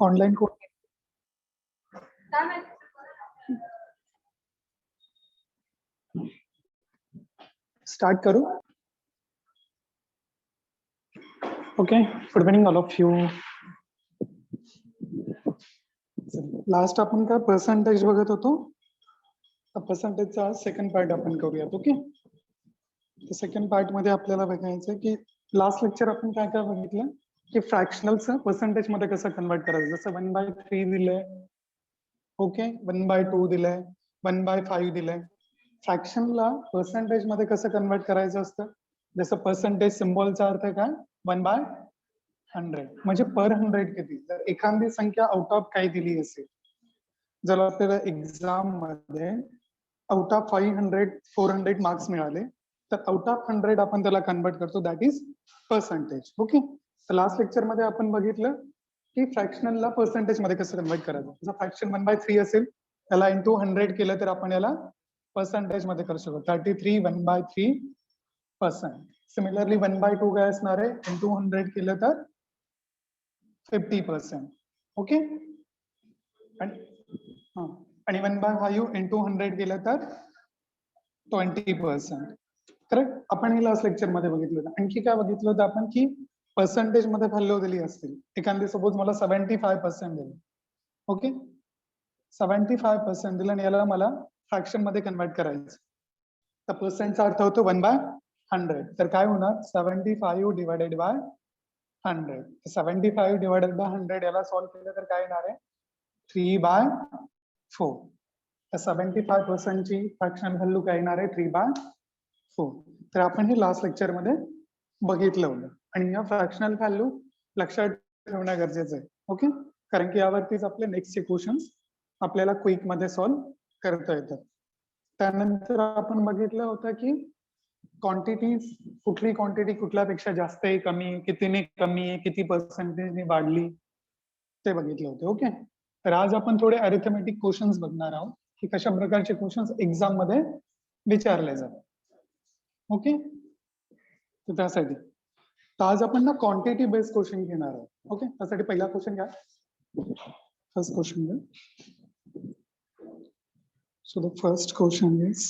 Online कोण start करू? Okay, good evening all of you. Last आपण काय पर्सेंटेज बघत होतो. पर्सेंटेजचा सेकंड पार्ट आपण करूयात. ओके, सेकंड पार्ट मध्ये आपल्याला बघायचं की लास्ट लेक्चर आपण काय काय बघितलं की फ्रॅक्शनलचं पर्सेंटेज मध्ये कसं कन्वर्ट करायचं. जसं 1/3 दिलंय, ओके, 1/2 दिलंय, 1/5 दिलंय. फ्रॅक्शनला पर्सेंटेज मध्ये कसं कन्वर्ट करायचं असतं. जसं पर्सेंटेज सिम्बॉलचा अर्थ काय, 1/100 म्हणजे पर 100 किती. जर एखादी संख्या आउट ऑफ काही दिली असेल, जर आपल्याला एक्झाम मध्ये आउट ऑफ 500 400 मार्क्स मिळाले तर आउट ऑफ 100 आपण त्याला कन्वर्ट करतो, दॅट इज पर्सेंटेज. ओके, तर लास्ट लेक्चर मध्ये आपण बघितलं की फ्रॅक्शनलला पर्सेंटेज मध्ये कसं कन्वर्ट करायचं. जर फ्रॅक्शन 1/3 असेल त्याला इंटू 100 केलं तर आपण याला पर्सेंटेज मध्ये करू शकतो. 33 1/3%. सिमिलरली 1/2 काय असणार आहे, इंटू 100 केलं तर 50%. ओके, आणि 1/5 इंटू 100 केलं तर 20%. करेक्ट. आपण हे लास्ट लेक्चर मध्ये बघितलं होतं. आणखी काय बघितलं होतं आपण की पर्सेंटेज मध्ये व्हॅल्यू दिली असतील. एखादी सपोज मला 75% दिलं, ओके, 75% दिलं आणि याला मला फ्रॅक्शन मध्ये कन्वर्ट करायचं. तर पर्सेंटचा अर्थ होतो 1/100. तर काय होणार, 75 डिवायडेड बाय 100. 75 डिवायडेड बाय 100 याला सॉल्व्ह केलं तर काय येणार आहे, 3/4. तर 75% ची फ्रॅक्शनल व्हॅल्यू काय येणार आहे, 3/4. तर आपण हे लास्ट लेक्चर मध्ये बघितलं होतं. आणि या फ्रॅक्शनल व्हॅल्यू लक्षात ठेवणं गरजेचं आहे. ओके, कारण की यावरतीच आपले नेक्स्टचे क्वेश्चन्स आपल्याला क्विक मध्ये सॉल्व्ह करता येतात. त्यानंतर आपण बघितलं होतं की क्वांटिटीज, कुठली क्वांटिटी कुठल्यापेक्षा जास्त आहे, कमी आहे, कितीने कमी आहे, किती पर्सेंटेजने वाढली, ते बघितलं होतं. ओके, तर आज आपण थोडे अरिथमेटिक क्वेश्चन्स बघणार आहोत की कशा प्रकारचे क्वेश्चन्स एक्झाम मध्ये विचारले जातात. ओके, तर त्यासाठी तर आज आपण ना क्वांटिटी बेस्ड क्वेश्चन घेणार आहोत. ओके, त्यासाठी पहिला क्वेश्चन घ्या. फर्स्ट क्वेश्चन घ्या. So the first question is,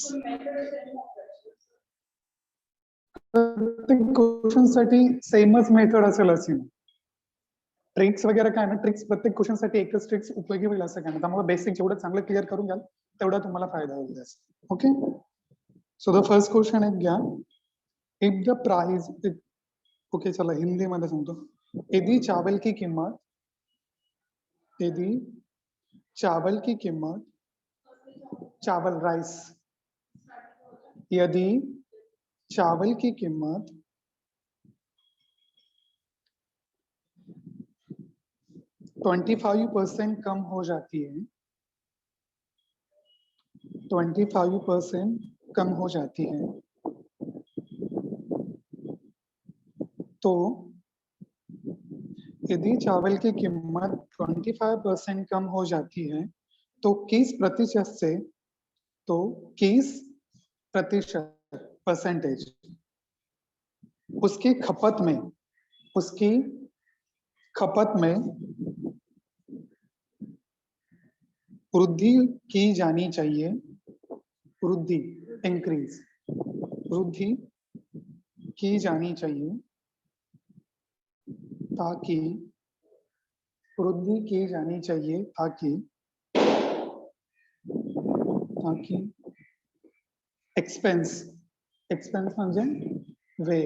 प्रत्येक क्वेश्चन साठी सेमच मेथड असेल असे नाही. ट्रिक्स वगैरे काय ना, ट्रिक्स प्रत्येक क्वेश्चन साठी एकच ट्रिक्स उपयोगी होईल असं काय नाही. त्यामुळे बेसिक जेवढं चांगलं क्लिअर करून घ्याल तेवढा तुम्हाला फायदा होईल. Okay, so the first question एक घ्या. इफ द प्राइस, ओके चला हिंदी मध्ये सांगतो. यदि चावल की कीमत, यदि चावल की कीमत, चावल राइस, यदि चावल की कीमत 25% कम हो जाती है, 25% कम हो जाती है, तो यदि चावल की कीमत 25% कम हो जाती है तो किस प्रतिशत से, तो किस प्रतिशत, परसेंटेज, उसकी खपत में, उसकी खपत में वृद्धि की जानी चाहिए, वृद्धि, इंक्रीज, वृद्धि की जानी चाहिए, ताकि वृद्धि की जानी चाहिए ताकि एक्सपेंस, एक्सपेंस म्हणजे वे,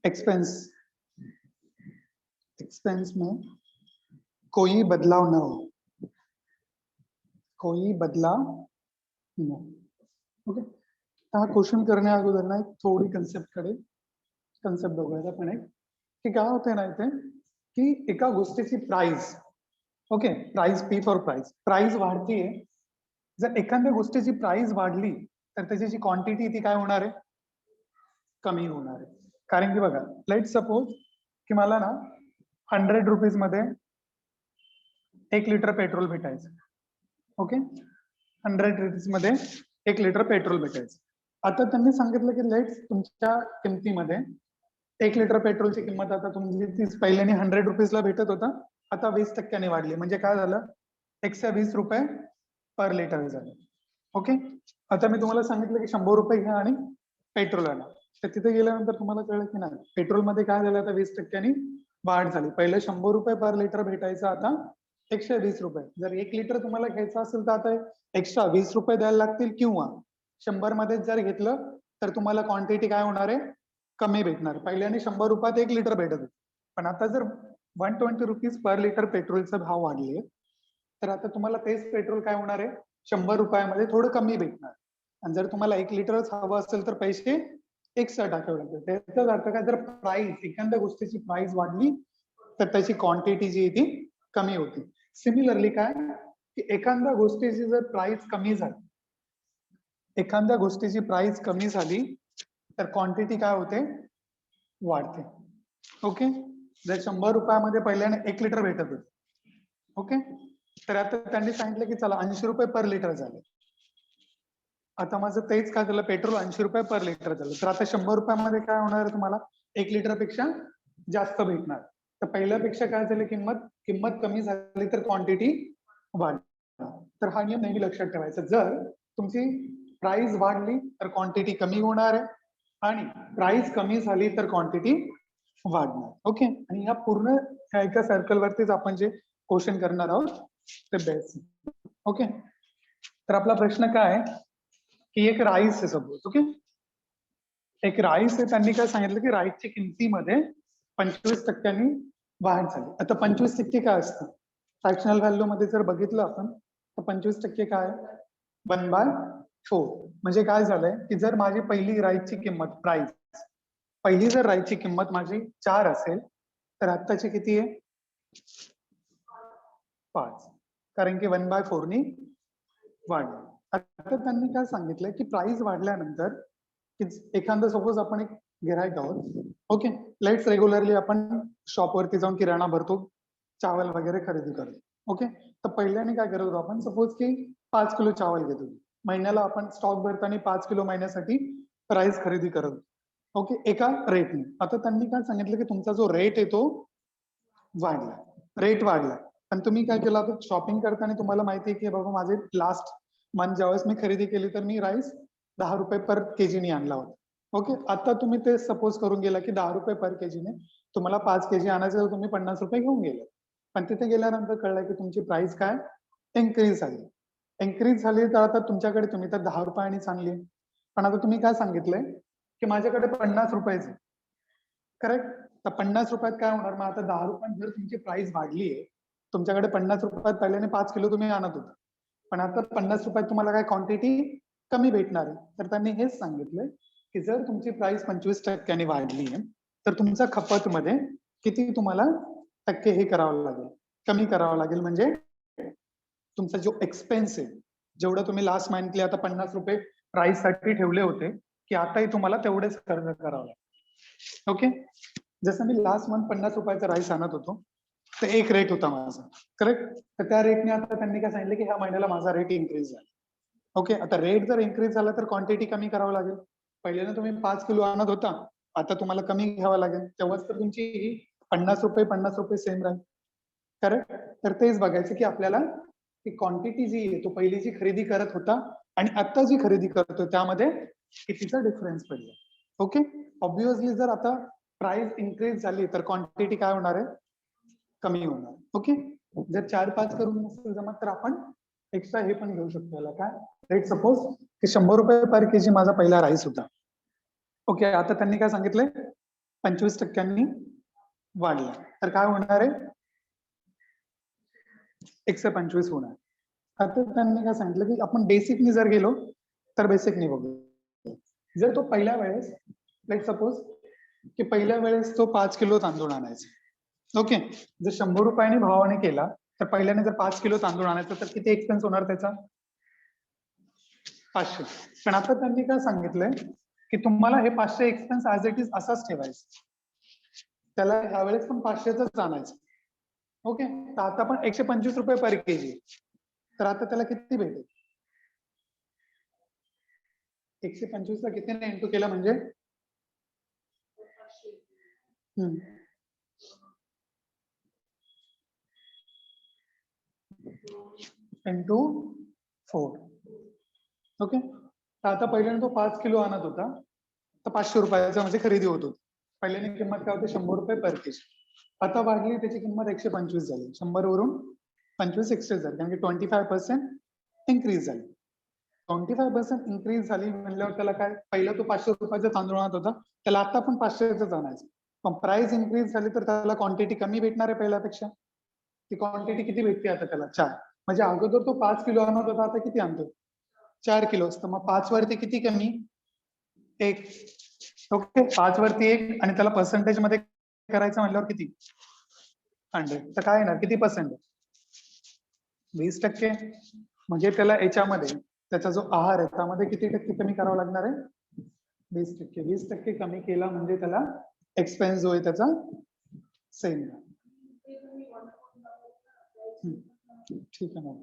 एक्सपेंस, एक्सपेंस में कोई बदलाव न हो, कोई बदलाव न हो. ओके, हा क्वेश्चन करण्या अगोदर ना एक थोडी कन्सेप्ट बघूयात आपण. एक की काय होते ना इथे की एका गोष्टीची price, okay, price, P for price, price वाढतीये. जर एखाद्या गोष्टीची प्राइस वाढली तर त्याची जी क्वांटिटी ती काय होणार आहे, कमी होणार आहे. कारण की बघा, लेट सपोज की मला ना 100 रुपीज मध्ये 1 लिटर पेट्रोल भेटायचं. ओके, 100 रुपीज मध्ये 1 लिटर पेट्रोल भेटायचं. आता त्यांनी सांगितलं की लेट तुमच्या किमतीमध्ये 1 लिटर पेट्रोलची किंमत आता तुमची ती पहिल्याने 100 रुपीजला भेटत होता, आता 20% वाढली, म्हणजे काय झालं, 120 रुपये पर लिटर झालं. ओके, आता मी तुम्हाला सांगितलं की 100 रुपये घ्या आणि पेट्रोल आणा. तर तिथे गेल्यानंतर तुम्हाला कळलं की नाही, पेट्रोलमध्ये काय झालं, आता 20% वाढ झाली. पहिले 100 रुपये पर लिटर भेटायचं, आता 120 रुपये. जर 1 लिटर तुम्हाला घ्यायचं असेल तर आता एक्स्ट्रा 20 रुपये द्यायला लागतील, किंवा 100 मध्ये जर घेतलं तर तुम्हाला क्वांटिटी काय होणार आहे, कमी भेटणार. पहिल्याने 100 रुपयात 1 लिटर भेटत होतं, पण आता जर 120 रुपीज पर लिटर पेट्रोलचा भाव वाढले, तर आता तुम्हाला तेच पेट्रोल काय होणार आहे, 100 रुपयामध्ये थोडं कमी भेटणार. आणि जर तुम्हाला 1 लिटरच हवं असेल तर पैसे एक्स्ट्रा टाकावे लागतील. त्याचाच अर्थ काय, जर प्राइस, एखाद्या गोष्टीची प्राइस वाढली तर त्याची क्वांटिटी जी आहे ती कमी होती. सिमिलरली काय, की एखाद्या गोष्टीची जर प्राइस कमी झाली, एखाद्या गोष्टीची प्राइस कमी झाली तर क्वांटिटी काय होते, वाढते. ओके, जर 100 रुपयामध्ये पहिल्याने 1 लिटर भेटत होते, ओके, तर आता त्यांनी सांगितलं की चला 80 रुपये पर लिटर झाले. आता माझं तेच काय झालं, पेट्रोल 80 रुपये पर लिटर झालं, तर आता 100 रुपयामध्ये काय होणार आहे, तुम्हाला 1 लिटर पेक्षा जास्त भेटणार. तर पहिल्यापेक्षा काय झालं, किंमत कमी झाली तर क्वांटिटी वाढणार. तर हा नियम नेहमी लक्षात ठेवायचा. जर तुमची प्राइस वाढली तर क्वांटिटी कमी होणार आहे, आणि प्राइस कमी झाली तर क्वांटिटी वाढणार. ओके, आणि या पूर्ण एका सर्कल वरतीच आपण जे क्वेश्चन करणार आहोत ते बेसिक. ओके, तर आपला प्रश्न काय आहे की एक राईस आहे सपोज. ओके, एक राईस आहे, त्यांनी काय सांगितलं की राईसच्या किमतीमध्ये 25% वाढ झाली. आता 25% काय असतं, फ्रॅक्शनल व्हॅल्यू मध्ये जर बघितलं आपण तर 25% काय, 1/4. म्हणजे काय झालंय की जर माझी पहिली राईसची किंमत, पहिली जर राईसची किंमत माझी 4 असेल, तर आत्ताची किती आहे, 5, कारण की 1/4 नी वाढली. आता त्यांनी काय सांगितलंय की प्राइस वाढल्यानंतर, की एखादं सपोज आपण एक गिरायक आहोत, ओके, लेट्स रेग्युलरली आपण शॉपवरती जाऊन किराणा भरतो, चावल वगैरे खरेदी करतो. ओके, तर पहिल्याने काय करत होतो आपण, सपोज की 5 किलो चावल घेतो, महिन्याला आपण स्टॉक भरताना 5 किलो महिन्यासाठी राईस खरेदी करत होतो. ओके, एका रेटने. आता त्यांनी काय सांगितलं की तुमचा जो रेट आहे तो वाढला, रेट वाढला, पण तुम्ही काय केलं, आता शॉपिंग करताना तुम्हाला माहिती आहे की बाबा माझे लास्ट मंथ ज्यावेळेस मी खरेदी केली तर मी राईस 10 रुपये पर केजीने आणला होता. ओके, आता तुम्ही ते सपोज करून गेला की 10 रुपये पर केजीने तुम्हाला 5 केजी आणायचं, तर तुम्ही 50 रुपये घेऊन गेले. पण तिथे गेल्यानंतर कळलं की तुमची प्राइस काय, इन्क्रीज झाली. इन्क्रीज झाली तर आता तुमच्याकडे, तुम्ही तर 10 रुपयाने आणली, पण आता तुम्ही काय सांगितलंय की माझ्याकडे 50 रुपयाचे, करेक्ट. तर 50 रुपयात काय होणार, मग आता 10 रुपयात जर तुमची प्राइस वाढली आहे, तुमच्याकडे 50 रुपयात पहिल्याने 5 किलो तुम्ही आणत होता, पण आता 50 रुपयात तुम्हाला काय क्वांटिटी कमी भेटणार आहे. तर त्यांनी हेच सांगितलंय की जर तुमची प्राइस 25% वाढली आहे, तर तुमच्या खपतमध्ये किती तुम्हाला टक्के हे करावं लागेल, कमी करावं लागेल. म्हणजे तुमचा जो एक्सपेन्स आहे, जेवढं तुम्ही लास्ट मंथली आता 50 रुपये प्राइस साठी ठेवले होते, की आताही तुम्हाला तेवढेच खर्च करावं लागेल. ओके, जसं मी लास्ट मंथ 50 रुपयाचा राईस आणत होतो, तर एक रेट होता माझा, करेक्ट. तर त्या रेटने आता त्यांनी काय सांगितलं की ह्या महिन्याला माझा रेट इन्क्रीज झाला. ओके, आता रेट जर इन्क्रीज झाला तर क्वांटिटी कमी करावं लागेल. पहिल्याने तुम्ही 5 किलो आणत होता, आता तुम्हाला कमी घ्यावं लागेल, तेव्हाच तर तुमची 50 रुपये सेम राहील, करेक्ट. तर तेच बघायचं की आपल्याला की क्वांटिटी जी आहे, तो पहिली जी खरेदी करत होता आणि आता जी खरेदी करतो त्यामध्ये कितीचा डिफरन्स पडला. ओके, ऑब्विसली जर आता प्राइस इन्क्रीज झाली तर क्वांटिटी काय होणार आहे, कमी होणार. ओके, जर 4-5 करून नसेल जमत तर आपण एक्स्ट्रा हे पण घेऊ शकतो, याला काय, रेट सपोज की 100 रुपये पर केजी माझा पहिला राईस होता. ओके, आता त्यांनी काय सांगितलंय, 25% वाढला, तर काय होणार आहे, 125 होणार. आता त्यांनी काय सांगितलं की आपण बेसिकनी जर गेलो तर बेसिकनी बघू. जर तो पहिल्या वेळेस, लेट सपोज की पहिल्या वेळेस तो 5 किलो तांदूळ आणायचा, ओके, जर 100 रुपयाने भावाने केला तर पहिल्याने जर 5 किलो तांदूळ आणायचा तर किती एक्सपेन्स होणार त्याचा, 500. पण आता त्यांनी काय सांगितलंय की तुम्हाला हे 500 एक्सपेन्स ऍज इट इज असाच ठेवायचा, त्याला ह्यावेळेस पण 500च आणायचं. ओके, तर आता पण 125 रुपये पर केजी, तर आता त्याला किती भेटेल, 125 ला किती इंटू केलं म्हणजे इंटू 4. ओके. तर आता पहिल्यांदा तो 5 किलो आणत होता, तर 500 रुपयाचा म्हणजे खरेदी होत होती. पहिल्याने किंमत काय होती 100 रुपये पर केजी. आता वाढली त्याची किंमत 125 झाली. 100 वरून 25 एक्स्ट्रा झाली, कारण की 25% इन्क्रीज झाली. 25% इन्क्रीज झाली म्हणल्यावर त्याला काय, पहिला तो 500 रुपयाचा तांदूळ आणत होता, त्याला आता पण 500च आणायचं. पण प्राइस इन्क्रीज झाली तर त्याला क्वांटिटी कमी भेटणार आहे पहिल्यापेक्षा. ती क्वांटिटी किती भेटते आता त्याला? 4. म्हणजे अगोदर तो 5 किलो आणत होता, आता किती आणतो? 4 किलो असतं. मग 5 वरती किती कमी? 1. ओके. 5 वरती 1 आणि त्याला पर्सेंटेज मध्ये करायचं म्हणल्यावर किती? 100. तर काय येणार? किती पर्सेंट? 20%. म्हणजे त्याला याच्यामध्ये त्याचा जो आहार आहे त्यामध्ये किती टक्के कमी करावा लागणार आहे? 20%. 20% कमी केला म्हणजे त्याला एक्सपेन्स जो आहे त्याचा सेम. ठीक आहे मग.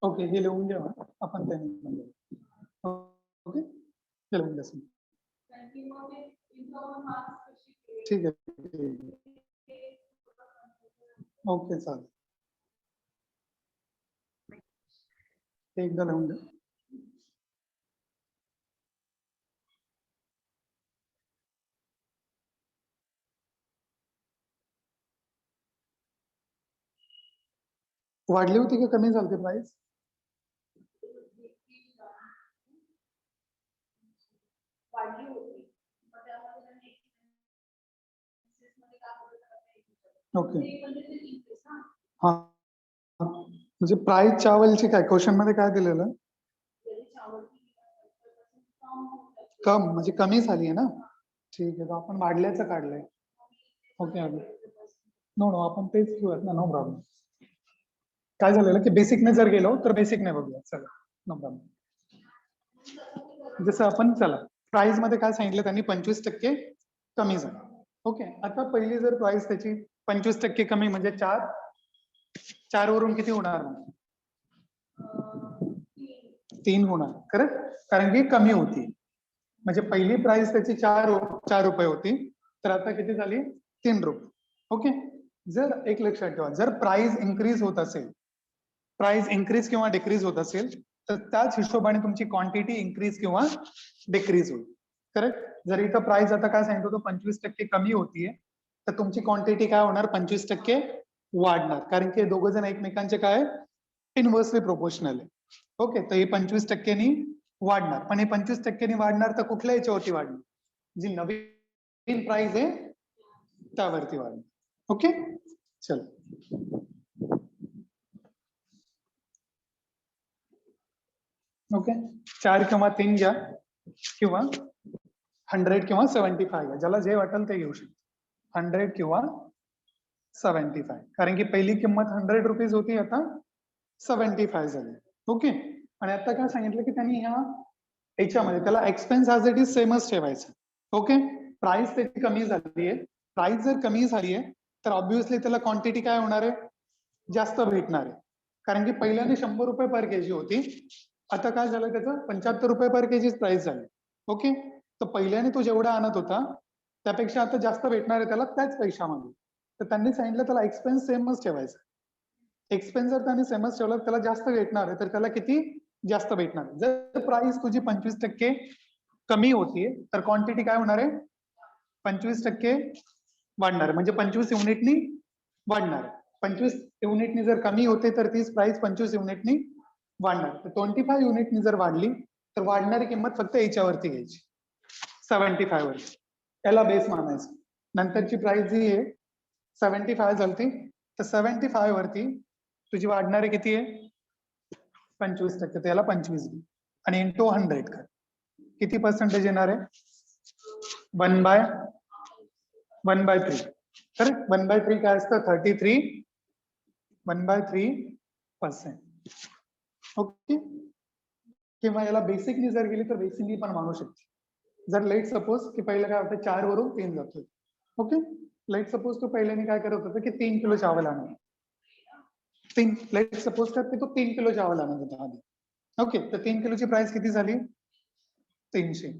ओके, हे लिहून घ्या आपण त्याने. ओके, हे लिहून द्या. ठीक आहे. ओके, चालेल. एकदा लिहून द्या. वाढली होती का कमी झाली प्राइस? ओके. हा, म्हणजे प्राइस चावलची काय क्वेश्चन मध्ये काय दिलेलं? कम म्हणजे कमी झाली आहे ना. ठीक आहे, तर आपण वाढल्याचं काढलंय. ओके. नो नो, आपण तेच घेऊयात ना, नो प्रॉब्लेम. काय झालेलं की बेसिकने जर गेलो तर बेसिकने बघूया. चला, नो प्रॉब्लेम. जसं आपण चला प्राइस मध्ये काय सांगितलं त्यांनी? 25% कमी झालं. ओके. आता पहिली जर प्राइस त्याची 25% कमी म्हणजे 4 वरून किती होणार? 3 होणार. करेक्ट. कारण की कमी होती. म्हणजे पहिली प्राइस त्याची 4 रुपये होती, तर आता किती झाली? 3 रुपये. ओके. जर एक लक्षात ठेवा, जर प्राइस इन्क्रीज होत असेल, प्राइस इन्क्रीज किंवा डिक्रीज होत असेल, तर त्याच हिशोबाने तुमची क्वांटिटी इन्क्रीज किंवा डिक्रीज होईल. करेक्ट. जर इथं प्राइस आता काय सांगतो, तो 25% कमी होतीये, तर तुमची क्वांटिटी काय होणार? 25% वाढणार. कारण की दोघ जण एकमेकांचे काय इनव्हर्सली प्रोपोर्शनल आहे. ओके. तर हे 25%नी वाढणार. पण हे 25%नी वाढणार तर कुठल्या याच्यावरती वाढणार? जी नवीन प्राइस आहे त्यावरती वाढणार. ओके. चल, ओके. 4 किंवा 3 घ्या, किंवा 100 किंवा 75 घ्या, ज्याला जे वाटेल ते घेऊ शकतो. 100 किंवा 75, कारण की पहिली किंमत 100 रुपीज होती, आता 75 झाली. ओके. आणि आता काय सांगितलं की त्यांनी ह्या याच्यामध्ये त्याला एक्सपेन्स ॲज इट इज सेमच ठेवायचं. ओके. प्राइस त्याची कमी झाली आहे. प्राइस जर कमी झाली आहे तर ऑब्व्हियसली त्याला क्वांटिटी काय होणार आहे? जास्त भेटणार आहे. कारण की पहिल्याने 100 रुपये पर केजी होती, आता काय झालं त्याचं 75 रुपये पर केजी प्राइस झाली. ओके. तर पहिल्याने तो जेवढा आणत होता त्यापेक्षा आता जास्त भेटणार आहे त्याला त्याच पैशामध्ये. तर त्यांनी सांगितलं त्याला एक्सपेन्स सेमच ठेवायचं. एक्सपेन्स जर त्यांनी सेमच ठेवला त्याला जास्त भेटणार आहे, तर त्याला किती जास्त भेटणार आहे? जर प्राइस तुझी 25% कमी होतीये तर क्वांटिटी काय होणार आहे? 25% वाढणार आहे. म्हणजे 25 युनिटनी वाढणार आहे. 25 युनिटनी जर कमी होते तर तीच प्राइस 25 युनिटनी वाढणार. तर 25 युनिटनी जर वाढली तर वाढणारी किंमत फक्त याच्यावरती घ्यायची, 75 वरती. त्याला बेस मानायचं. नंतरची प्राइस जी आहे 75 झालती, तर 75 वरती तुझी वाढणारी किती आहे? 25%. त्याला 25 आणि इंटू 100 कर. किती पर्सेंटेज येणार आहे? 1/3. करेक्ट. 1/3 काय असतं? 33. 1/3%. ओके. किंवा याला बेसिकली जर गेली तर बेसिकली पण मानू शकते. जर लेट सपोज की पहिलं काय होतं 4 वरून 3 जातोय. ओके. लेट सपोज तो पहिल्याने काय करत होता की 3 किलो चावल आणत. 3 लेट सपोज करते तो 3 किलो चावल आणत होता आधी. ओके. तर 3 किलोची प्राइस किती झाली? 300.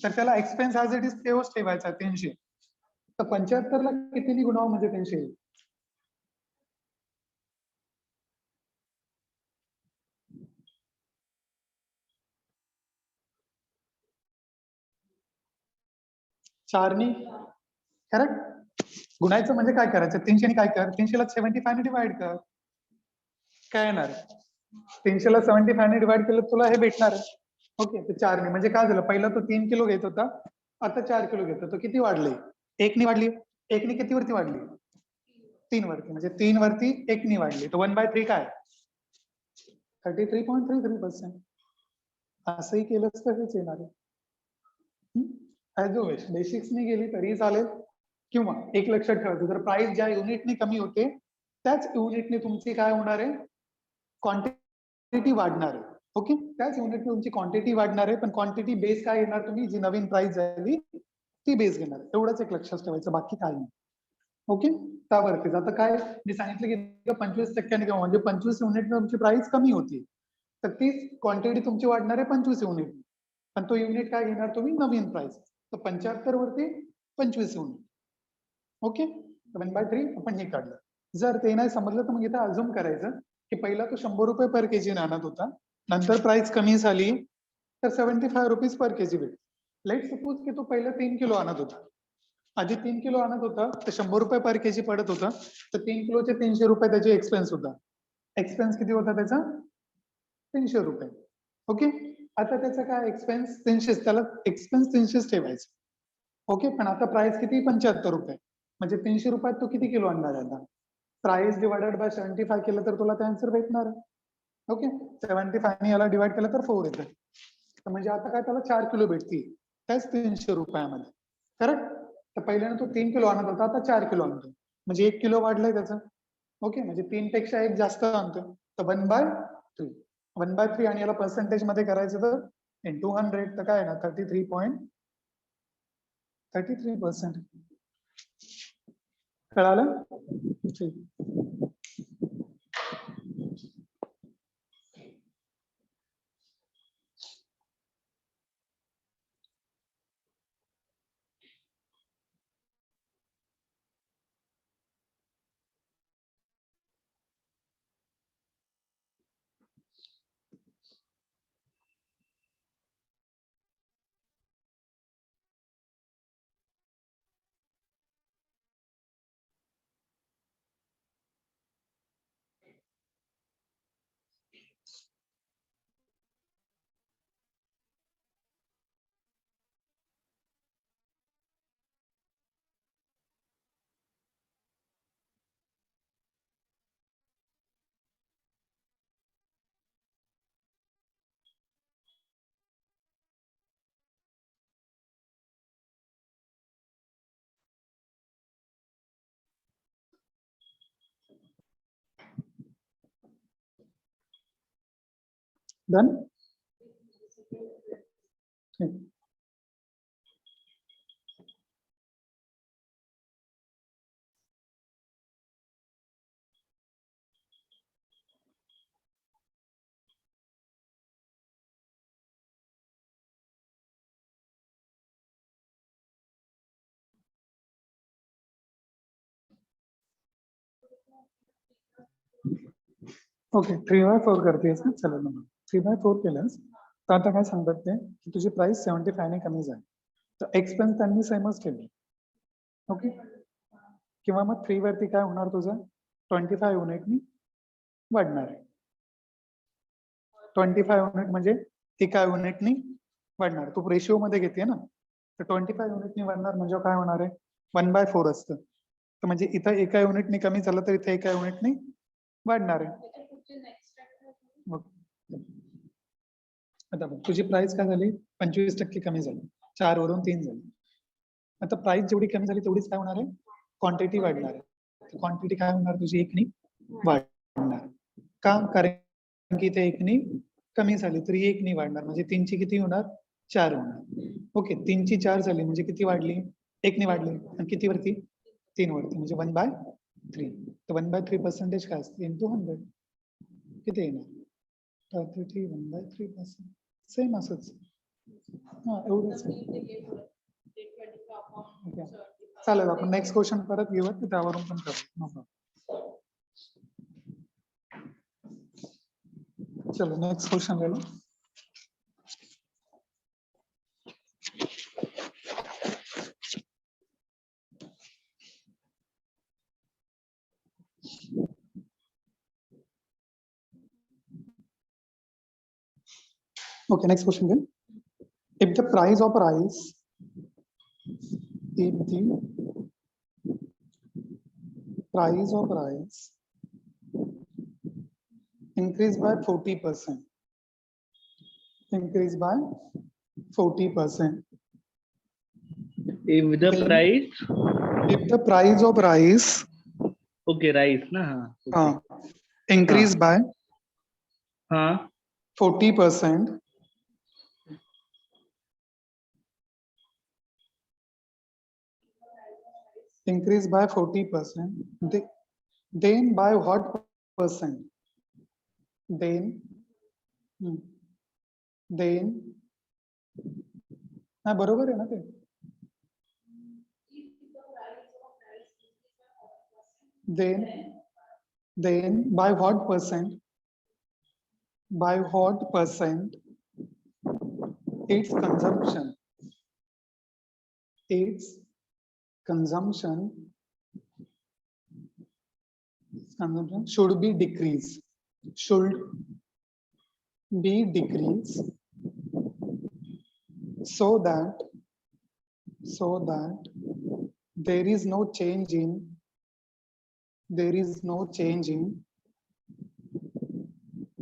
तर त्याला एक्सपेन्स ॲज इट इज तेवढंच ठेवायचा 300. तर 75 ला किती गुणाव म्हणजे 300? 4नी करेक्ट. गुणायचं म्हणजे काय करायचं, 300 काय कर, 300 ला 75 ने डिवाइड कर. काय येणार, 300 ला 75 ने डिवाइड केलं तुला हे भेटणार. ओके, तर 4ने म्हणजे काय झालं, पहिला तो 3 किलो घेत होता, आता 4 किलो घेतो. तो किती वाढले, 1 ने वाढली. 1 ने किती वरती वाढली, 3 वरती, म्हणजे 3 वरती 1 ने वाढली. तर 1/3 काय, 33.33%. असंही केलंच तर हेच येणार आहे. बेसिक्सने गेली तरी चालेल, किंवा एक लक्षात ठेवायचं, जर प्राइस ज्या युनिटने कमी होते त्याच युनिटने तुमची काय होणार आहे, क्वांटिटी वाढणार आहे. ओके, त्याच युनिटने तुमची क्वांटिटी वाढणार आहे, पण क्वांटिटी बेस काय येणार, तुम्ही जी नवीन प्राइस झाली ती बेस घेणार. एवढंच एक लक्षात ठेवायचं, बाकी काय नाही. ओके, त्यावरतीच आता काय मी सांगितलं की 25% किंवा म्हणजे 25 युनिट तुमची प्राइस कमी होती, तर तीच क्वांटिटी तुमची वाढणार आहे 25 युनिट, पण तो युनिट काय घेणार तुम्ही, नवीन प्राइस. तर 75 वरती 25 युनिट. ओके, 1/3 आपण हे काढलं. जर ते नाही समजलं तर मग इथं अजून करायचं की पहिला तो 100 रुपये पर केजी आणत होता, नंतर प्राइस कमी झाली तर 75 रुपीज पर केजी भेटली. लेट सपोज की तो पहिला 3 किलो आणत होता, आधी 3 किलो आणत होता तर 100 रुपये पर केजी पडत होता, तर 3 किलोचे 300 रुपये त्याचे एक्सपेन्स होता. एक्सपेन्स किती होता त्याचा, 300 रुपये. ओके, आता त्याचा काय एक्सपेन्स 300, त्याला एक्सपेन्स 300 ठेवायचं. ओके, पण आता प्राइस किती, 75 रुपये, म्हणजे 300 रुपयात तो किती किलो आणणार आहे आता, प्राइस डिवायडेड बाय 75 केलं तर तुला ते आन्सर भेटणार आहे. ओके, 75 ने याला डिवाइड केलं तर 4 येतं, तर म्हणजे आता काय त्याला 4 किलो भेटतील त्याच 300 रुपयामध्ये. करेक्ट, तर पहिल्याने तो 3 किलो आणत होता, आता 4 किलो आणतो, म्हणजे 1 किलो वाढलंय त्याचं. ओके, म्हणजे 3 पेक्षा 1 जास्त आणतो, तर 1/3. 1/3 आणि याला पर्सेंटेज मध्ये करायचं तर इंटू 100, तर काय ना 33.33%. कळालं, ठीक. डन. ओके, 3/4 करतेस ना, चला मग 3/4 केलंस तर आता काय सांगतात ते की तुझी प्राइस 75 ने कमी झाली, तर एक्सपेन्स त्यांनी सेमच केले. ओके, किंवा मग 3 वरती काय होणार तुझं, 25 युनिटनी वाढणार आहे. 25 युनिट म्हणजे एका युनिटनी वाढणार, तू रेशिओ मध्ये घेते ना, तर 25 युनिटनी वाढणार म्हणजे काय होणार आहे, 1/4 असतं, तर म्हणजे इथं एका युनिटनी कमी झालं तर इथे एका युनिटनी वाढणार आहे. मग आता बघ, तुझी प्राइस काय झाली, 25% कमी झाली, 4 वरून 3 झाली. आता प्राइस जेवढी कमी झाली तेवढीच काय होणार आहे, क्वांटिटी वाढणार आहे. क्वांटिटी काय होणार तुझी, 1 ने वाढणार. का, कारण की इथे 1 ने कमी झाली तरी 1 ने वाढणार, म्हणजे 3 ची किती होणार, 4 होणार. ओके, 3 ची 4 झाली म्हणजे किती वाढली, 1 ने वाढली, आणि किती वरती, 3 वरती, म्हणजे 1/3. तर 1/3% काय असते, इंटू 100 किती येणार, 1/3%. सेम असंच, हा एवढंच. ओके, चालेल, आपण नेक्स्ट क्वेश्चन परत घेऊया, त्यावरून पण करू. चलो नेक्स्ट क्वेश्चन ले low. Okay, next question then. If the price of rice, if the price of rice increase by 40%, increase by 40%. If the Then, price, if the price of rice, okay, rice ना, हाँ, increase by हाँ, 40%, increase by 40%, then by what percent? Then हा बरोबर आहे ना ते. Then by what percent? By what percent its consumption should be decreased. Should be decreased so that there is no change in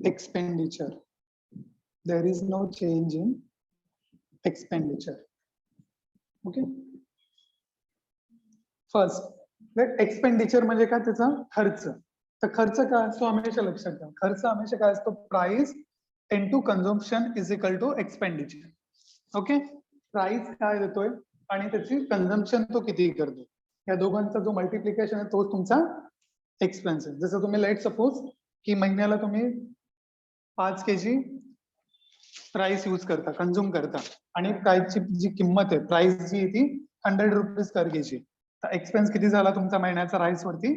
expenditure. There is no change in expenditure. Okay. First, expenditure म्हणजे काय, त्याचा खर्च. तर खर्च काय असतो हमेशा लक्षात घ्या. खर्च हमेशा काय असतो, price into consumption is equal to expenditure. Okay. Price काय देतोय आणि त्याची कंझम्पशन तो किती करतो, या दोघांचा जो मल्टिप्लिकेशन आहे तोच तुमचा एक्सपेन्स आहे. जसं तुम्ही लेट सपोज की महिन्याला तुम्ही 5 kg प्राइस यूज करता, कंझ्युम करता, आणि प्राइसची जी किंमत आहे, प्राइस जी आहे ती 100 रुपीज पर केजी. तर एक्सपेन्स किती झाला तुमचा महिन्याचा राईस वरती,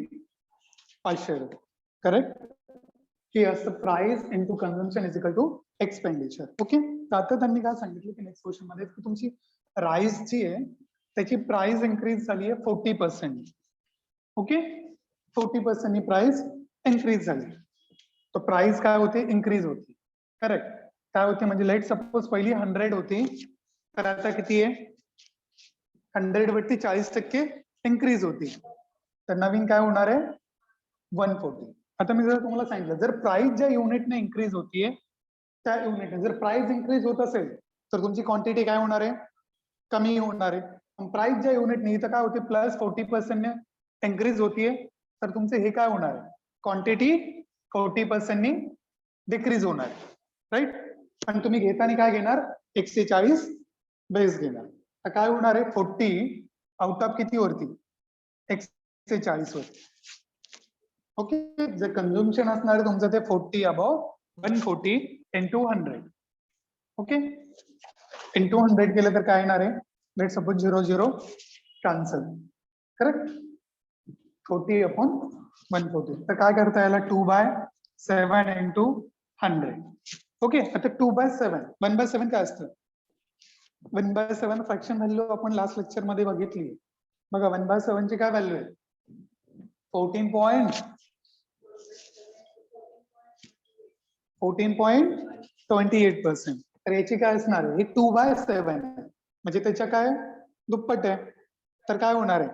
500 रुपये. करेक्ट. हे असतं price into consumption is equal to expenditure. Okay. तर आता त्यांनी काय सांगितलं की नेक्स्ट क्वेश्चन मध्ये की तुमची राईस जी आहे त्याची प्राइस इन्क्रीज झाली आहे 40%. ओके. 40% ही प्राइस इन्क्रीज झाली. तर प्राइस काय होते, इन्क्रीज होती. करेक्ट. काय होते म्हणजे लेट सपोज पहिली 100 होती, तर आता किती आहे, 100 वरती 40% इन्क्रीज होती. तर नवीन काय होणार आहे, 140. आता मी जर तुम्हाला सांगितलं, जर प्राइस ज्या युनिटने इन्क्रीज होतीये त्या युनिटने जर प्राइस इन्क्रीज होत असेल तर तुमची क्वांटिटी काय होणार आहे, कमी होणार आहे. प्राइस ज्या युनिटने इथं काय होते प्लस 40% ने इन्क्रीज होतीये, तर तुमचे हे काय होणार आहे, क्वांटिटी 40% ने डिक्रीज होणार आहे. राईट. आणि तुम्ही घेताना काय घेणार, 140 बेस घेणार. तर काय होणार आहे, 40 आउट ऑफ किती वरती, 140 वरती. ओके. जे कंझम्पशन असणार आहे तुमचं ते 40 अबव 140 इंटू 100. ओके. इंटू 100 केलं तर काय येणार आहे, let suppose 0 0 cancel. Correct. 40 upon 140. तर काय करता याला 2/7 इंटू 100. ओके. आता 2/7, 1/7 काय असतं, 1/7 फ्रॅक्शन व्हॅल्यू आपण लास्ट लेक्चर मध्ये बघितली. बघा 1/7 ची काय व्हॅल्यू आहे, 14.28%. तर याची काय असणार आहे, हे 2/7 म्हणजे त्याच्या काय दुप्पट आहे. तर काय होणार आहे,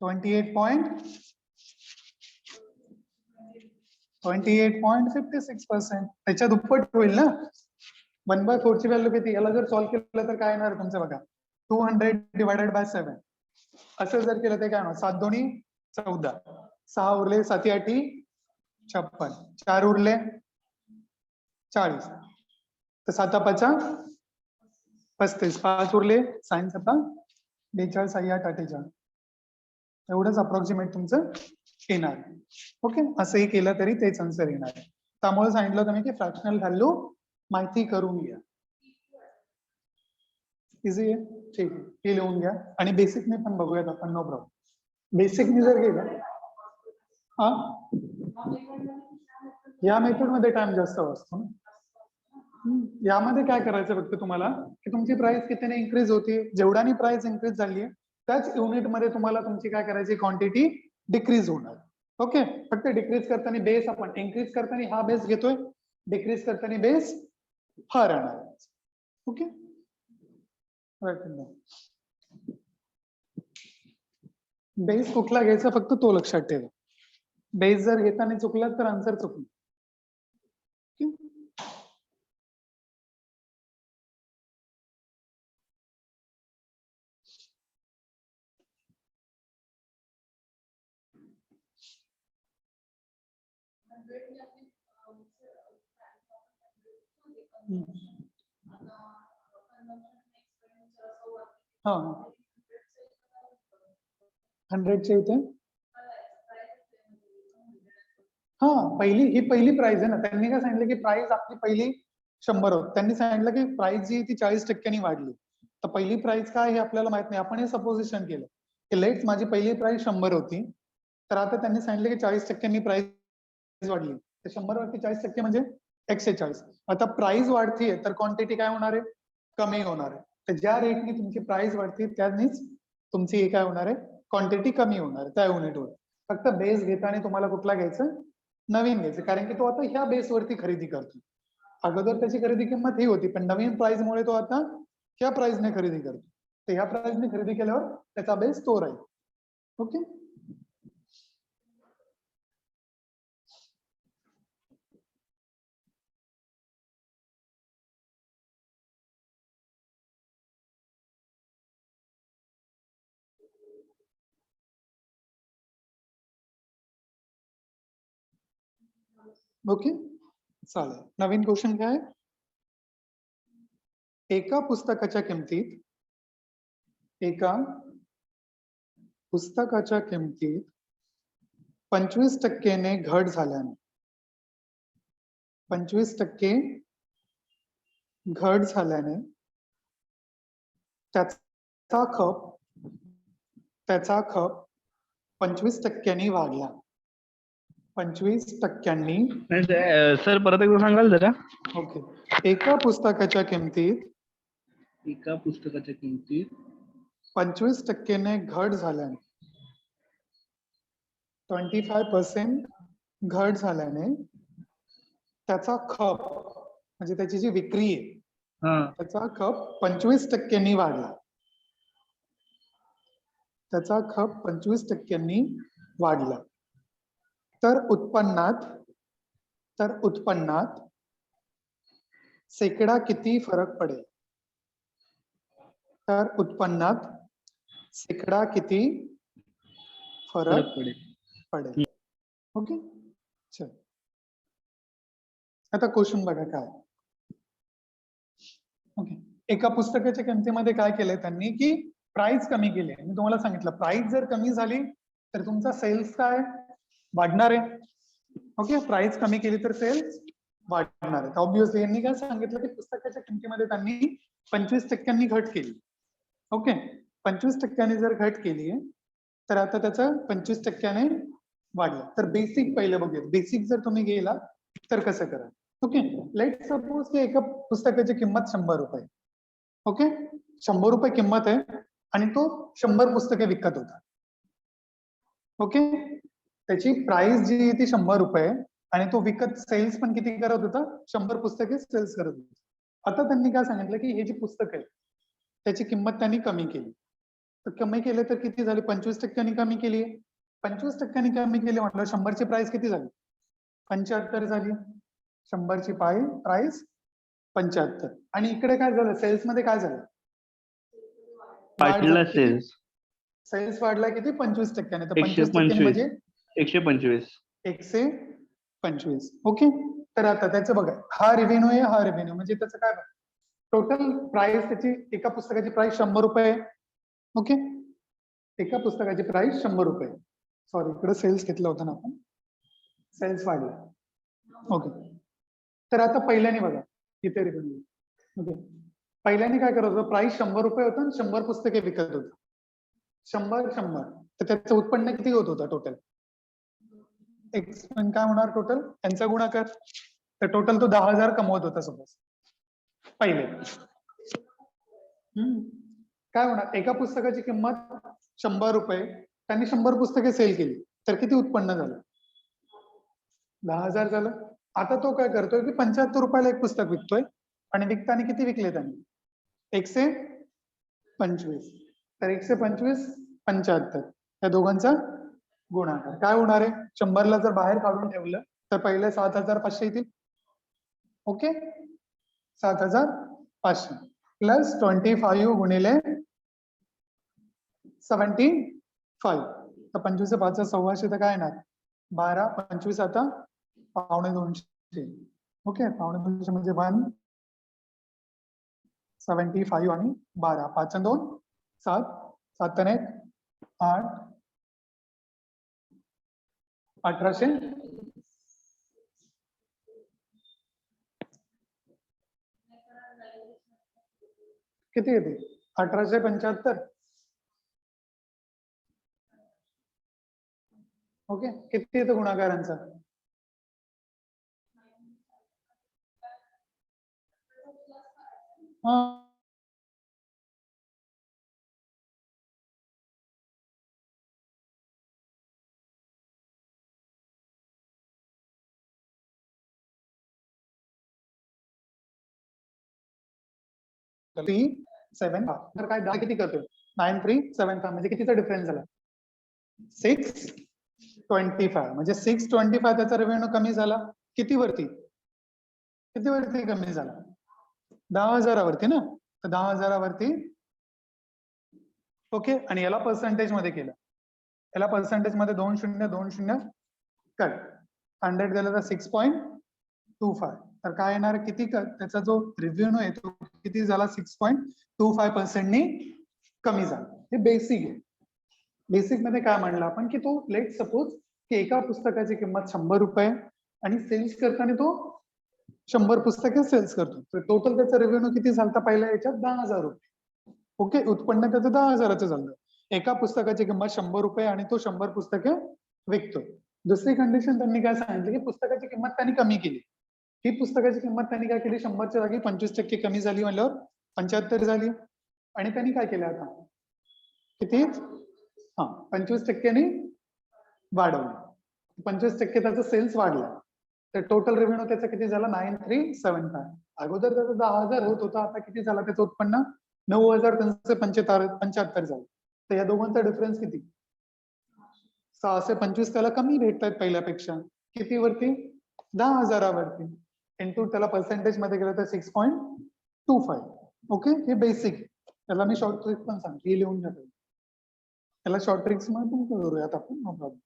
28.56%. त्याच्या दुप्पट होईल ना. 1/4 ची व्हॅल्यू किती, याला जर सॉल्व्ह केलं तर काय येणार तुमचं बघा, 200 डिवायडेड बाय 7. असं जर केलं तर काय होणार, 7 2 14, 6 उरले 7 8 56, 4 उरले 40, तर 7 5 35, 5 उरले 6 7 42, 6 8 48. एवढंच अप्रॉक्सिमेट तुमचं येणार. ओके. असंही केलं तरी तेच आन्सर येणार आहे. त्यामुळे सांगितलं तुम्ही की फ्रॅक्शनल व्हॅल्यू माहिती करून घ्या. इझी आहे. ठीक आहे, हे लिहून घ्या. आणि बेसिकने पण बघूयात आपण, नो प्रॉब्लेम. बेसिकने जर गेलं, हा या मेथड मध्ये टाइम जास्त असतो ना. यामध्ये काय करायचं फक्त तुम्हाला की तुमची प्राइस कितीने इन्क्रीज होती, जेवढ्यानी प्राइस इन्क्रीज झाली आहे त्याच युनिट मध्ये तुम्हाला तुमची काय करायची, क्वांटिटी डिक्रीज होणार. ओके, फक्त डिक्रीज करताना बेस आपण इन्क्रीज करताना हा बेस घेतोय, डिक्रीज करताना बेस हा राहणार. ओके, बेस कुठला घ्यायचा फक्त तो लक्षात ठेवा. बेस जर घेताना चुकला तर आन्सर चुकलं. हा 100चे इथे हा ही पहिली प्राइस आहे ना. त्यांनी काय सांगितलं की प्राइस आपली पहिली 100 होती. त्यांनी सांगितलं की प्राइस जी ती 40% वाढली. तर पहिली प्राइस काय हे आपल्याला माहित नाही. आपण हे सपोजिशन केलं की लेट्स माझी पहिली प्राइस 100 होती, तर आता त्यांनी सांगितलं की 40% प्राइस वाढली. तर 100 वरती 40% म्हणजे 140. आता प्राइस वाढतीये तर क्वांटिटी काय होणार आहे? कमी होणार आहे. तर ज्या रेटने तुमची प्राइस वाढते त्यानेच तुमची हे काय होणार आहे? क्वांटिटी कमी होणार आहे त्या युनिटवर. फक्त बेस घेताना तुम्हाला कुठला घ्यायचं? नवीन घ्यायचं, कारण की तो आता ह्या बेसवरती खरेदी करतो. अगोदर त्याची खरेदी किंमत ही होती, पण नवीन प्राइस मुळे तो आता ह्या प्राइसने खरेदी करतो. तर ह्या प्राइसने खरेदी केल्यावर त्याचा बेस तो राहील. ओके, ओके चालेल. नवीन क्वेश्चन काय आहे? एका पुस्तकाच्या किमतीत 25%ने घट झाल्याने 25% घट झाल्याने त्याचा खप 25%नी वाढला. 25%नी. सर परत एकदा सांगाल जरा. ओके, एका पुस्तकाच्या किमतीत 25%ने घट झाल्याने 25% घट झाल्याने त्याचा खप म्हणजे त्याची जी विक्री आहे त्याचा खप 25%नी वाढला. त्याचा खप 25%नी वाढला. तर उत्पन्नात शेकडा किती फरक पडेल? तर उत्पन्नात शेकडा किती फरक पडेल? ओके, चल आता क्वेश्चन बघा काय. ओके, एका पुस्तकाच्या किमतीमध्ये काय केलंय त्यांनी की प्राइस कमी केली. मी तुम्हाला सांगितलं प्राइस जर कमी झाली तर तुमचा सेल्स काय वाढणार आहे. ओके, प्राइस कमी केली तर सेल्स वाढणार आहे. ऑब्विसली यांनी काय सांगितलं की पुस्तकाच्या किमतीमध्ये त्यांनी 25%नी घट केली. ओके, 25%नी जर घट केली तर आता त्याचं 25%ने वाढलं. तर बेसिक पहिलं बघूया. बेसिक जर तुम्ही गेला तर कसं करा. ओके, लेट सपोज की एका पुस्तकाची किंमत 100 रुपये. ओके, 100 रुपये किंमत आहे आणि तो 100 पुस्तके विकत होता. ओके, त्याची प्राइस जी ती 100 रुपये आणि तो विकत सेल्स पण किती करत होता? 100 पुस्तके सेल्स करत होता. आता त्यांनी काय सांगितलं की हे जी पुस्तक आहे त्याची किंमत त्यांनी कमी केली. तर कमी केले तर किती झाली? 25%नी कमी केली. 25%नी कमी केली म्हटलं 100 ची प्राइस किती झाली? 75 झाली. 100 ची प्राइस 75. आणि इकडे काय झालं? सेल्स मध्ये काय झालं? सेल्स वाढला किती? 25%ने. तर 25% म्हणजे 125. ओके, तर आता त्याचं बघा हा रेव्हेन्यू आहे, हा रेव्हेन्यू म्हणजे त्याचं काय टोटल प्राइस त्याची एका पुस्तकाची प्राइस 100 रुपये. ओके, एका पुस्तकाची प्राइस 100 रुपये. सॉरी, इकडे सेल्स घेतला होता ना आपण. सेल्स वाढला. ओके, तर आता पहिल्याने बघा इथे रेव्हेन्यू. ओके, पहिल्याने काय करत होतं? प्राइस 100 रुपये होतं आणि 100 पुस्तके विकत होतं. 100 तर त्याचं उत्पन्न किती होत होतं टोटल? काय होणार टोटल? त्यांचा गुणाकार. तर टोटल तो 10,000 कमवत होता सपोज पहिले. काय होणार? एका पुस्तकाची किंमत 100 रुपये, त्यांनी 100 पुस्तके सेल केली तर किती उत्पन्न झालं? 10,000 झालं. आता तो काय करतोय की 75 रुपयाला एक पुस्तक विकतोय आणि विकताना किती विकले त्यांनी? 125. तर 125 75 या दोघांचा गुणाकार काय होणार आहे? 100ला जर बाहेर काढून ठेवलं तर पहिले 7,500 येतील. ओके, 7,500 प्लस 25 गुणिले 75. तर 25 5 1,600 तर काय येणार? 12 25 आता 1,250. ओके, 1,250 म्हणजे 175 आणि 12 5 आणि 2 7 7 आणि 1 8 1800 किती येते? 1875. ओके, किती येतं गुणाकारांचा? हा ती 7 तर काय 10 किती करतोय? 9375 म्हणजे कितीचा डिफरन्स झाला? 625 म्हणजे 625 त्याचा रेव्हेन्यू कमी झाला. किती वरती कमी झाला? 10,000 वरती ना. तर 10,000 वरती. ओके, आणि याला पर्सेंटेज मध्ये केलं. याला पर्सेंटेज मध्ये 2 0 कट 100 दिलं तर 6.25. तर काय येणार? किती त्याचा जो रेव्हेन्यू आहे तो किती झाला? 6.25% ने कमी झाला. हे बेसिक आहे. बेसिक मध्ये काय म्हणलं आपण की तो लेट सपोज की एका पुस्तकाची किंमत 100 रुपये आणि सेल्स करताना तो 100 पुस्तके सेल्स करतो. तर टोटल त्याचा रेव्हेन्यू किती झाला पहिल्या याच्यात? 10,000 रुपये. ओके, उत्पन्न त्याचं 10,000चं झालं. एका पुस्तकाची किंमत 100 रुपये आणि तो 100 पुस्तके विकतो. दुसरी कंडिशन त्यांनी काय सांगितली की पुस्तकाची किंमत त्यांनी कमी केली. ही पुस्तकाची किंमत त्यांनी काय केली? 100च्या जागी 25% कमी झाली म्हणल्यावर 75 झाली. आणि त्यांनी काय केलं आता? किती? 25%ने वाढवलं. 25% त्याचा सेल्स वाढला. तर टोटल रेव्हेन्यू त्याचा किती झाला? 9375. अगोदर त्याचा 10,000 होत होता, आता किती झाला त्याचं उत्पन्न? 9,375 झालं. तर या दोघांचा डिफरन्स किती? 625 त्याला कमी भेटतात पहिल्यापेक्षा. किती वरती? 10,000 वरती. इंटू त्याला पर्सेंटेज मध्ये गेलं तर 6.25. ओके, हे बेसिक. त्याला मी शॉर्ट ट्रिक पण सांगते, लिहून घ्या. त्याला शॉर्ट ट्रिक्स मध्ये पण करूयात आपण, नो प्रॉब्लेम.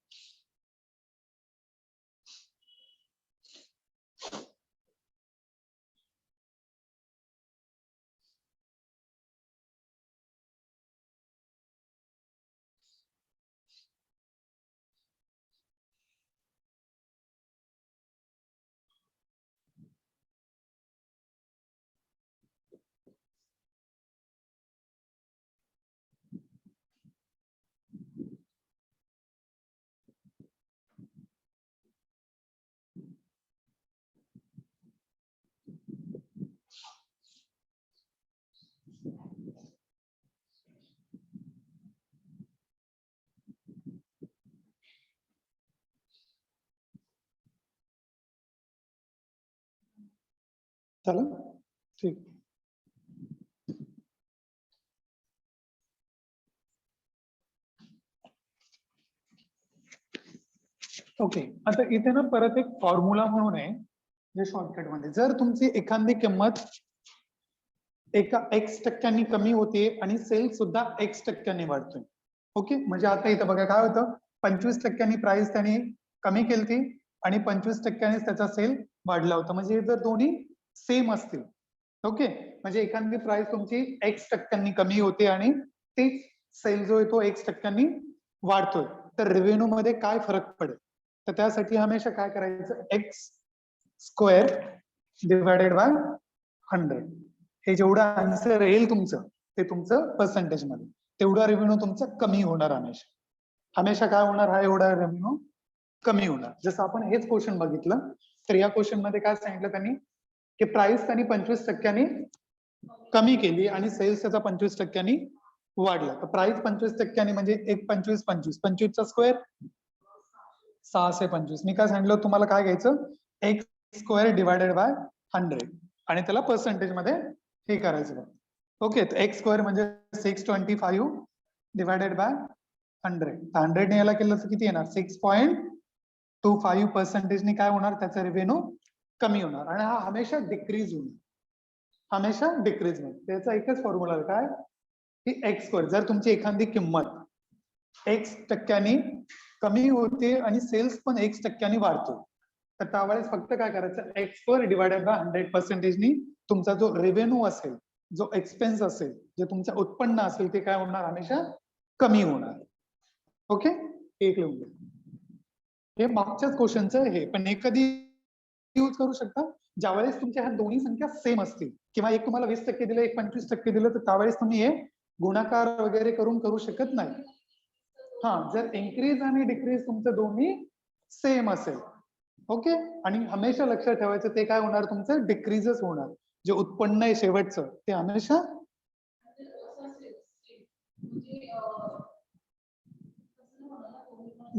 चला ठीक. ओके, आता इथे ना परत एक फॉर्म्युला म्हणून आहे जे शॉर्टकट मध्ये, जर तुमची एखादी किंमत एका x% कमी होते आणि सेल सुद्धा x% वाढतोय. ओके, म्हणजे आता इथं बघा काय होतं? 25% प्राइस त्यांनी कमी केली आणि 25% त्याचा सेल वाढला होता. म्हणजे जर दोन्ही सेम असतील, ओके, म्हणजे एखादी प्राइस तुमची x% कमी होते आणि तीच सेल जो आहे तो x% वाढतोय, तर रेव्हेन्यू मध्ये काय फरक पडेल? तर त्यासाठी हमेशा काय करायचं? x² divided by 100. हे जेवढं आन्सर येईल तुमचं ते तुमचं पर्सेंटेज मध्ये, तेवढा रेव्हेन्यू तुमचा कमी होणार. हमेशा हमेशा काय होणार? हा एवढा रेव्हेन्यू कमी होणार. जसं आपण हेच क्वेश्चन बघितलं, तर या क्वेश्चन मध्ये काय सांगितलं त्यांनी की प्राइस त्यांनी 25% कमी केली आणि सेल्स त्याचा 25% वाढला. तर प्राइस 25% म्हणजे 1 25 25 25 चा स्क्वेअर 625. मी काय सांगितलं तुम्हाला काय घ्यायचं, एक्स स्क्वेअर डिवायडेड बाय 100 आणि त्याला पर्सेंटेज मध्ये हे करायचं बघ. ओके, तर एक्स स्क्वेअर म्हणजे 625 डिवायडेड बाय 100. 100 ने याला केलं तर किती येणार, 6.25% काय होणार, त्याचा रेव्हेन्यू कमी होणार आणि हा हमेशा डिक्रीज होणार, हमेशा डिक्रीज होणार. त्याचा एकच फॉर्म्युला आहे काय, की एक्स स्क्वेअर जर तुमची एखादी किंमत x% कमी होते आणि सेल्स पण x% वाढतो, तर त्यावेळेस फक्त काय करायचं, एक्स स्क्वेअर डिवायडेड बाय 100% तुमचा जो रेव्हेन्यू असेल, जो एक्सपेन्स असेल, जे तुमचं उत्पन्न असेल, ते काय होणार, हमेशा कमी होणार. ओके, एक लिहून घ्या. हे मागच्याच क्वेश्चनचं हे, पण हे कधी यूज करू शकता, ज्यावेळेस तुमच्या ह्या दोन्ही संख्या सेम असतील, किंवा एक तुम्हाला 20% दिलं, एक 25% दिलं, तर त्यावेळेस तुम्ही हे गुणाकार वगैरे करून करू शकत नाही. हा, जर इन्क्रीज आणि डिक्रीज तुमचं दोन्ही सेम असेल. ओके, आणि हमेशा लक्षात ठेवायचं ते काय होणार, तुमचं डिक्रीजच होणार. जे उत्पन्न आहे शेवटचं ते हमेशा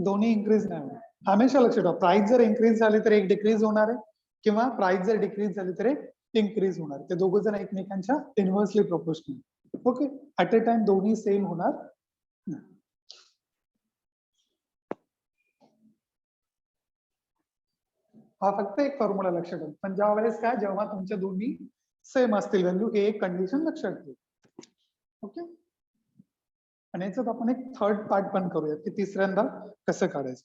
दोन्ही इन्क्रीज नाही होणार. हमेशा लक्षात ठेवा, प्राइस जर इन्क्रीज झाली तर एक डिक्रीज होणार आहे, किंवा प्राइस जर डिक्रीज झाली तर एक इन्क्रीज होणार. ते दोघं जण एकमेकांच्या inversely proportional. Okay, at a time दोन्ही सेम होणार. हा फक्त एक फॉर्म्युला लक्षात ठेवा, पण ज्या वेळेस काय, जेव्हा तुमच्या दोन्ही सेम असतील व्हॅल्यू, हे एक कंडिशन लक्षात ठेवा. ओके, आणि याच्यात आपण एक थर्ड पार्ट पण करूया, की तिसऱ्यांदा कसं काढायचं.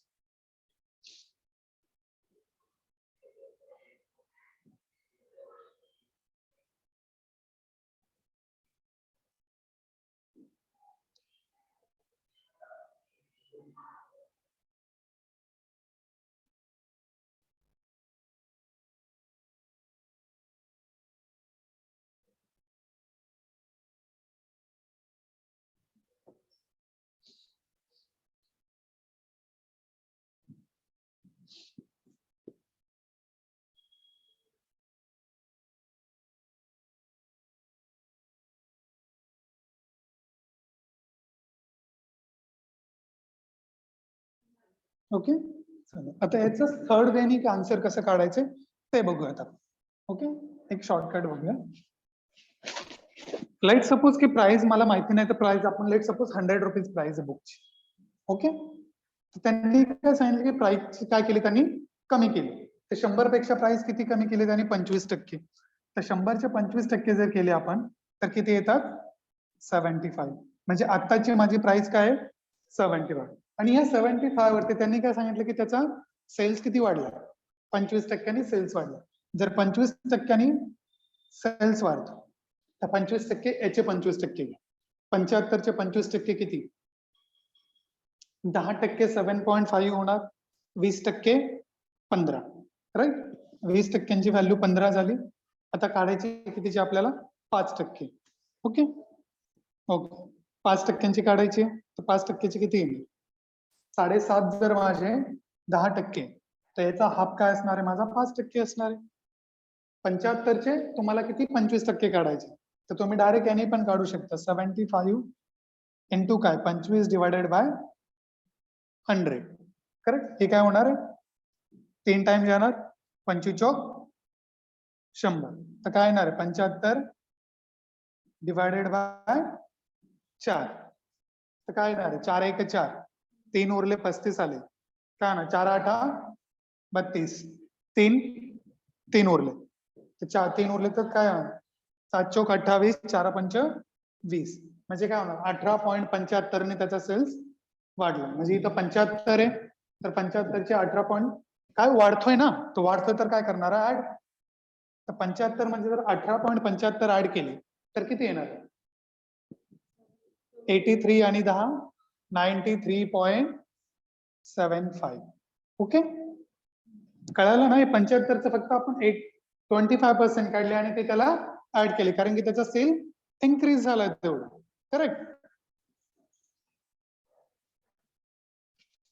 ओके, आता याचं थर्ड वेनी आन्सर कसं काढायचं ते बघूयात आपण. ओके, एक शॉर्टकट बघूया. लेट सपोज की प्राइस मला माहिती नाही, तर प्राइस आपण लेट सपोज 100 रुपीज प्राइस आहे बुकची. ओके, त्यांनी काय सांगितलं की प्राइस काय केली, त्यांनी कमी केली. तर 100 पेक्षा प्राइस किती कमी केली त्यांनी, 25%. तर 100चे 25% जर केले आपण, तर किती येतात, 75. म्हणजे आत्ताची माझी प्राइस काय आहे, 75. आणि या 75 वरती त्यांनी काय सांगितलं की त्याचा सेल्स किती वाढला, 25% सेल्स वाढला. जर 25% सेल्स वाढतो, तर 25% याचे 25% 75चे 25% किती, 10% 7.5 होणार, 20% 15. राईट, 20%ची व्हॅल्यू 15 झाली. आता काढायची कितीची आपल्याला, 5%. ओके, ओके, 5%ची काढायची, तर 5%ची किती येईल, 7.5. जर माझे 10%, तर याचा हाफ काय असणार आहे, माझा 5% असणार आहे. 75चे तुम्हाला किती, 25% काढायचे, तर तुम्ही डायरेक्ट याने पण काढू शकता, 75 इंटू काय, 25 डिवायडेड बाय 100. करेक्ट, हे काय होणार आहे, 3 टाइम जाणार, 25 चौक 100. तर काय येणार आहे, 75 डिवायडेड बाय 4. तर काय येणार आहे, 4 1 4, 3 उरले 35 आले. काय ना, 4 8 32, 3 उरले, तर 3 उरले तर काय होणार, 7 चौक 28, 4 पंच 20. म्हणजे काय होणार, 18.75 ने त्याचा सेल्स वाढला. म्हणजे इथं 75 आहे, तर 75चे 18 काय वाढतोय ना, तो वाढतोय तर काय करणार ऍड. तर 75 म्हणजे जर 18.75 ऍड केले तर किती येणार, 83 आणि 10 93.75. ओके, कळालं नाही, 75चं फक्त आपण 25% काढले आणि ते त्याला ऍड केले, कारण की त्याचा सेल इन्क्रीज झाला तेवढा. करेक्ट.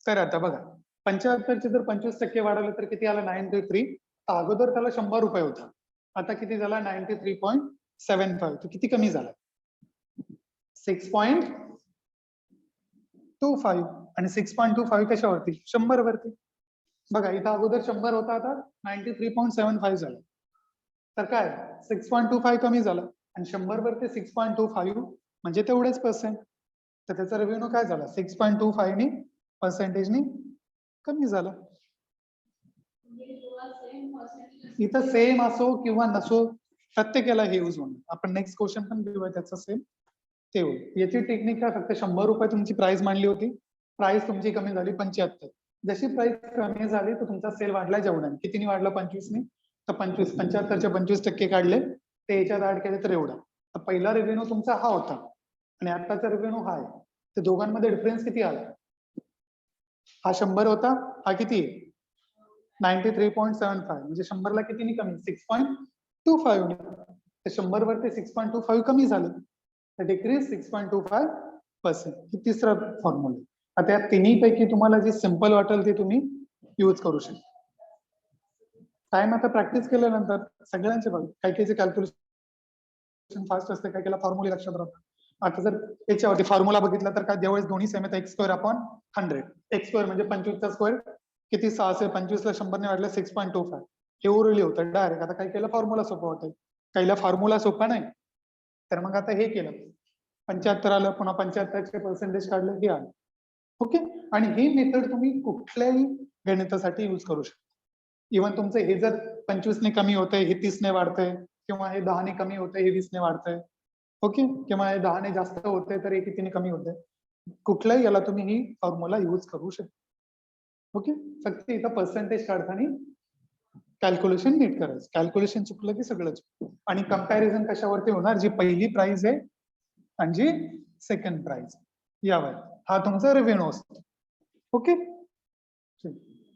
तर आता बघा, 75चे जर 25% वाढवले तर किती आलं, 93. अगोदर त्याला 100 रुपये होता, आता किती झाला, 93.75. तर किती कमी झाला, 6.25. आणि 6.25 कशावरती, 100 वरती. बघा इथं अगोदर 100 होता, आता 93.75 झाला. तर काय 6.25 कमी झाला आणि 100 वरती 6.25 म्हणजे तेवढेच पर्सेंट. तर त्याचा रेव्हेन्यू काय झाला 6.25 नी पर्सेंटेजनी कमी झाला. इथं सेम असो किंवा नसो प्रत्येकाला हे यूज होणार. आपण नेक्स्ट क्वेश्चन पण घेऊया त्याचा सेम ते होईल. याची टेक्निक काय, फक्त 100 रुपये तुमची प्राइस मांडली होती, प्राइस तुमची कमी झाली 75. जशी प्राइस कमी झाली तर तुमचा सेल वाढला जेवढा. कितीने वाढला 25 ने, तर 25 75चे 25% काढले ते याच्यात ऍड केले तर एवढा. तर पहिला रेव्हेन्यू तुमचा हा होता आणि आताचा रेव्हेन्यू हा आहे. तर दोघांमध्ये डिफरन्स किती आला? हा 100 होता, हा किती 93.75 म्हणजे 100 ला कितीने कमी 6.25. तर 100 वरती 6.25 कमी झालं तर डिक्रीज 6.25%. ही तिसरा फॉर्म्युला. आता या तिन्ही पैकी तुम्हाला जे सिंपल वाटेल ते तुम्ही यूज करू शकता. टाइम आता प्रॅक्टिस केल्यानंतर सगळ्यांचे बघा काही काहीचे कॅल्क्युलेशन फास्ट असते, काही काही फॉर्म्युले लक्षात राहतात. आता जर याच्यावरती फॉर्म्युला बघितला तर काय ज्यावेळेस दोन्ही सेम आहेत, x² अपॉन 100. x² म्हणजे 25 चा स्क्वेअर किती 625 ला 100 ने वाढलं 6.25 हे ओरली होतं डायरेक्ट. आता काही केलं फॉर्म्युला सोपं वाटेल, काहीला फॉर्म्युला सोपा नाही. तर मग आता हे केलं 75 आलं, पुन्हा 75चे पर्सेंटेज काढले हे आलं. ओके. आणि ही मेथड तुम्ही कुठल्याही गणितासाठी यूज करू शकता. इव्हन तुमचं हे जर 25 ने कमी होतंय, हे 30 ने वाढतंय, किंवा हे 10 ने कमी होतंय, हे 20 ने वाढतंय. ओके. किंवा हे 10 ने जास्त होतंय तर हे कितीने कमी होतंय. कुठल्याही याला तुम्ही ही फॉर्म्युला यूज करू शकता. ओके. फक्त इथं पर्सेंटेज काढताना कॅल्क्युलेशन नीट करायचं. कॅल्क्युलेशन चुकलं की सगळं चुकलं. आणि कंपॅरिझन कशावरती होणार, जी पहिली प्राइस आहे आणि जी सेकंड प्राइस यावर. हा तुमचा रेव्हेन्यू असतो. ओके.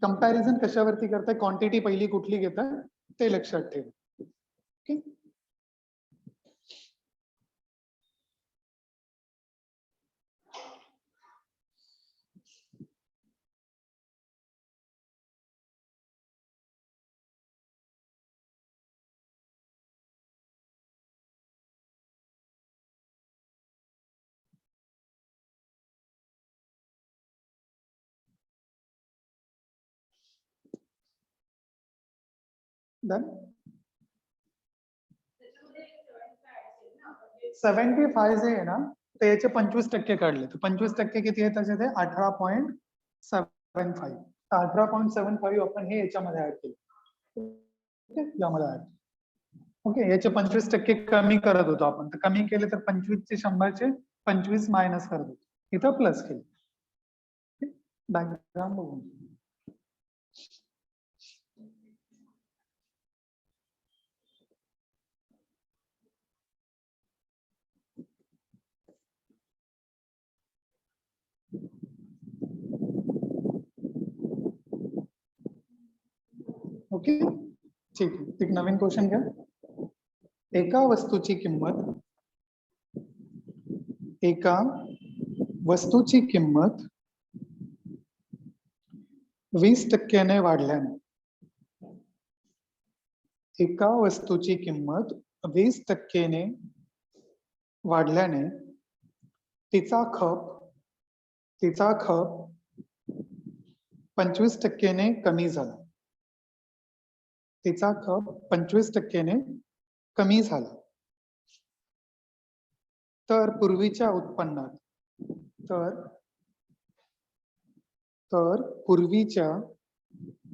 कंपॅरिझन कशावरती करताय, क्वांटिटी पहिली कुठली घेताय ते लक्षात ठेवा. ओके. डन. 75 जे आहे ना ते याचे 25% काढले तर 25% किती आहे त्याच्यात 18.75. 18.75 आपण हे याच्यामध्ये ऍड केलं. ओके. यामध्ये ऍड. ओके. याचे 25% कमी करत होतो आपण, तर कमी केले तर 25 चे 100चे 25 मायनस करत होतो, इथं प्लस केले. डायग्राम बघून. ओके. ठीक आहे. एक नवीन क्वेश्चन घ्या. एका वस्तूची किंमत 20% वाढल्याने, एका वस्तूची किंमत 20% वाढल्याने तिचा खप 25% कमी झाला. तिचा खप 25% कमी झाला. तर पूर्वीच्या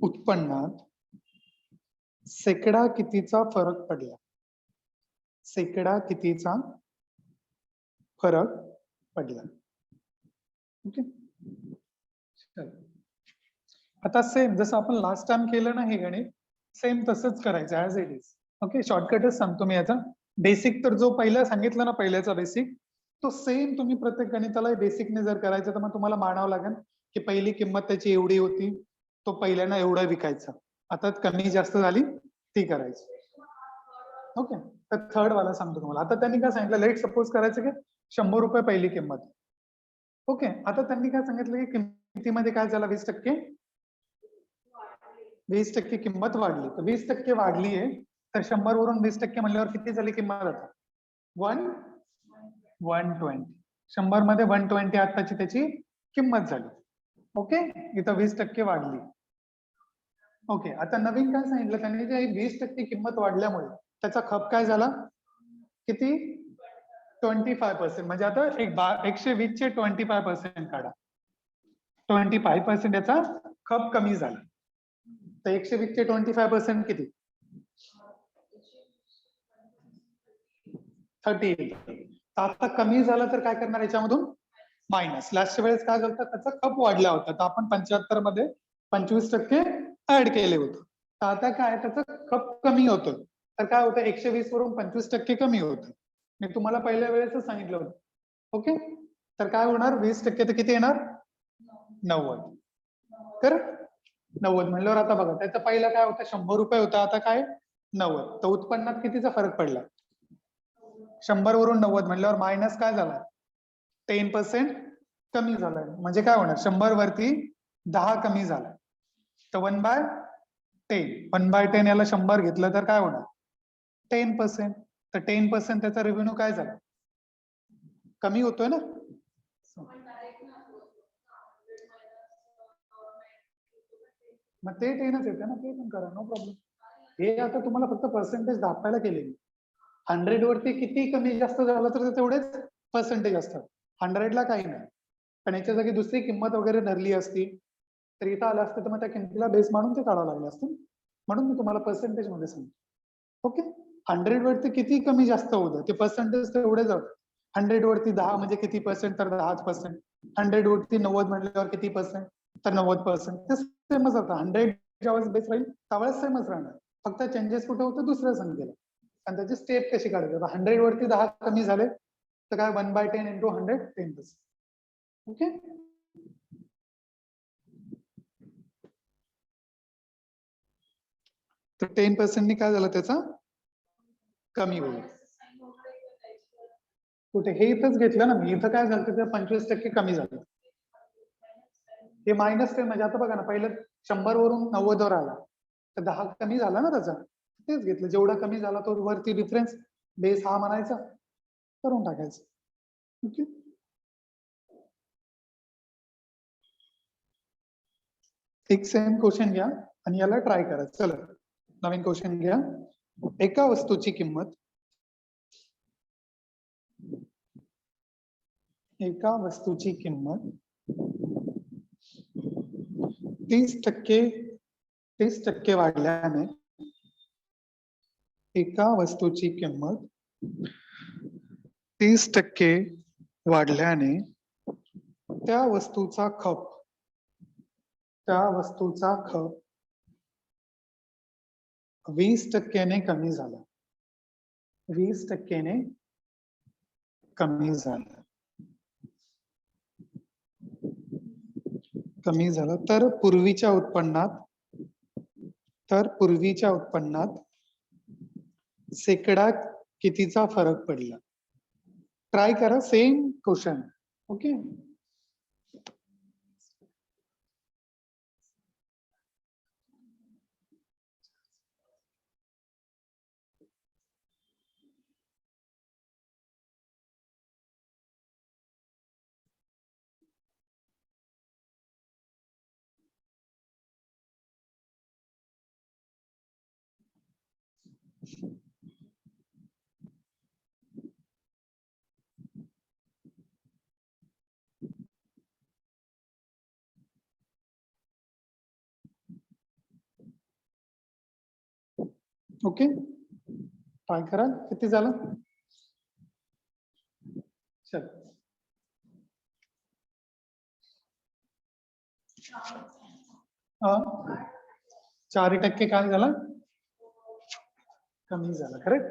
उत्पन्नात शेकडा कितीचा फरक पडला. शेकडा कितीचा फरक पडला. ओके. आता सेम जसं आपण लास्ट टाइम केलं ना हे गणित, सेम तसंच करायचं ऍज इट इज. ओके. शॉर्टकटच सांगतो मी याचा. बेसिक तर जो पहिला सांगितलं ना पहिल्याचा बेसिक, तो सेम तुम्ही प्रत्येक गणिताला बेसिकने जर करायचं तर मग तुम्हाला मानावं लागेल की पहिली किंमत त्याची एवढी होती, तो पहिल्याना एवढा विकायचा, आता कमी जास्त झाली ती करायची. ओके. तर थर्ड वाला सांगतो तुम्हाला. आता त्यांनी काय सांगितलं, लेट सपोज करायचं की 100 रुपये पहिली किंमत. ओके. आता त्यांनी काय सांगितलं की किमतीमध्ये काय झालं 20% किंमत वाढली. तर 20% वाढली आहे तर 100 वरून 20% म्हणल्यावर किती झाली किंमत आता 120. 100 मध्ये 120 आताची त्याची किंमत झाली. ओके. इथं 20% वाढली. ओके, आता नवीन काय सांगितलं त्यांनी, जे 20% किंमत वाढल्यामुळे त्याचा खप काय झाला, किती, 25%. म्हणजे आता 120 चे 25% काढा, 25% याचा खप कमी झाला. तर 120 चे 25% किती, 30. आता कमी झालं तर काय करणार याच्यामधून, मायनस. लास्टच्या वेळेस काय झालं, त्याचा खप वाढला होता, तर आपण 75 मध्ये 25% ऍड केले होते. तर आता काय, त्याचा खप कमी होतं, तर काय होतं, 120 वरून 25% कमी होतं. मी तुम्हाला पहिल्या वेळेस सांगितलं होतं. ओके, तर काय होणार, 20% तर किती येणार, 90. तर 90 म्हणल्यावर आता बघा, त्याचा पहिला काय होता, 100 रुपये होता, आता काय 90. तर उत्पन्नात कितीचा फरक पडला, 100 वरून 90 म्हणल्यावर मायनस काय झाला, 10% कमी झालाय. म्हणजे काय होणार, 100 वरती 10 कमी झाला, तर 1/10. 1/10 याला 100 घेतलं तर काय होणार, 10%. तर 10% त्याचा रेव्हेन्यू काय झाला, कमी होतोय ना. मग ते 10च येते ना, ते पण करा, नो प्रॉब्लेम. हे आता तुम्हाला फक्त पर्सेंटेज दाखवायला केलेली. 100 वरती किती कमी जास्त झालं तर तेवढेच पर्सेंटेज असतात, 100 ला काही नाही. पण याच्या जागी दुसरी किंमत वगैरे धरली असती तर इथं आलं असतं, तर मग त्या किंमतीला बेस मानून ते काढावं लागलं असतं. म्हणून मी तुम्हाला पर्सेंटेज मध्ये सांगतो. ओके, 100 वरती किती कमी जास्त होतं ते पर्सेंटेज तेवढे जातं. 100 वरती 10 म्हणजे किती पर्सेंट, तर 10%. 100 वरती 90 म्हटल्यावर किती पर्सेंट, तर 90%. ते सेमच होतं, 100 ज्यावेळेस बेस राहील त्यावेळेस सेमच राहणार, फक्त चेंजेस कुठे होतं, दुसऱ्या संख्येला. आणि त्याची स्टेप कशी काढायची, 100 वरती 10 कमी झाले तर काय, 1/10 इंटू 100, 10%. ओके, तर 10% काय झालं, त्याचा कमी होईल. कुठे, हे इथंच घेतलं ना मी, इथं काय झालं, तर 25% कमी झालं. हे -10 म्हणजे आता बघा ना, पहिलं 100 वरून 90 वर आला तर 10 कमी झाला ना त्याचा, तेच घेतलं. जेवढा कमी झाला तो वरती डिफरन्स बेस हा म्हणायचा, करून टाकायचं. ओके, एक सेम क्वेश्चन घ्या आणि याला ट्राय करा. चला, नवीन क्वेश्चन घ्या. एका वस्तूची किंमत, एका वस्तूची किंमत 30% वाढल्याने, एका वस्तूची किंमत 30% वाढल्याने त्या वस्तूचा खप 20% कमी झाला. 20% कमी झाला. तर पूर्वीच्या उत्पन्नात शेकडा कितीचा फरक पडला. ट्राय करा, same question. Okay, okay, try करा, किती झालं. चल, 4% काय झालं, कमी झालं. करेक्ट.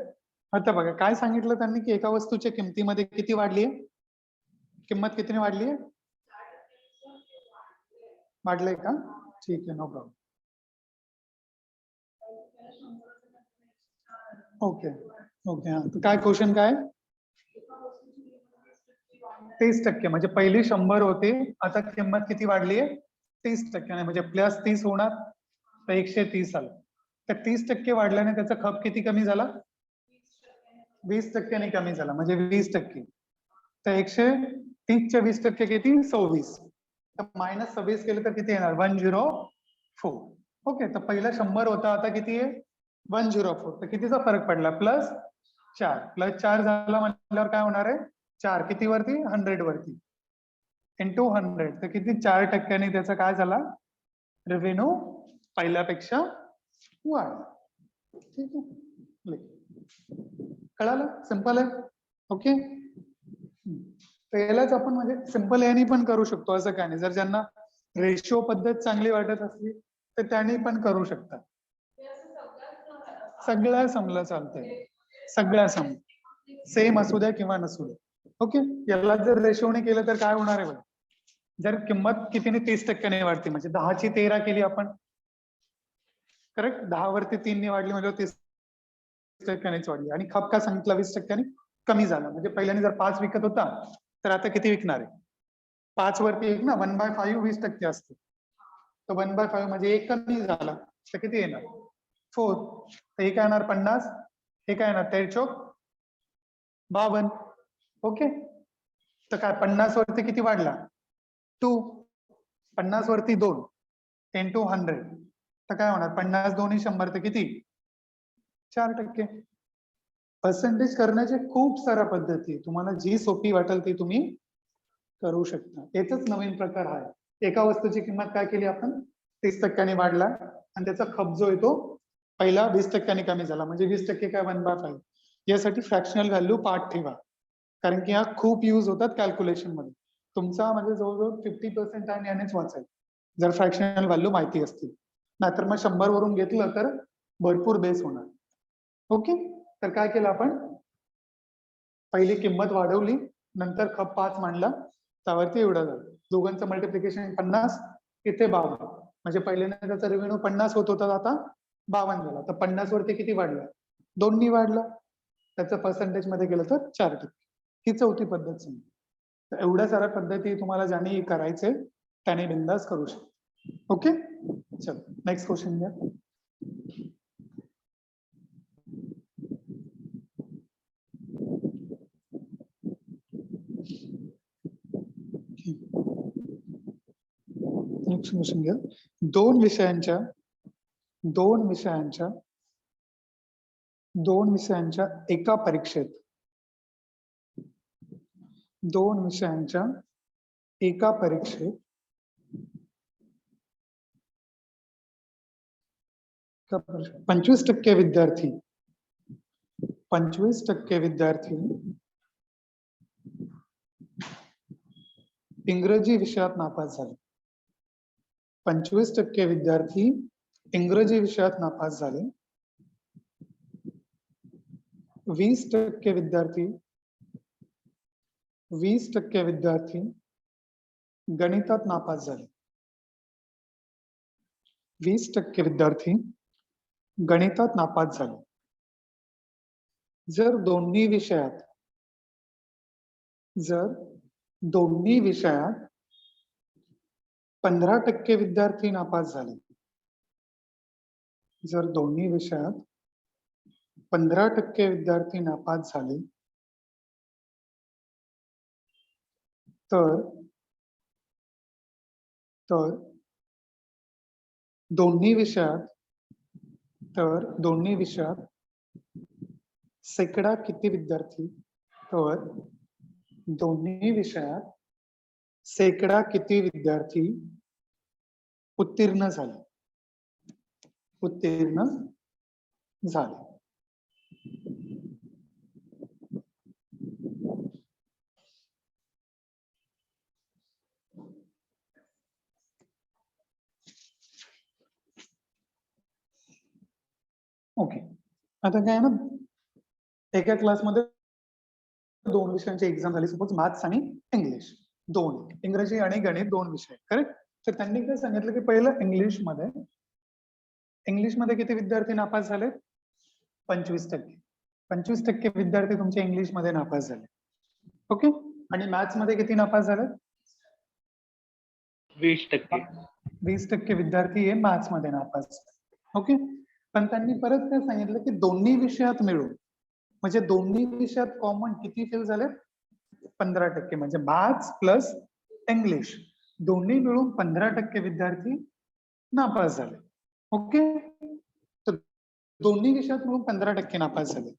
आता बघा काय सांगितलं त्यांनी, की एका वस्तूच्या किमतीमध्ये किती वाढली आहे, किंमत कितीने वाढली आहे, वाढलंय का, ठीक आहे, नो प्रॉब्लेम. ओके ओके, हा, तर काय क्वेश्चन काय, 30%. म्हणजे पहिली 100 होती, आता किंमत किती वाढली आहे, 30%. म्हणजे +30 होणार तर 130 आलं. तर 30% वाढल्याने त्याचा खप किती कमी झाला, 20% कमी झाला. म्हणजे 20%. तर 130 चे 20% किती, 26. तर -26 केलं तर किती येणार, 104. ओके, तर पहिला 100 होता, आता किती आहे 104. तर कितीचा फरक पडला +4 झाला म्हटल्यावर काय होणार आहे 4 किती वरती 100 वरती इंटू 100, तर किती 4% त्याचा काय झाला रेव्हेन्यू पहिल्यापेक्षा वाढला. ठीक आहे, कळालं, सिंपल आहे. ओके, तर यालाच आपण म्हणजे सिंपल याने पण करू शकतो, असं काय नाही. जर ज्यांना रेशो पद्धत चांगली वाटत असली तर त्यांनी पण करू शकतात. सगळ्या समला चालतंय, सगळ्या सम सेम असू द्या किंवा नसू द्या. ओके, याला जर रेशोने केलं तर काय होणार आहे बघा, जर किंमत कितीने 30% वाढते, म्हणजे 10 ची 13 केली आपण, करेक्ट, 10 वरती 3 ने वाढली म्हणजे 30%नेच वाढली. आणि खप का सांगितला 20% कमी झाला, म्हणजे पहिल्याने जर 5 विकत होता तर आता किती विकणार आहे 5 वरती 1 ना, 1/5 20% असते, तर 1/5 म्हणजे 1 कमी झाला तर किती येणार 4. तर हे काय येणार 50, हे काय येणार 13 52. ओके, तर काय 50 वरती किती वाढला 2, 50 वरती 2 10 to 100, तर काय होणार 50 2 100 तर किती 4%. पर्सेंटेज करण्याचे खूप साऱ्या पद्धती, तुम्हाला जी सोपी वाटेल ती तुम्ही करू शकता. याचाच नवीन प्रकार आहे. एका वस्तूची किंमत काय केली आपण 30% वाढला आणि त्याचा खप जो येतो पहिला 20% कमी झाला, म्हणजे 20% काय 1/5. यासाठी फ्रॅक्शनल व्हॅल्यू पार्ट ठेवा, कारण की ह्या खूप यूज होतात कॅल्क्युलेशन मध्ये. तुमचा म्हणजे जवळजवळ 50% टाइम यानेच वाचाल जर फ्रॅक्शनल व्हॅल्यू माहिती असतील, नाहीतर मग 100 वरून घेतलं तर भरपूर बेस होणार. ओके, तर काय केलं आपण पहिली किंमत वाढवली, नंतर खप 5 मांडला, त्यावरती एवढं झालं. दोघांचं मल्टिप्लिकेशन 50, इथे 52, म्हणजे पहिल्यांदा त्याचा रेव्हेन्यू 50 होत होता, आता 52 झाला. तर 50 वरती किती वाढलं 2 वाढलं, त्याचं पर्सेंटेज मध्ये गेलं तर 4%. ही चौथी पद्धत सांगते. तर एवढ्या साऱ्या पद्धती तुम्हाला ज्यांनी करायचे त्याने बिंदास करू शकतो. ओके, चल नेक्स्ट क्वेश्चन घ्या. नेक्स्ट क्वेश्चन घ्या. दोन विषयांच्या एका परीक्षेत दोन विषयांच्या एका परीक्षेत 25% विद्यार्थी इंग्रजी विषयात नापास झाले. 25% विद्यार्थी इंग्रजी विषयात नापास झाले. 20% विद्यार्थी गणितात नापास झाले. 20% विद्यार्थी गणितात नापास झाले. जर दोन्ही विषयात 15% विद्यार्थी नापास झाले, जर दोन्ही विषयात 15% विद्यार्थी नापास झाले, तर दोन्ही विषयात शेकडा किती विद्यार्थी, तर दोन्ही विषयात शेकडा किती विद्यार्थी उत्तीर्ण झाले. ओके, आता काय ना एका क्लासमध्ये 2 विषयांची एक्झाम झाली, सपोज मॅथ्स आणि इंग्लिश, इंग्रजी आणि गणित 2 विषय, करेक्ट. तर त्यांनी काय सांगितलं की पहिलं इंग्लिशमध्ये किती विद्यार्थी नापास झाले 25% विद्यार्थी तुमचे इंग्लिशमध्ये नापास झाले. ओके, आणि मॅथ्स मध्ये किती नापास झाले 20% विद्यार्थी हे मॅथ्स मध्ये नापास झाले. ओके, पण त्यांनी परत काय सांगितलं की दोन्ही विषयात मिळून, म्हणजे दोन्ही विषयात कॉमन किती फेल झाले 15%, म्हणजे मॅथ्स प्लस इंग्लिश दोन्ही मिळून 15% विद्यार्थी नापास झाले. ओके, तर दोन्ही विषयात मिळून 15% नापास झाले.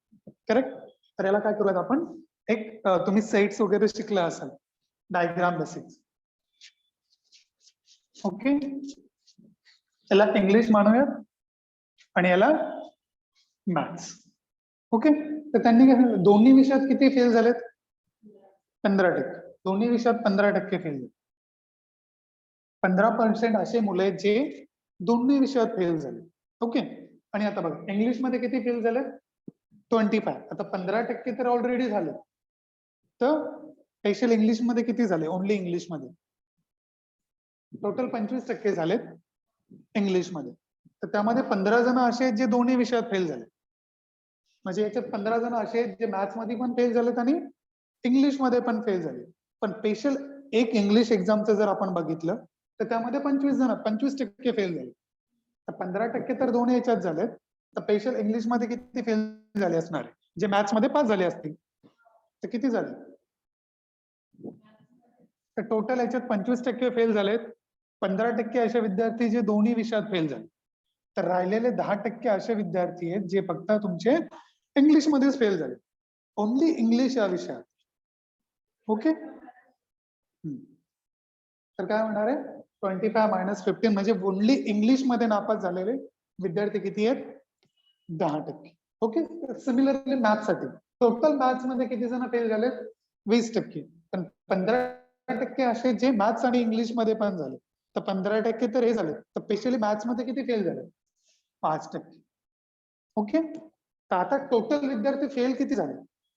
करेक्ट. तर याला काय करूयात आपण, एक तुम्ही सेट्स वगैरे शिकला असाल, डायग्राम बेसिक्स. ओके, याला इंग्लिश मानूयात आणि याला मॅथ्स. ओके, तर त्यांनी काय सांगितलं, दोन्ही विषयात किती फेल झालेत? 15%. दोन्ही विषयात 15% फेल झाले. 15% असे मुलं आहेत जे दोन्ही विषयात फेल झाले. ओके, आणि आता बघा इंग्लिशमध्ये किती फेल झाले? 25. आता 15% तर ऑलरेडी झाले, तर स्पेशल इंग्लिशमध्ये किती झाले? ओनली इंग्लिशमध्ये टोटल 25% झालेत इंग्लिशमध्ये. तर त्यामध्ये 15 जण असे आहेत जे दोन्ही विषयात फेल झाले. म्हणजे याच्यात 15 जण असे आहेत जे मॅथ्स मध्ये पण फेल झालेत आणि इंग्लिश मध्ये पण फेल झाले. पण स्पेशल एक इंग्लिश एक्झामचं जर आपण बघितलं तर त्यामध्ये 25% फेल झाले. तर 15% तर दोन्ही याच्यात झालेत. तर स्पेशल इंग्लिश मध्ये किती फेल झाले असणार आहे? जे मॅथ्स मध्ये पास झाले असतील तर किती झाले? तर टोटल याच्यात 25% फेल झालेत. 15% असे विद्यार्थी जे दोन्ही विषयात फेल झाले. तर राहिलेले 10% असे विद्यार्थी आहेत जे फक्त तुमचे इंग्लिश मध्येच फेल झाले. ओनली इंग्लिश या विषयात. ओके, तर काय होणार आहे? 25 मायनस 15 म्हणजे ओनली इंग्लिश मध्ये नापास झालेले विद्यार्थी किती आहेत? 10%. ओके, सिमिलरली मॅथ्स साठी टोटल मॅथ्स मध्ये किती जण फेल झाले? 20%. पण 15% असे जे मॅथ्स आणि इंग्लिश मध्ये पण झाले. तर 15% तर हे झाले. तर स्पेशली मॅथ्स मध्ये किती फेल झाले? 5%. ओके, तर आता टोटल विद्यार्थी फेल किती झाले?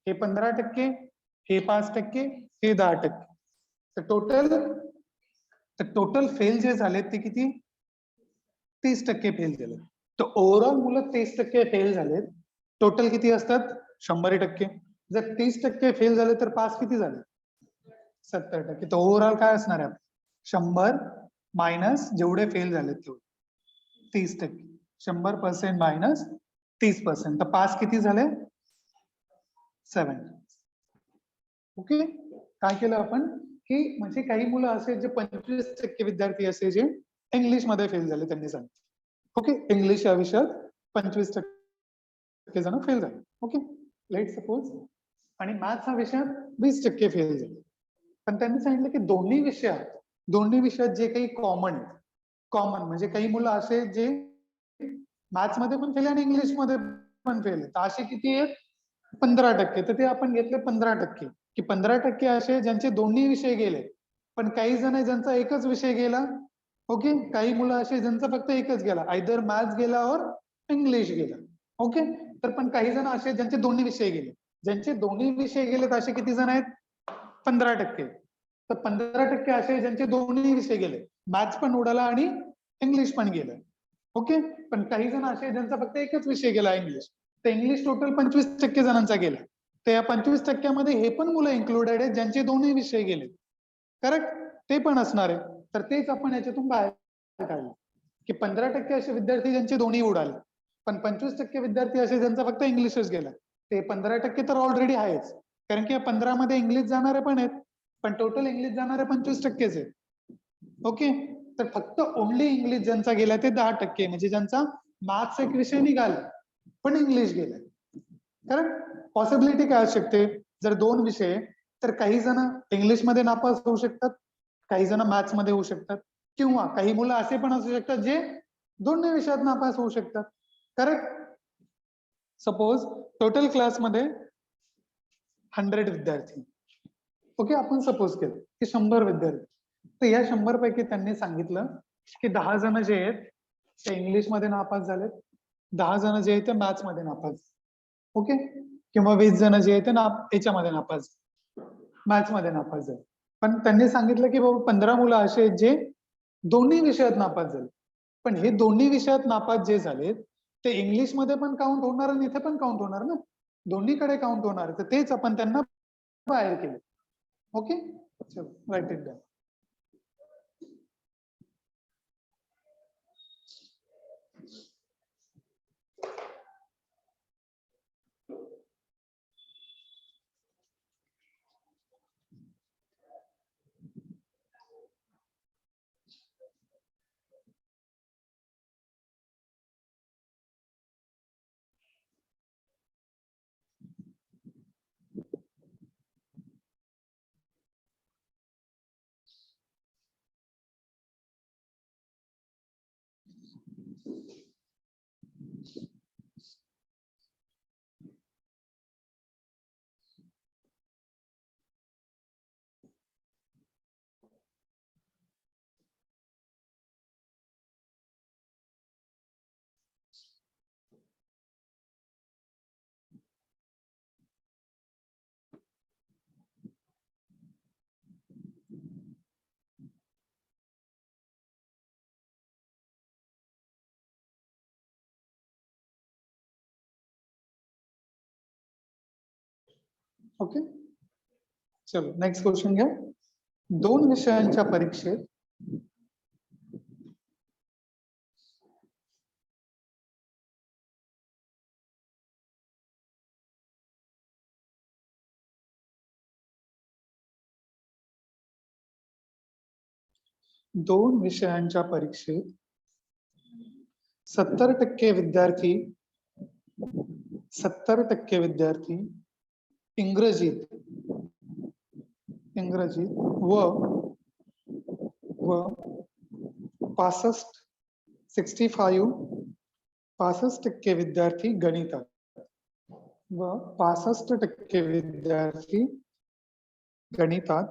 हे 15%, हे 5%, हे 10%. तर टोटल फेल जे झाले ते किती? 30% फेल झाले. तर ओव्हरऑल मुलं 30% फेल झालेत. टोटल किती असतात? 100%. जर 30% फेल झाले तर पास किती झाले? 70%. तर ओव्हरऑल काय असणार आहे? 100 मायनस जेवढे फेल झाले तेवढे 30%. 100% मायनस 30%. तर पास किती झाले? 7. ओके, काय केलं आपण की म्हणजे काही मुलं असे जे 25% विद्यार्थी असे जे इंग्लिश मध्ये फेल झाले त्यांनी सांगितलं. ओके, इंग्लिश या विषयात 25% जण फेल झाले. ओके, लेट सपोज, आणि मॅथ्स हा विषयात 20% फेल झाले. पण त्यांनी सांगितलं की दोन्ही विषयात जे काही कॉमन म्हणजे काही मुलं असे जे मॅथ्स मध्ये पण फेल आणि इंग्लिश मध्ये पण फेल. तर असे किती आहेत? 15%. तर ते आपण घेतले 15%, की 15% असे ज्यांचे दोन्ही विषय गेले. पण काही जण आहे ज्यांचा एकच विषय गेला. ओके, काही मुलं असे ज्यांचा फक्त एकच गेला, आयदर मॅथ्स गेला और इंग्लिश गेला. ओके, तर पण काही जण असे ज्यांचे दोन्ही विषय गेले. ज्यांचे दोन्ही विषय गेलेत असे किती जण आहेत? 15%. तर 15% असे ज्यांचे दोन्ही विषय गेले, मॅथ्स पण उडाला आणि इंग्लिश पण गेलं. ओके, पण काही जण असे ज्यांचा फक्त एकच विषय गेला इंग्लिश. तर इंग्लिश टोटल 25% जणांचा गेला. तर या 25% हे पण मुलं इन्क्लुडेड आहेत ज्यांचे दोन्ही विषय गेले. करेक्ट, ते पण असणार आहे. तर तेच आपण याच्यातून बाहेर काढलं की 15% असे विद्यार्थी ज्यांचे दोन्ही उडाले. पण 25% विद्यार्थी असे ज्यांचा फक्त इंग्लिशच गेला. ते 15% तर ऑलरेडी आहेच, कारण की या 15 मध्ये इंग्लिश जाणारे पण आहेत. पण टोटल इंग्लिश जाणारे 25%च आहेत. ओके, तर फक्त ओनली इंग्लिश ज्यांचा गेला ते 10%, म्हणजे ज्यांचा मॅथ्स एक विषय निघाला पण इंग्लिश गेलाय. कारण पॉसिबिलिटी काय असू शकते? जर दोन विषय तर काही जण इंग्लिश मध्ये नापास होऊ शकतात, काही जण मॅथ्स मध्ये होऊ शकतात, किंवा काही मुलं असे पण असू शकतात जे दोन्ही विषयात नापास होऊ शकतात. करेक्ट. सपोज टोटल क्लासमध्ये 100 विद्यार्थी. ओके, आपण सपोज केलं की 100 विद्यार्थी. तर या 100 पैकी त्यांनी सांगितलं की 10 जण जे आहेत ते इंग्लिश मध्ये नापास झालेत, 10 जण जे आहेत ते मॅथ्स मध्ये नापास. ओके, किंवा 20 जण जे आहेत ते याच्यामध्ये नापास, मॅथ्स मध्ये नापास झाले. पण त्यांनी सांगितलं की बाबा 15 मुलं असे आहेत जे दोन्ही विषयात नापास झाले. पण हे दोन्ही विषयात नापास जे झालेत ते इंग्लिश मध्ये पण काउंट होणार आणि इथे पण काउंट होणार ना, दोन्हीकडे काउंट होणार. तर तेच आपण त्यांना बाहेर केले. ओके, चलो राईट इट डाऊन. ओके, चलो नेक्स्ट क्वेश्चन घ्या. 2 विषयांच्या परीक्षेत दोन विषयांच्या परीक्षेत 70% विद्यार्थी इंग्रजीत व 65% विद्यार्थी गणितात व 65% विद्यार्थी गणितात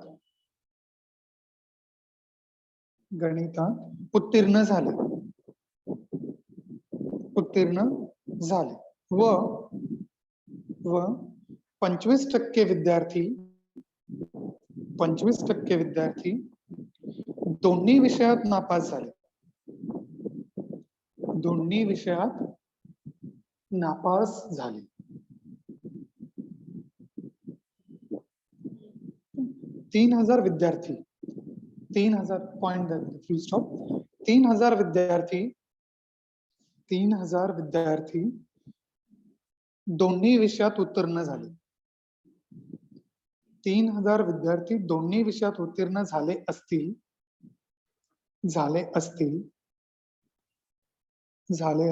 उत्तीर्ण झाले व 25% विद्यार्थी दोन्ही विषयात नापास झाले. 3000 विद्यार्थी 3000 पॉइंट फुल स्टॉप 3000 विद्यार्थी दोन्ही विषयात उत्तीर्ण झाले. 3000 विद्यार्थी दोन्ही विषयात उत्तीर्ण झाले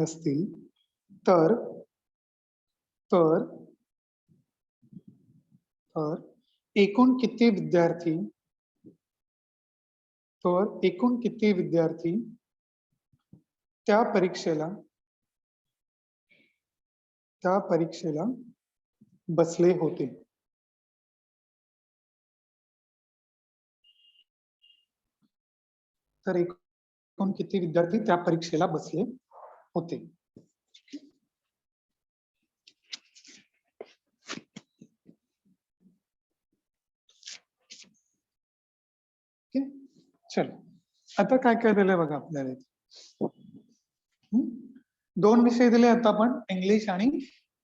असतील तर एकूण किती विद्यार्थी त्या परीक्षेला बसले होते. तर एकूण किती विद्यार्थी त्या परीक्षेला बसले होते. चलो आता काय काय दिलंय बघा आपल्याला. 2 विषय दिले आता आपण, इंग्लिश आणि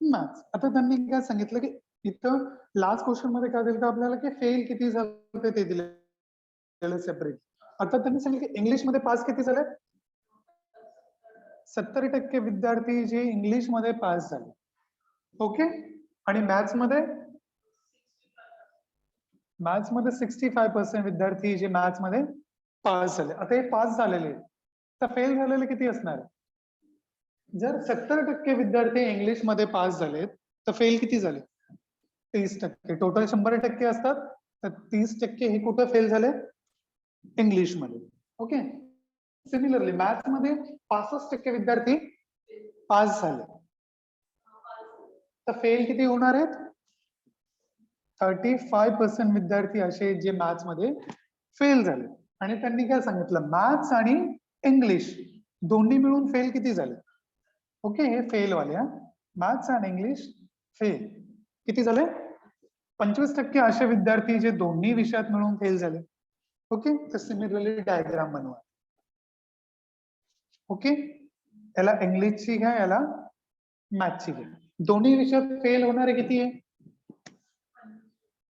मॅथ्स. आता त्यांनी काय सांगितलं की इथं लास्ट क्वेश्चन मध्ये काय दिलं आपल्याला की फेल किती झाले ते दिले सेपरेट. आता त्यांनी सांगितलं की इंग्लिश मध्ये पास किती झाले. 70% विद्यार्थी जे इंग्लिश मध्ये पास झाले. ओके, आणि मॅथ्स मध्ये 65% विद्यार्थी जे मॅथ्स मध्ये पास झाले. आता हे पास झालेले तर फेल झालेले किती असणार. जर 70% विद्यार्थी इंग्लिश मध्ये पास झालेत तर फेल किती झाले. 30%. टोटल 100% असतात तर 30% हे कुठं फेल झाले, इंग्लिश मध्ये. ओके, सिमिलरली मॅथ्स मध्ये 65% विद्यार्थी पास झाले तर फेल किती होणार आहेत. 35% विद्यार्थी असे जे मॅथ्स मध्ये फेल झाले. आणि त्यांनी काय सांगितलं, मॅथ्स आणि इंग्लिश दोन्ही मिळून फेल किती झाले. ओके, हे फेल वाले, मॅथ्स आणि इंग्लिश फेल किती झाले. 25% असे विद्यार्थी जे दोन्ही विषयात मिळून फेल झाले. ओके, तर सिमिलरली डायग्राम बनवा. ओके, याला इंग्लिशची घ्या, याला मॅथ्सची घ्या. दोन्ही विषयात फेल होणारे किती आहे.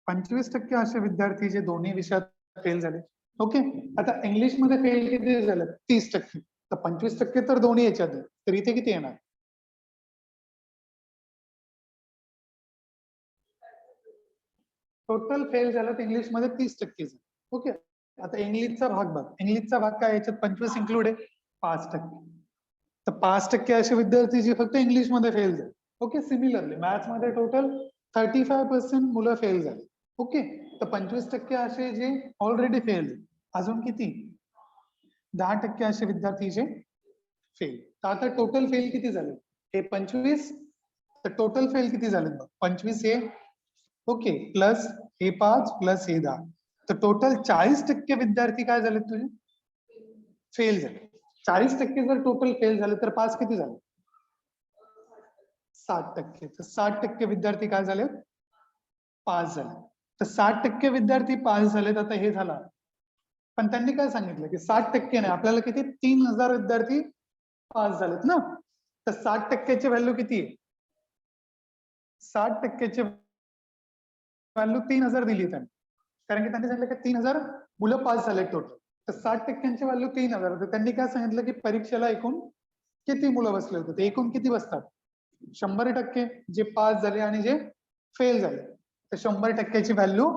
25% असे विद्यार्थी जे दोन्ही विषयात फेल झाले. ओके, आता इंग्लिश मध्ये फेल किती झाले. 30%. तर 25% तर दोन्ही याच्यात आहे, तर इथे किती येणार. टोटल फेल झालं तर इंग्लिश मध्ये 30%. ओके, आता इंग्लिशचा भाग बघ. इंग्लिशचा भाग काय, याच्यात 25 इन्क्लूड आहे, 5%. तर 5% असे विद्यार्थी जे फक्त इंग्लिश मध्ये फेल झाले. ओके, सिमिलरली मॅथ्स मध्ये टोटल 35% मुलं फेल झाले. ओके, तर 25% असे जे ऑलरेडी फेल, अजून किती 10% असे विद्यार्थी जे फेल. तर आता टोटल फेल किती झाले? हे 25, तर टोटल फेल किती झाले बघ? 25 हे ओके प्लस हे 5 प्लस हे 10, तर टोटल 40% विद्यार्थी काय झाले तुझे? फेल झाले. 40% जर टोटल फेल झाले तर पास किती झाले? 60%. तर 60% विद्यार्थी काय झाले? पास झाले. तर 60% विद्यार्थी पास झालेत. आता हे झालं, पण त्यांनी काय सांगितलं की 60% नाही, आपल्याला किती 3000 विद्यार्थी पास झालेत ना. तर 60%ची व्हॅल्यू किती आहे? 60%ची व्हॅल्यू 3000 दिली त्यांनी, कारण की त्यांनी सांगितलं की 3000 मुलं पास झाले टोटल. तर 60%ची व्हॅल्यू 3000. तर त्यांनी काय सांगितलं की परीक्षेला एकूण किती मुलं बसले होते? ते एकूण किती बसतात? 100% जे पास झाले आणि जे फेल झाले. तर 100%ची व्हॅल्यू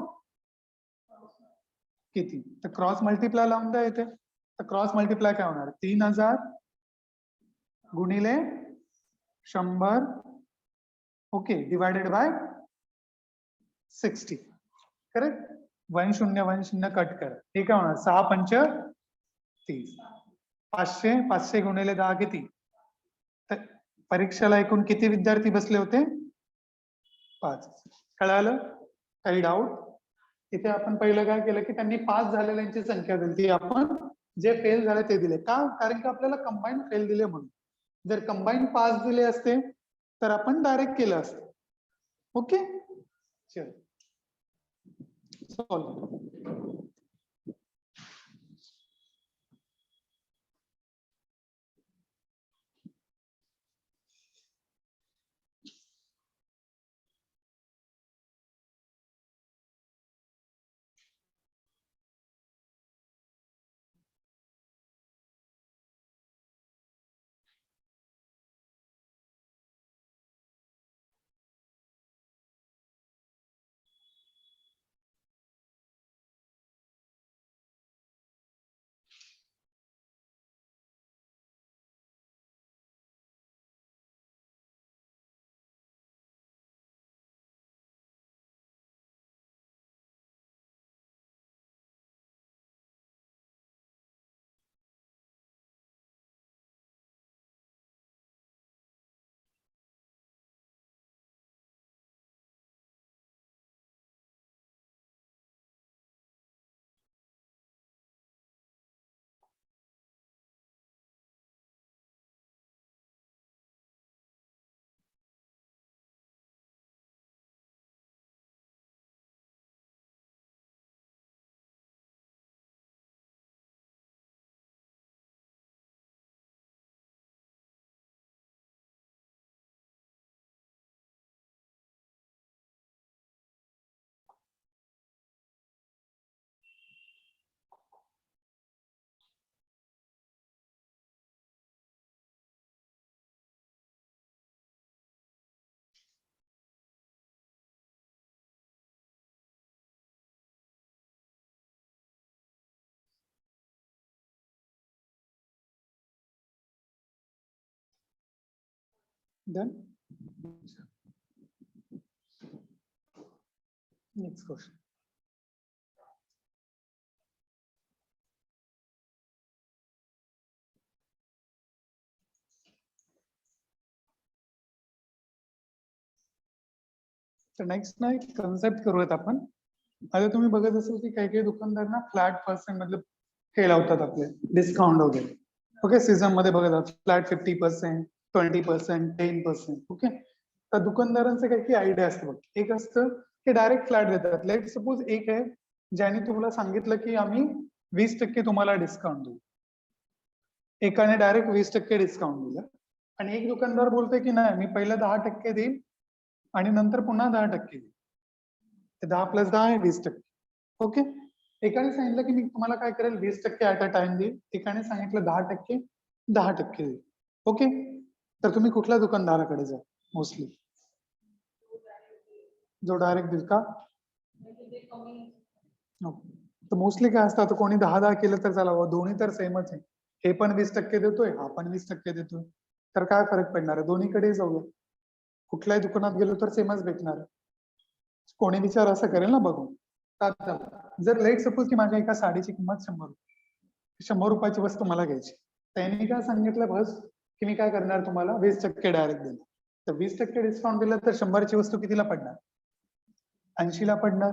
किती? तर क्रॉस मल्टिप्लाय लावून द्या इथे. तर क्रॉस मल्टिप्लाय काय होणार? 3000 गुणिले 100 okay divided by 60. Correct. 1 0 cut कर. हे काय होणार? 6 पंच 30. 500 500 गुणिले 10 किती? तर परीक्षेला एकूण किती विद्यार्थी बसले होते? 5. कळालं? काही डाऊट? इथे आपण पहिलं काय केलं की त्यांनी पास झालेल्यांची संख्या दिली, ती आपण जे फेल झाले ते दिले. का? कारण की आपल्याला कंबाईन फेल दिले म्हणून. जर कंबाईन पास दिले असते तर आपण डायरेक्ट केलं असतं. ओके चल सॉल्व. Done. Next question. तर नेक्स्ट ना एक कन्सेप्ट करूयात आपण. आता तुम्ही बघत असाल की काही काही दुकानदारांना फ्लॅट पर्सेंट मतलब हे लावतात आपले डिस्काउंट वगैरे. ओके सीझन मध्ये बघत फ्लॅट 50%, 20%, 10%. ओके तर दुकानदारांचं काही काही आयडिया असतं बघ. एक असतं की डायरेक्ट फ्लॅट देतात. लेट सपोज एक आहे ज्याने तुम्हाला सांगितलं की आम्ही 20% तुम्हाला डिस्काउंट देऊ. एकाने डायरेक्ट 20% डिस्काउंट दिलं आणि एक दुकानदार बोलतोय की नाही मी पहिला 10% देईल आणि नंतर पुन्हा 10% देईल. 10 + 10 आहे 20%. ओके एकाने सांगितलं की मी तुम्हाला काय करेल 20% ऍट अ टाइम देईल. एकाने सांगितलं 10% 10% देईल. ओके तर तुम्ही कुठल्या दुकानदाराकडे जा मोस्टली? जो डायरेक्ट देईल का? तर मोस्टली काय असतं आता कोणी 10 केलं तर चला दोन्ही तर सेमच आहे. हे पण 20% देतोय हा पण 20% देतोय, तर काय फरक पडणार आहे? दोन्हीकडे जाऊया. कुठल्याही दुकानात गेलो तर सेमच भेटणार आहे. कोणी विचार असं करेल ना बघून. जर लेट सपोज की माझ्या एका साडीची किंमत 100 रुपये, 100 रुपयाची वस्तू मला घ्यायची, त्यांनी काय सांगितलं बस की मी काय करणार तुम्हाला 20% डायरेक्ट देणार. तर 20% डिस्काउंट दिलं तर 100 ची वस्तू कितीला पडणार? 80 ला पडणार.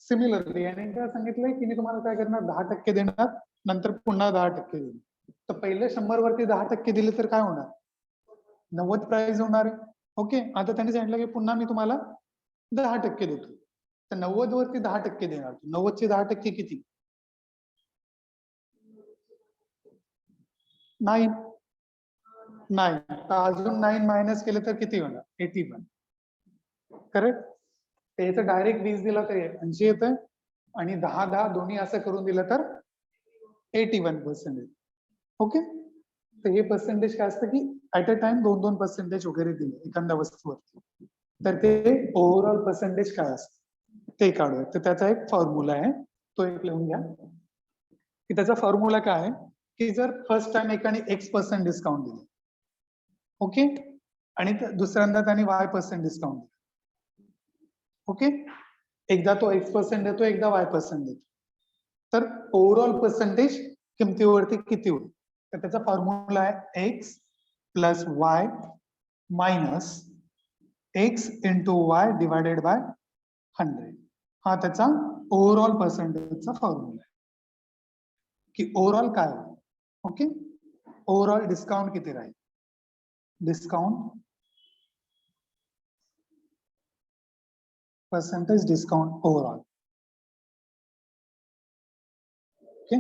सिमिलरली याने काय सांगितलंय की मी तुम्हाला काय करणार 10% देणार, नंतर पुन्हा 10% देणार. तर पहिले 100 वरती 10% दिले तर काय होणार? 90 प्राइस होणार आहे. ओके, आता त्यांनी सांगितलं की पुन्हा मी तुम्हाला 10% देतो. तर 90 वरती 10% देणार. 90 चे 10% किती? 9. तर अजून 9 मायनस केलं तर किती होणार? 81. करेक्ट. त्याचं डायरेक्ट 20 दिला तर 80 येतं आणि 10 दोन्ही असं करून दिलं तर 81%. ओके, तर हे पर्सेंटेज काय असतं की ऍट अ टाइम 2% वगैरे दिले एखाद्या वस्तूवरती, तर ते ओव्हरऑल पर्सेंटेज काय असतं ते काढूया. तर त्याचा एक फॉर्म्युला आहे, तो एक लिहून घ्या की त्याचा फॉर्म्युला काय आहे की जर फर्स्ट टाइम एकाने X% डिस्काउंट दिलं, ओके, आणि दुसऱ्यांदा त्याने Y% डिस्काउंट दिलं, ओके, एकदा तो X% देतो, एकदा Y% देतो, तर ओव्हरऑल पर्सेंटेज किमतीवरती किती होईल? तर त्याचा फॉर्म्युला आहे X plus Y minus X into Y divided by 100. हा त्याचा ओव्हरऑल पर्सेंटेजचा फॉर्म्युला आहे की ओव्हरऑल काय होईल. ओके, ओव्हरऑल डिस्काउंट किती राहील? Discount percentage discount overall. Okay,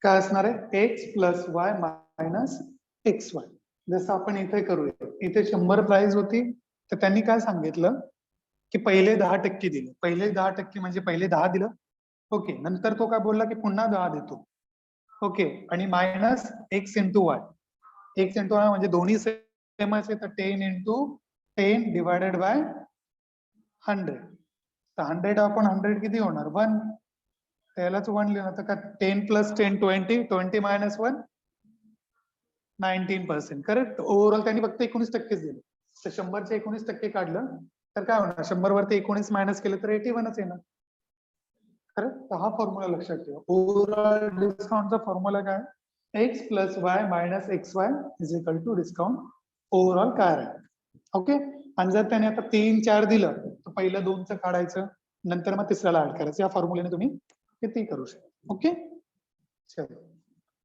काय असणार आहे? X plus Y minus XY. जसं आपण इथे करूया, इथे 100 प्राइस होती, तर त्यांनी काय सांगितलं की पहिले 10% दिले. पहिले 10% म्हणजे पहिले 10 दिलं, ओके, नंतर तो काय बोलला की पुन्हा 10 देतो, ओके, आणि minus X into Y. X into Y म्हणजे दोन्ही सेमच आहे, तर 10 इंटू 10 डिवायडेड बाय 100. तर 100 आपण 100 किती होणार? 1. त्यालाच 1 लिहिलं तर का 10 प्लस 10 20 मायनस 1 19%. करेक्ट. ओव्हरऑल त्यांनी फक्त 19% दिले. तर 100 चे 19% काढलं तर काय होणार? 100 वरती 19 मायनस केलं तर 81च येणार. करेक्ट. तर हा फॉर्म्युला लक्षात ठेवा. ओव्हरऑल डिस्काउंटचा फॉर्म्युला काय? X plus Y minus XY is equal to discount overall काय राहील. ओके, आणि जर त्याने आता 3, 4 दिलं तर पहिलं 2चं काढायचं, नंतर मग तिसऱ्याला ऍड करायचं. या फॉर्म्युल्याने तुम्ही किती करू शकता. ओके, चलो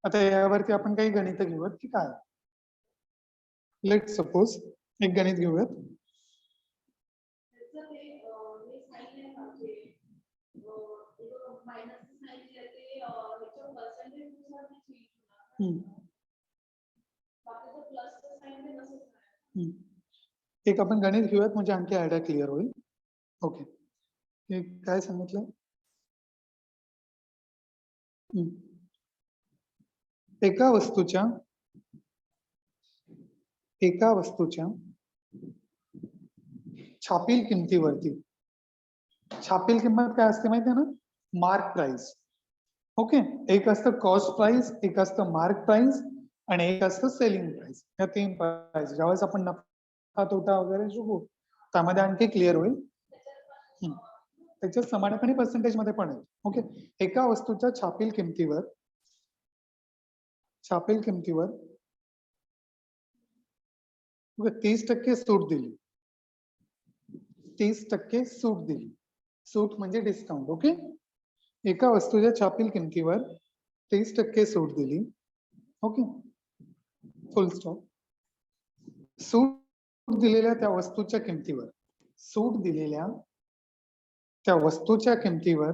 आता यावरती आपण काही गणित घेऊयात की काय. लेट सपोज एक गणित घेऊयात. एक आपण गणित घेऊयात म्हणजे आणखी आयडिया क्लिअर होईल. ओके, हे काय सांगितलं? एका वस्तूच्या छापील किमतीवरती, छापील किंमत काय असते माहिती आहे ना? Mark price. ओके, एक असतं कॉस्ट प्राइस, एक असतं मार्क प्राइस आणि एक असतं सेलिंग प्राइस. या 3 प्राइस ज्यावेळेस आपण नफा तोटा वगैरे शिकू त्यामध्ये आणखी क्लिअर होईल. त्याच्या समानपणे पर्सेंटेज मध्ये पण आहे. ओके, एका वस्तूच्या छापील किमतीवर 30% सूट दिली. 30% सूट दिली. सूट म्हणजे डिस्काउंट. ओके, एका वस्तूच्या छापील किमतीवर 30% सूट दिली. ओके, फुल स्टॉप. सूट दिलेल्या त्या वस्तूच्या किमतीवर, सूट दिलेल्या त्या वस्तूच्या किमतीवर,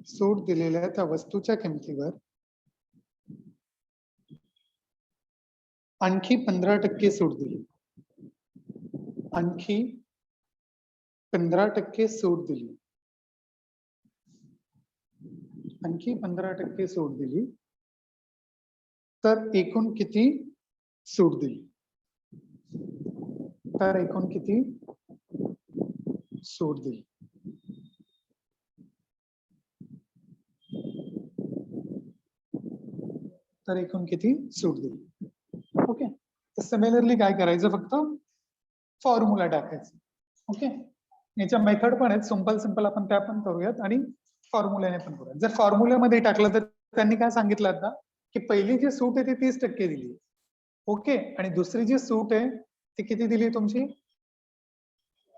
सूट दिलेल्या त्या वस्तूच्या किमतीवर आणखी 15% सूट दिली. आणखी 15% सूट दिली. आणखी 15% सूट दिली तर एकूण किती सूट दिली? तर एकूण किती सूट दिली? तर एकूण किती सूट दिली? ओके, तर सिमिलरली काय करायचं? फक्त फॉर्म्युला टाकायचं. ओके, याच्या मेथड पण आहेत, सिंपल आपण त्या पण करूयात आणि फॉर्म्युल्याने पण करूयात. जर फॉर्म्युल्यामध्ये टाकलं तर त्यांनी काय सांगितलं आता की पहिली जी सूट आहे ती 30% दिली, ओके, आणि दुसरी जी सूट आहे ती किती दिली तुमची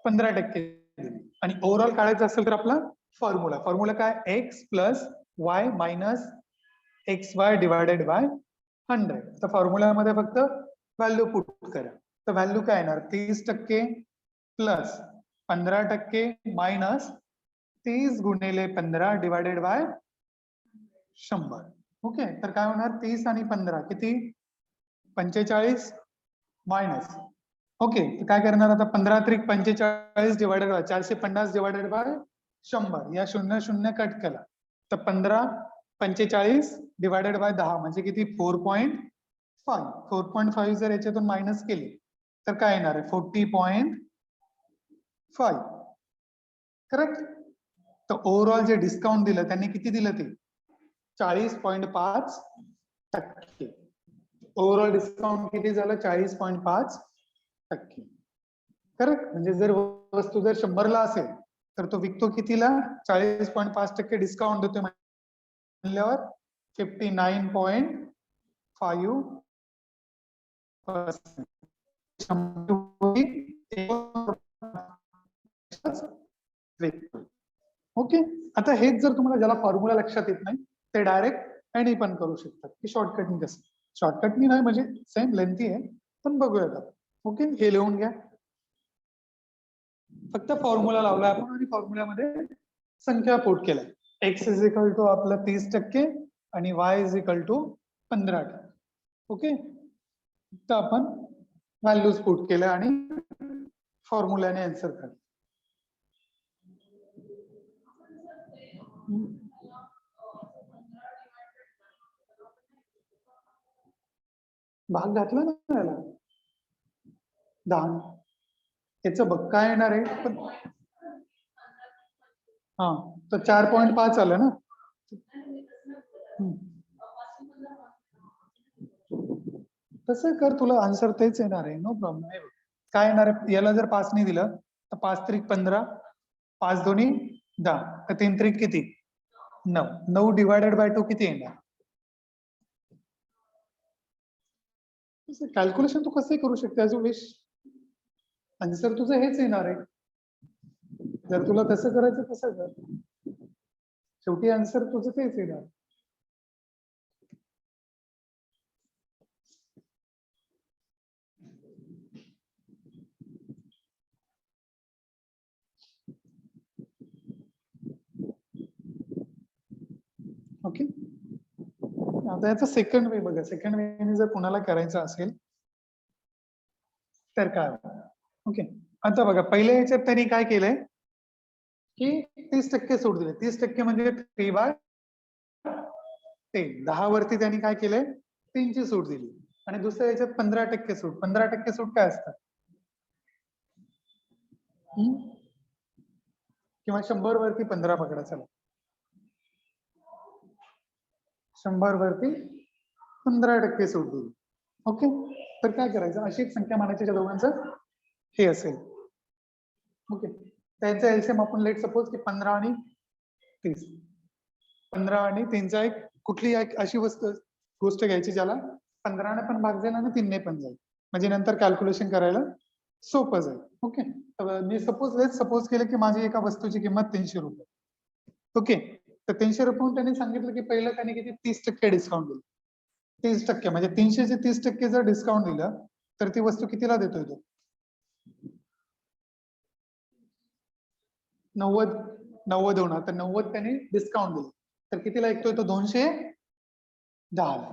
15% दिली. आणि ओव्हरऑल काढायचं असेल तर आपला फॉर्म्युला काय x plus Y minus x Y divided by 100. तर फॉर्म्युल्यामध्ये फक्त व्हॅल्यू पुट करा. तर व्हॅल्यू काय येणार 30% प्लस 15% मायनस 30 गुणिले 15 डिवायडेड बाय 100. ओके, तर काय होणार 30 आणि 15 किती 45 मायनस, ओके, तर काय करणार आता 15 त्रिक 45 डिवायडेड बाय 450 डिवायडेड बाय 100. या 0 0 कट केला तर 15 45 डिवायडेड बाय 10 म्हणजे किती 4.5. 4.5 जर याच्यातून मायनस केली तर काय येणार आहे 40.5. करेक्ट. तर ओव्हरऑल जे डिस्काउंट दिलं त्यांनी किती दिलं ते 40.5%. ओव्हरऑल डिस्काउंट किती झालं 40.5%. करेक्ट. म्हणजे जर वस्तू जर 100ला असेल तर तो विकतो कितीला 40.5% डिस्काउंट देतोय म्हणल्यावर 59.5%. ओके. आता हेच जर तुम्हाला ज्याला फॉर्म्युला लक्षात येत नाही ते डायरेक्ट एनी पण करू शकतात की शॉर्टकटनी. कसं शॉर्टकटनी नाही म्हणजे सेम लेंथी आहे पण बघूयात आपण. ओके, हे लिहून घ्या. फक्त फॉर्म्युला लावला आपण आणि फॉर्म्युल्यामध्ये संख्या पुट केल्या. एक्स इज इक्वल टू आपलं 30% आणि Y is equal to 15%. Okay, तर आपण व्हॅल्यूज पुट केल्या आणि फॉर्म्युल्याने आन्सर करा. भाग घातला ना याला 10. याचं बघ काय येणार आहे पण हा तर 4.5 आलं ना. तसं कर, तुला आन्सर तेच येणार आहे, नो प्रॉब्लेम. काय येणार आहे याला जर 5 नाही दिलं तर 5 त्रिक 15, 5 दोन्ही 10, तर 3 त्रिक किती 9. 9 डिवायडेड बाय 2 किती येणार. कॅल्क्युलेशन तू कसंही करू शकते ॲज अ विश. आन्सर तुझं हेच येणार आहे. जर तुला तसं करायचं तसं कर, शेवटी आन्सर तुझं तेच येणार. ओके, आता याचा सेकंड वे बघा. सेकंड वेने जर कोणाला करायचं असेल तर काय. ओके, आता बघा पहिल्या याच्यात त्यांनी काय केलंय की 30% सूट दिले. 30% म्हणजे 3/10. 10 वरती त्यांनी काय केलंय 3 ची सूट दिली. आणि दुसऱ्या याच्यात 15% सूट. 15% सूट काय असतात किंवा 100 वरती 15 पकडा. चला 100 वरती 15% सूट दिली. ओके, तर काय करायचं अशी एक संख्या मानायची ज्या दोघांचं हे असेल. ओके, त्यांचा एलसीएम आपण लेट सपोज की 15 आणि 30. 15 आणि 3चा एक कुठली एक अशी गोष्ट घ्यायची ज्याला 15 ने पण भाग जाईल आणि 3 ने पण जाईल, म्हणजे नंतर कॅल्क्युलेशन करायला सोपं जाईल. ओके, मी सपोज केलं की माझी एका वस्तूची किंमत 300 रुपये. ओके, तर 300 रुपये त्यांनी सांगितलं की पहिलं त्यांनी किती 30% डिस्काउंट दिलं. 30% म्हणजे 300चे 30% जर डिस्काउंट दिलं तर ती वस्तू कितीला देतोय तो 90 होणार. तर 90 त्यांनी डिस्काउंट दिलं तर कितीला ऐकतोय तो 210.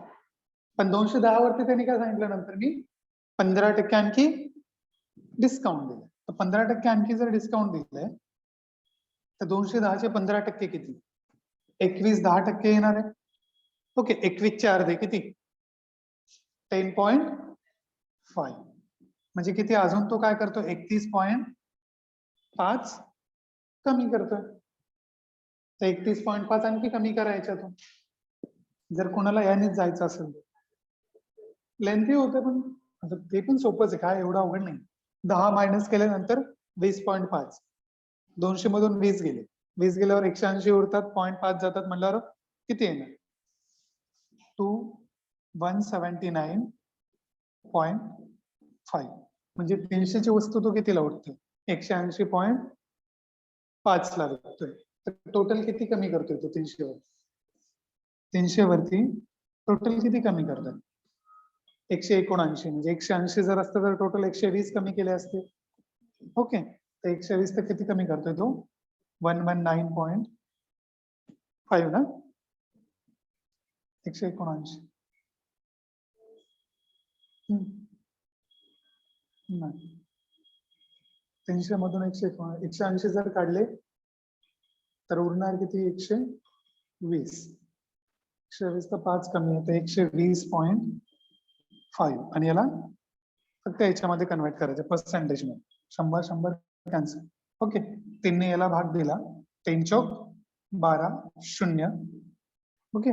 पण 210 वरती त्यांनी काय सांगितलं नंतर मी 15% आणखी डिस्काउंट दिलं. तर 15% आणखी जर डिस्काउंट दिलंय तर 210चे 15% किती 21 10% येणार आहे. ओके, 21 चे अर्धे किती 10.5 म्हणजे किती अजून तो काय करतो 31.5 कमी करतोय. तर 31.5 आणखी कमी करायच्यातून जर कोणाला यानेच जायचं असेल तर लेंथी होते पण आता ते पण सोपंच आहे, काय एवढं अवघड नाही. 10 मायनस केल्यानंतर 20.5 200 मधून 20 गेले, 20 गेल्यावर 180 उरतात 0.5 जातात म्हणल्यावर किती येणार 179.5 म्हणजे 300ची वस्तू तो कितीला उठतोय? 180.5 ला उठतोय. तर टोटल किती कमी करतोय तो 300 वर? 300 वरती टोटल किती कमी करतोय? 179 म्हणजे 180 जर असतं तर टोटल 120 कमी केले असते. ओके, तर 120 तर किती कमी करतोय तो? 119.5 ना, 179. नाही, 300 मधून 180 जर काढले तर उरणार किती? 120. 120 तर 5 कमी आहे, तर 120.5 आणि याला फक्त याच्यामध्ये कन्वर्ट करायचं पर्सेंटेज मध्ये. 100 कॅन्सल. ओके, 3ने याला भाग दिला, 3 चौक 12 0. ओके,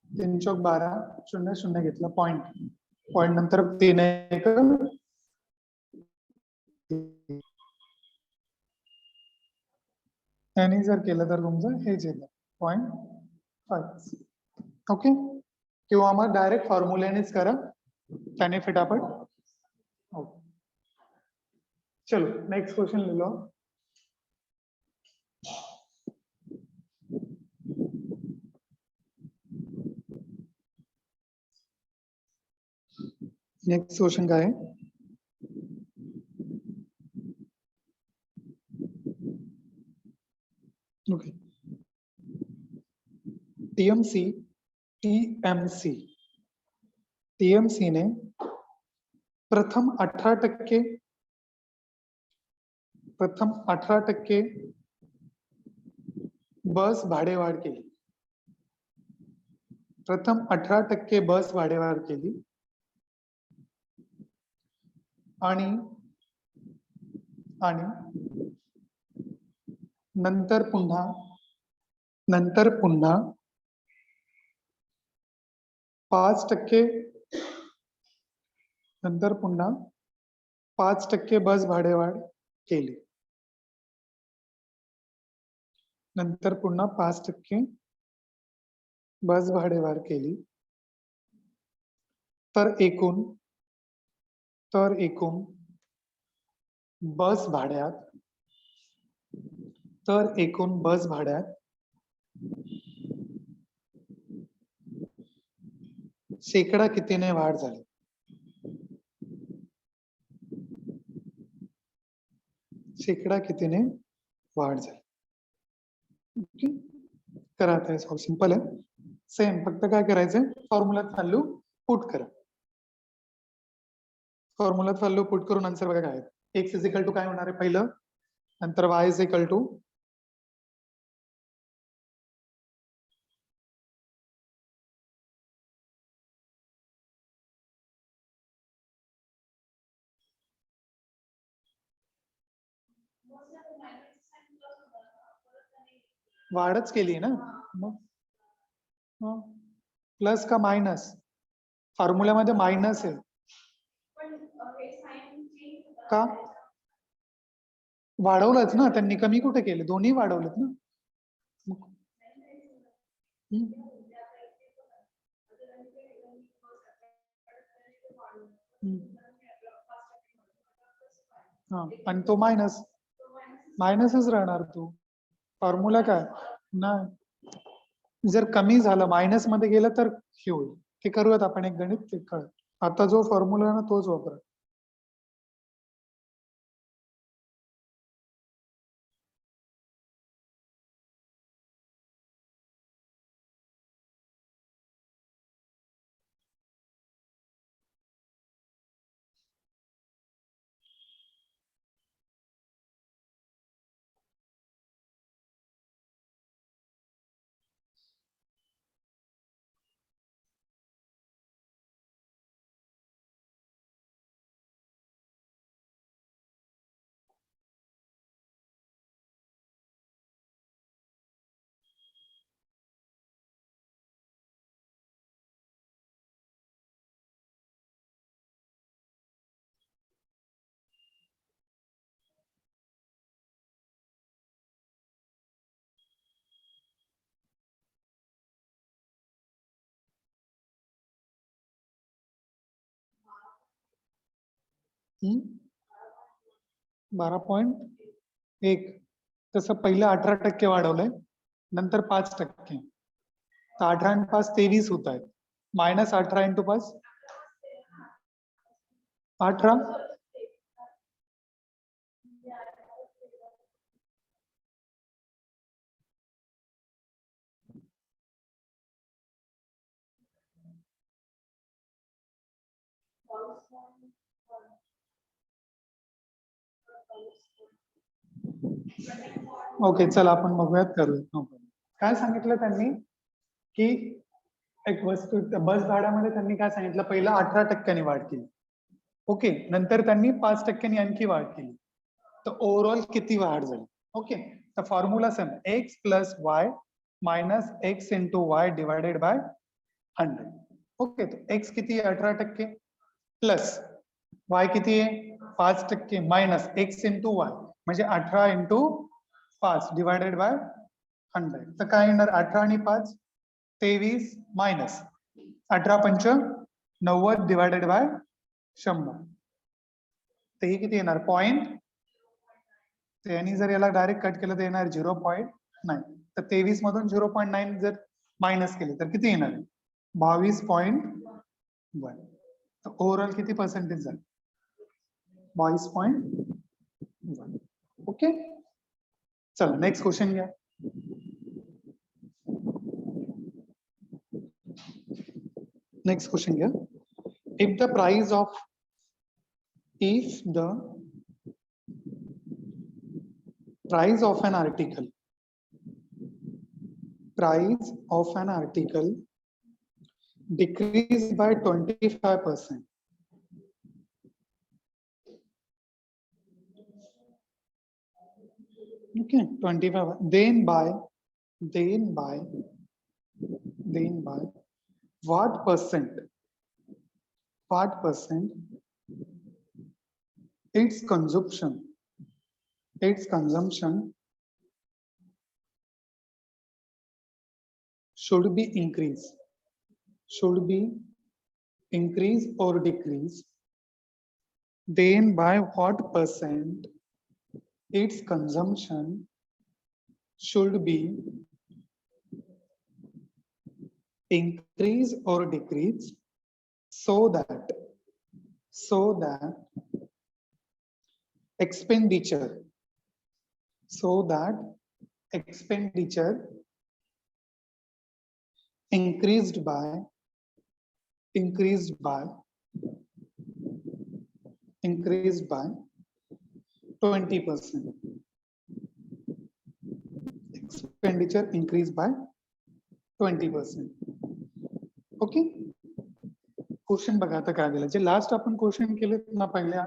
3 चौक 12 0 0 घेतला पॉइंट. पॉइंट नंतर 3 एक यांनी जर केलं तर तुमचं हेच येतं 0.5. ओके, किंवा मग डायरेक्ट फॉर्म्युल्यानेच करा, त्याने फटाफट. चलो नेक्स्ट क्वेश्चन ले लो. नेक्स्ट क्वेश्चन काय आहे? ओके, टीएमसी टीएमसी टीएमसी ने प्रथम 18% बस भाडेवाढ केली. प्रथम 18% बस भाडेवाढ केली आणि नंतर पुन्हा 5% नंतर पुन्हा 5% बस भाडेवाढ केली. नंतर पुन्हा 5% बस भाडेवाढ केली, तर एकूण बस भाड्यात शेकडा कितीने वाढ झाली? शेकडा कितीने वाढ झाली? ओके, करा आता हे सॉल्व. सिंपल आहे, सेम. फक्त काय करायचंय, फॉर्म्युलात व्हॅल्यू पुट करा. फॉर्म्युलात व्हॅल्यू पुट करून आन्सर बघा काय आहे. x इज इक्वल टू काय होणार आहे पहिलं, नंतर y इज इक्वल टू वाढच केली ना मग, प्लस का मायनस? फॉर्म्युल्यामध्ये मायनस आहे का? वाढवलंच ना त्यांनी, कमी कुठे केले? दोन्ही वाढवलेत ना. हा, आणि तो मायनसच राहणार. तो फॉर्म्युला काय नाही, जर कमी झालं मायनस मध्ये गेलं तर हे होईल. ते करूयात आपण एक गणित, ते कळ. आता जो फॉर्म्युला ना तोच वापरा. 12.1 तसं पहिलं 18% वाढवलंय, नंतर 5%. तर 18 आणि 5 23 होत आहेत. -18 इंटू 5 18. ओके, चला आपण बघूयात, करूयात. काय सांगितलं त्यांनी की एक वस्तू बस भाड्यामध्ये त्यांनी काय सांगितलं, पहिला 18% वाढ केली. ओके, नंतर त्यांनी 5% आणखी वाढ केली. तर ओव्हरऑल किती वाढ झाली? ओके, तर formula same, x plus Y minus x into Y divided by 100. Okay, तो एक्स किती आहे? 18% प्लस वाय किती आहे? 5% मायनस एक्स इंटू वाय म्हणजे 18 इंटू 5 डिवायडेड बाय 100. तर काय येणार? 18 आणि 5 23 मायनस 18 पंच 90 डिवायडेड बाय 100. तर हे किती येणार? पॉइंट. यांनी जर याला डायरेक्ट कट केलं तर येणार 0.9. तर 23 मधून 0.9 जर मायनस केले तर किती येणार? 22.1. तर ओव्हरऑल किती पर्सेंटेज झालं? 22.1. ओके, चला नेक्स्ट क्वेश्चन घ्या. नेक्स्ट क्वेश्चन घ्या. If the price of an article decreased by 25%. Okay, 25. Then by what percent its consumption should be increase or decrease? Then by what percent its consumption should be increase or decrease so that expenditure increased by 20%. Expenditure increased by 20%. Okay, question बघा आता काय दिलं. जे last आपण question केले ना पहिल्या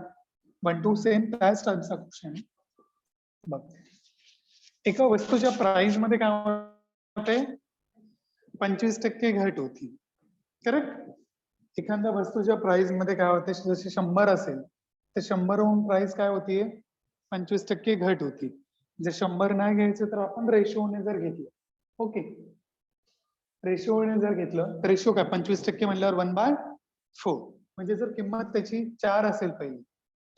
1 to same त्याच टाईपचा क्वेश्चन. बघ, एका वस्तूच्या प्राइस मध्ये काय होते? 25% घट होती. करेक्ट. एखाद्या वस्तूच्या प्राइस मध्ये काय होते? जसे 100 असेल तर 100 होऊन प्राइस काय होतीये? 25% घट होती. जर 100 नाही घ्यायचं तर आपण रेशोने जर घेतलं. ओके, रेशोने जर घेतलं तर रेशो काय? 25% म्हणल्यावर 1/4. म्हणजे जर किंमत त्याची 4 असेल पहिली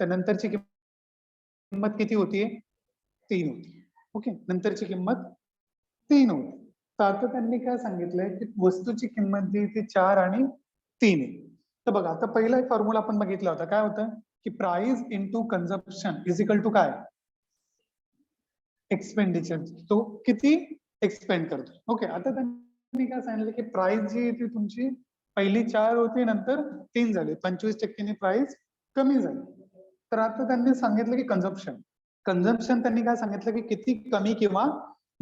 तर नंतरची किंमत किती होतीये? 3 होती. ओके, नंतरची किंमत 3 होती. तर आता त्यांनी काय सांगितलंय की वस्तूची किंमत जी ती 4 आणि 3 आहे. तर बघा, आता पहिला एक फॉर्म्युला आपण बघितला होता. काय होतं की price into consumption is equal to काय? एक्सपेंडिचर. तो किती एक्सपेंड करतो. ओके, आता त्यांनी काय सांगितलं की प्राइस जी ती तुमची पहिली 4 होती, नंतर 3 झाली. 25% प्राइस कमी झाली. तर आता त्यांनी सांगितलं की कन्झम्पशन त्यांनी काय सांगितलं की किती कमी किंवा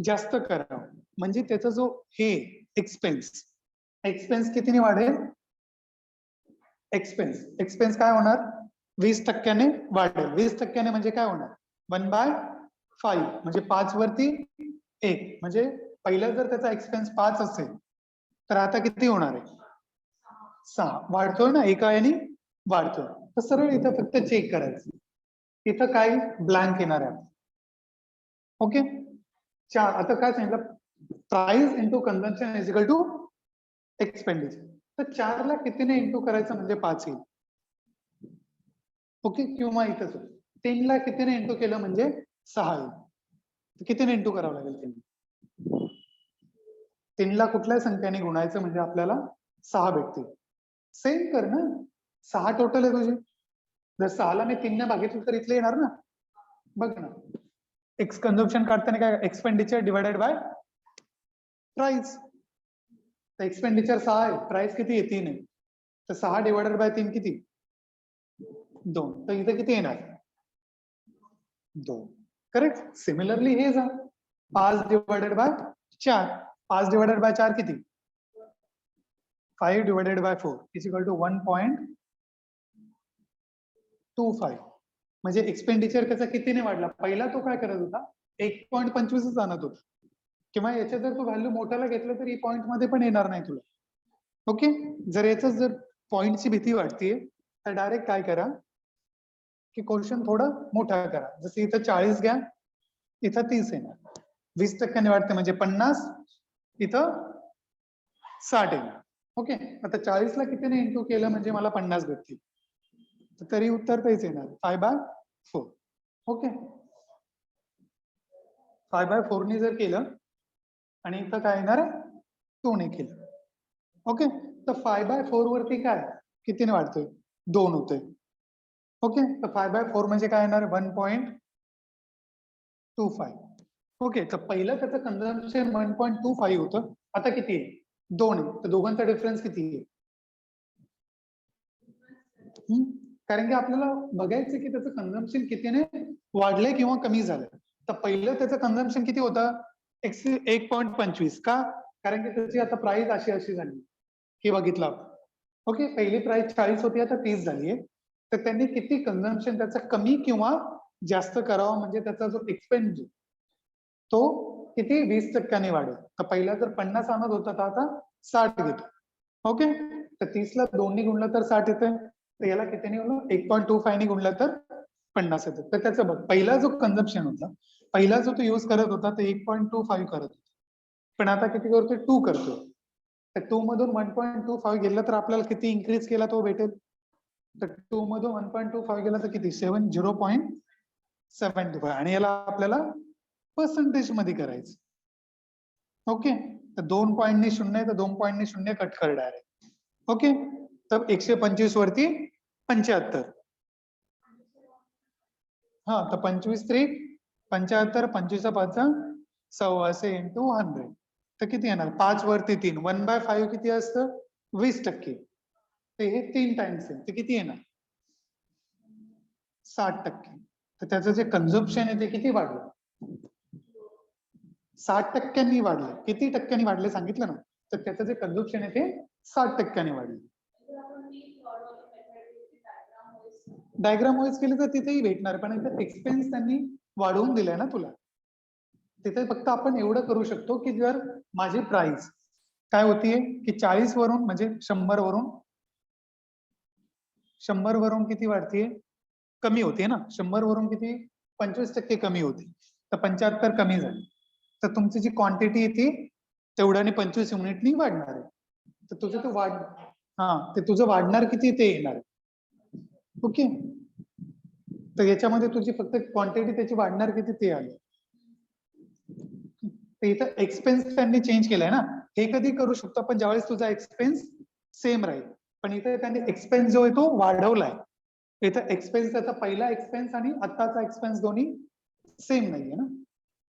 जास्त करावं. म्हणजे त्याचा जो हे एक्सपेन्स कितीने वाढेल? एक्सपेन्स काय होणार? 20% वाढेल. 20% म्हणजे काय होणार? 1/5 म्हणजे 5 वरती 1. म्हणजे पहिला जर त्याचा एक्सपेन्स 5 असेल तर आता किती होणार आहे? 6. वाढतोय ना, एका याने वाढतोय. तर सरळ इथं फक्त चेक करायचं. इथं काय ब्लँक येणार आहे. ओके, 4. आता काय सांगितलं? Price into consumption is equal to expenditure. तर 4 ला कितीने इंटू करायचं म्हणजे 5 येईल. ओके, किंवा इथंच 3 ला कितीने इंटू केलं म्हणजे 6 येईल. तर कितीने इंटू करावं लागेल 3 ला कुठल्याही संख्येने गुणायचं म्हणजे आपल्याला 6 भेटतील. सेम कर ना, 6 टोटल आहे तुझी. जर 6 ला मी 3 ने भागितलं तर इथले येणार ना. बघ ना, एक्स कन्झम्पशन काढताना काय एक्सपेंडिचर डिवायडेड बाय प्राइस. तर एक्सपेंडिचर 6 आहे, प्राइस किती आहे 3 आहे. तर 6 डिवायडेड बाय 3 किती 2. तर इथे किती येणार 2. करेक्ट. सिमिलरली हे जा 5 डिवायडेड बाय 4. 5 डिवायडेड बाय 4 किती 5 divided by 4 is equal to 1.25. म्हणजे एक्सपेंडिचर त्याचा कितीने वाढला. पहिला तो काय करत होता 1.25 आणत होता, किंवा याच्या जर तू व्हॅल्यू मोठ्याला घेतलं तर पॉइंट मध्ये पण येणार नाही तुला. ओके, जर याच जर पॉइंटची भीती वाटते तर डायरेक्ट काय करा की क्वेश्चन थोडं मोठा करा. जसं इथं 40 घ्या, इथं 30 येणार. 20% वाढते म्हणजे 50, इथं 60 येणार. ओके, आता 40 ला कितीने इंटू केलं म्हणजे मला 50 भेटतील. तरी उत्तर तेच येणार 5/4. ओके, 5/4 ने जर केलं आणि इथं काय येणार 2 ने केलं. ओके, तर 5/4 वरती काय कितीने वाढतोय 2 होतोय. ओके, तर 5/4 म्हणजे काय येणार 1.25. ओके, तर पहिलं त्याचं कन्झम्पशन 1.25 होतं, आता किती आहे 2 आहे. तर दोघांचा डिफरन्स किती आहे. कारण की आपल्याला बघायचं की त्याचं कन्झम्पशन कितीने वाढलंय किंवा कमी झालंय. तर पहिलं त्याचं कन्झम्पशन किती होतं 1.25. का, कारण की त्याची आता प्राइस अशी अशी झाली हे बघितलं आपण. ओके, पहिली प्राइस 40 होती, आता 30 झाली आहे. तर त्यांनी किती कन्झम्पशन त्याचं कमी किंवा जास्त करावं म्हणजे त्याचा जो एक्सपेन्स तो किती 20% वाढेल. तर पहिला जर 50 आणत होता तर आता 60 घेतो. ओके, तर 30 ला 2 ने गुणलं तर 60 येते. तर याला कितीने गुणलं 1.25 ने गुणलं तर 50 येते. तर त्याचं बघ पहिला जो कन्झम्पशन होता, पहिला जो तो यूज करत होता ते 1.25 करत होता, पण आता किती करतोय 2 करतोय. तर 2 मधून 1.25 गेलं तर आपल्याला किती इन्क्रीज केला तो भेटेल. तर 2 मधून 1.25 गेला तर किती 0.75. आणि याला आपल्याला पर्सेंटेज मध्ये करायचं. ओके, तर 2 पॉईंटने 0 आहे तर 2 पॉईंटने 0 कट कर डायरेक्ट. ओके, तर 125 वरती 75. हा, तर 25 3 75, 25 5 125 इंटू 100. तर किती येणार 5 वरती 3 1/5 किती असतं 20%. ते हे 3 टाइम्स आहे, ते किती येणार 60%. तर त्याचं जे कन्झम्पशन आहे ते किती वाढलं 60%नी वाढलं. किती टक्क्यांनी वाढले सांगितलं ना. तर त्याचं जे कन्झम्पशन आहे ते 60%नी वाढले. डायग्राम वाईज केलं तर तिथेही भेटणार, पण इथे एक्सपेन्स त्यांनी वाढवून दिलाय ना तुला. तिथे फक्त आपण एवढं करू शकतो की जर माझी प्राइस काय होतीये की 40 वरून म्हणजे 100 वरून किती वाढतीये कमी होते ना. 100 वरून किती 25% कमी होते. तर 75 कमी झाली. तर तुमची जी क्वांटिटी आहे ती तेवढ्याने 25 युनिटनी वाढणार आहे. तर तुझं ते ते तुझं वाढणार किती ते येणार आहे. ओके, तर याच्यामध्ये तुझी फक्त क्वांटिटी त्याची वाढणार किती ते आले. तर इथं एक्सपेन्स त्यांनी चेंज केलाय ना. हे कधी करू शकतो आपण ज्यावेळेस तुझा एक्सपेन्स सेम राहील, पण इथे त्यांनी एक्सपेन्स जो आहे तो वाढवलाय. इथं एक्सपेन्स त्याचा पहिला एक्सपेन्स आणि आताचा एक्सपेन्स दोन्ही सेम नाहीये ना.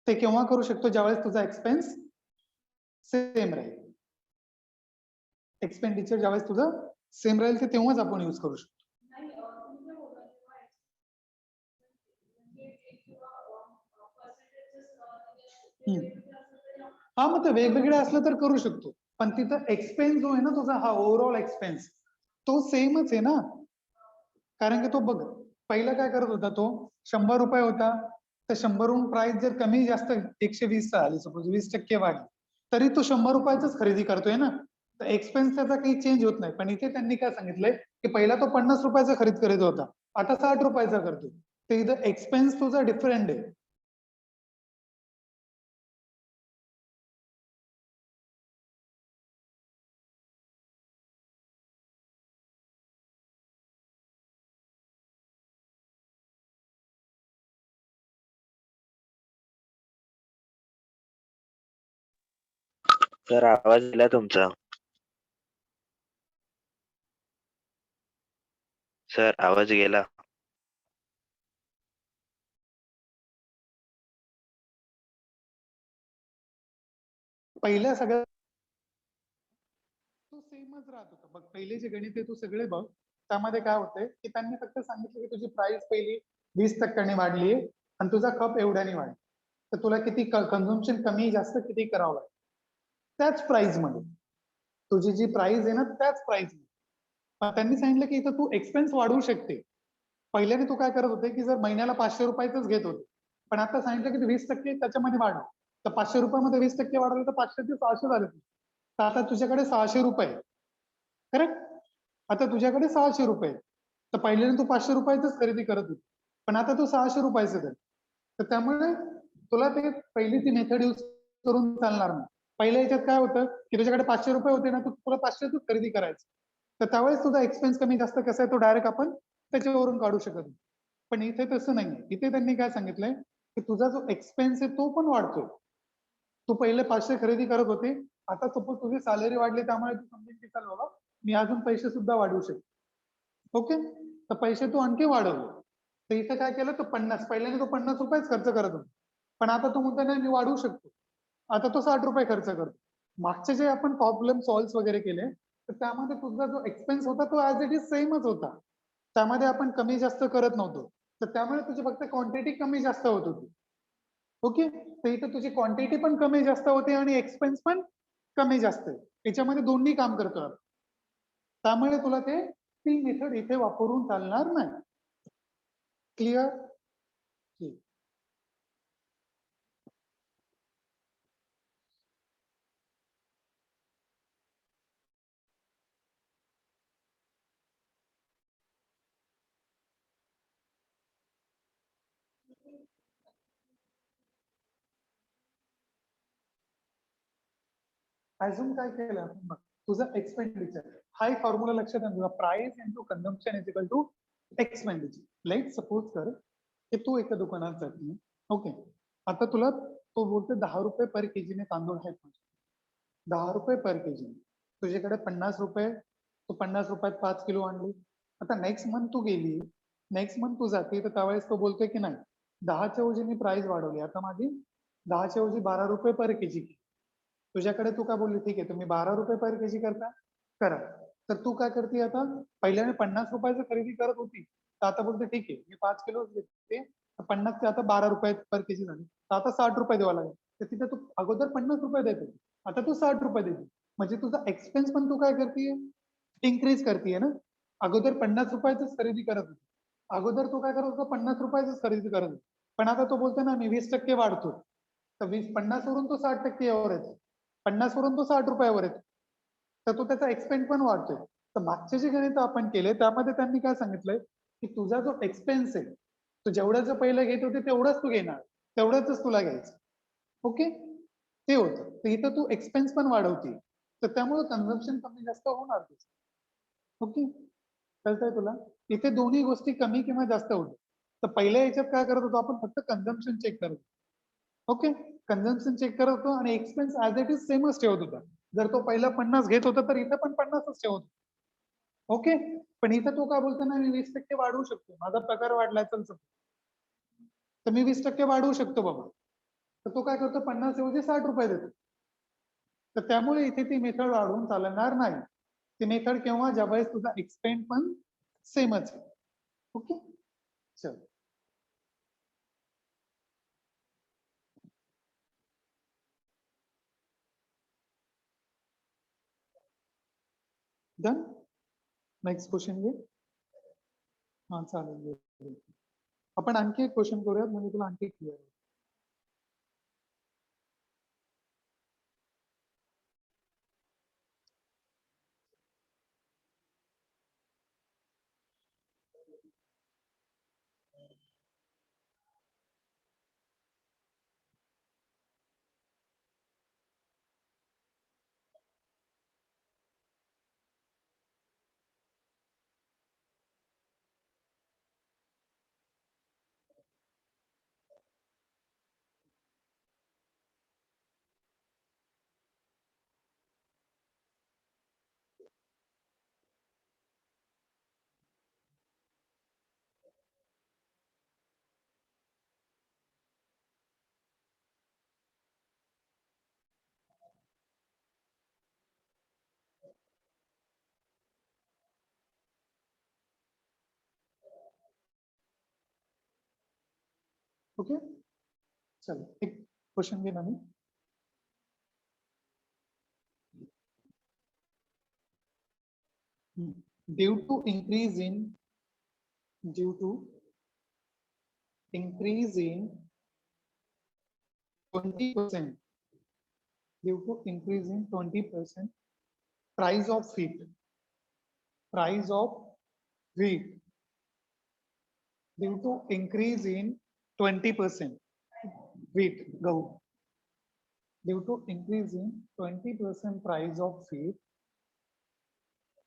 ते केव्हा करू शकतो ज्यावेळेस तुझा एक्सपेन्स सेम राहील. एक्सपेंडिचर ज्यावेळेस तुझं सेम राहील ते तेव्हाच आपण यूज करू शकतो. हा, मग ते वेगवेगळे असलं तर करू शकतो, पण तिथं एक्सपेन्स जो आहे ना तुझा हा ओव्हरऑल एक्सपेन्स तो सेमच आहे ना. कारण की तो बघ पहिला काय करत होता तो 100 रुपये होता, तर 100 प्राइस जर कमी जास्त 120 आली सपोज 20% वाढली तरी तो 100 रुपयाच खरेदी करतोय ना. तर एक्सपेन्स त्याचा काही चेंज होत नाही. पण इथे त्यांनी काय सांगितलंय की पहिला तो 50 रुपयाचा खरेदी करत होता, आता 60 रुपयाचा करतो. तर इथं एक्सपेन्स तुझा डिफरंट आहे. सर आवाज गेला तुमचा. सर आवाज गेला. पहिल्या सगळ्या तो सेमच राहत होता बघ. पहिले जे गणित आहे तू सगळे बघ, त्यामध्ये काय होतंय की त्यांनी फक्त सांगितलं की तुझी प्राइस पहिली 20% वाढली आहे आणि तुझा कप एवढ्याने वाढला, तर तुला किती कन्झम्पशन कमी जास्त किती करावं लागेल त्याच प्राइस मध्ये. तुझी जी प्राइस आहे ना त्याच प्राइस मध्ये. पण त्यांनी सांगितलं की इथं तू एक्सपेन्स वाढवू शकते. पहिल्याने तू काय करत होते की जर महिन्याला 500 रुपयाच घेत होते, पण आता सांगितलं की 20% त्याच्यामध्ये वाढव. तर 500 रुपयामध्ये 20% वाढवलं तर 500 ते 600 झाले. तर आता तुझ्याकडे 600 रुपये, करेक्ट? आता तुझ्याकडे 600 रुपये. तर पहिल्याने तू 500 रुपयाच खरेदी करत होती, पण आता तू 600 रुपयाचं कर. तर त्यामुळे तुला ते पहिली ती मेथड यूज करून चालणार नाही. पहिल्या याच्यात काय होतं की तुझ्याकडे 500 रुपये होते ना, तर तुला 500 खरेदी करायचं. तर त्यावेळेस तुझा एक्सपेन्स कमी जास्त कसा आहे तो डायरेक्ट आपण त्याच्यावरून काढू शकत नाही. पण इथे तसं नाहीये. इथे त्यांनी काय सांगितलंय की तुझा जो एक्सपेन्स आहे तो पण वाढतोय. तू पहिले 500 खरेदी करत होते, आता सपोज तुझी सॅलरी वाढली त्यामुळे तू समजून की चाल बाबा मी अजून पैसे सुद्धा वाढवू शकतो. ओके, तर पैसे तू आणखी वाढवले. तर इथं काय केलं तर 50, पहिल्याने तो 50 रुपयेच खर्च करत होता, पण आता तो म्हणतो नाही मी वाढवू शकतो. आता तो 60 रुपये खर्च करतो. मागचे जे आपण प्रॉब्लेम सॉल्व्ह वगैरे केले, तर त्यामध्ये तुझा जो एक्सपेन्स होता तो ऍज इट इज सेमच होता. त्यामध्ये आपण कमी जास्त करत नव्हतो. तर त्यामुळे तुझी फक्त क्वांटिटी कमी जास्त होत होती. ओके, तर इथे तुझी क्वांटिटी पण कमी जास्त होते आणि एक्सपेन्स पण कमी जास्त आहे. याच्यामध्ये दोन्ही काम करतो आपण. त्यामुळे तुला ते ती मेथड इथे वापरून चालणार नाही. क्लिअर? अजून काय केलं आपण बघ, तुझं एक्सपेंडिचर हा एक फॉर्म्युला लक्षात आणून तुझा price into consumption is equal to expenditure. Let suppose कर की तू एका दुकानात जाते. ओके, आता तुला तो बोलतो 10 रुपये पर केजीने तांदूळ आहेत. 10 रुपये पर केजी. तुझ्याकडे 50 रुपये, तू 50 रुपयात 5 किलो आणली. आता नेक्स्ट मंथ तू गेली, नेक्स्ट मंथ तू जाते, तर त्यावेळेस तो बोलतोय की नाही 10च्या ऐवजी मी प्राइस वाढवली, आता माझी 10च्या ऐवजी 12 रुपये पर केजी. तुझ्याकडे तू काय बोलली ठीक आहे तुम्ही 12 रुपये पर केजी करता, करा. तर तू काय करते आता, पहिल्याने 50 रुपयाचं खरेदी करत होती, तर आता बोलते ठीक आहे मी 5 किलो घेते, 50 ते आता 12 रुपये पर केजी झाली, तर आता 60 रुपये द्यावा लागेल. तर तिथे तू अगोदर 50 रुपये देते, आता तू 60 रुपये देते. म्हणजे तुझा एक्सपेन्स पण तू काय करते, इन्क्रीज करते ना. अगोदर 50 रुपयाच खरेदी करत होती, अगोदर तू काय करत होता 50 रुपयाच खरेदी करत होती, पण आता तो बोलतो ना मी 20% वाढतो. तर 50 वरून तो 60% यावर येतो, 50 वरून तो 60 रुपयावर येतो. तर तो त्याचा एक्सपेन्स पण वाढतोय. तर मागचे जे गणित आपण केले त्यामध्ये त्यांनी काय सांगितलंय की तुझा जो एक्सपेन्स आहे तो जेवढ्याच पहिलं घेत होते तेवढंच तू घेणार, तेवढंच तुला घ्यायचं. ओके, ते होतं. तर इथं तू एक्सपेन्स पण वाढवते, तर त्यामुळे कन्झम्पशन कमी जास्त होणार. ओके, कळतंय तुला? इथे दोन्ही गोष्टी कमी किंवा जास्त होतात. तर पहिल्या याच्यात काय करत होतो आपण, फक्त कन्झम्पशन चेक करत. ओके, कन्झम्पशन चेक करत होतो आणि एक्सपेन्स ऍज इट इज सेमच ठेवत होता. जर तो पहिला 50 घेत होता तर इथं पण 50च ठेवत. ओके, पण इथं तो काय बोलतो ना मी 20% वाढवू शकतो, माझा पगार वाढलाय चल, तर मी 20% वाढवू शकतो बाबा. तर तो काय करतो 50 ऐवजी 60 रुपये देतो. तर त्यामुळे इथे ती मेथड वाढवून चालणार नाही. ती मेथड केव्हा, ज्यावेळेस तुझा एक्सपेंड पण सेमच आहे. ओके, चल डन. नेक्स्ट क्वेश्चन घे. हा चालेल, आपण आणखी एक क्वेश्चन करूयात म्हणजे तुला आणखी क्लिअर. ओके चलो एक क्वेश्चन घेणार मी. due to increase in 20%, due to increase in 20% price of wheat, due to increase in 20% wheat, gahu, due to increase in 20% price of wheat,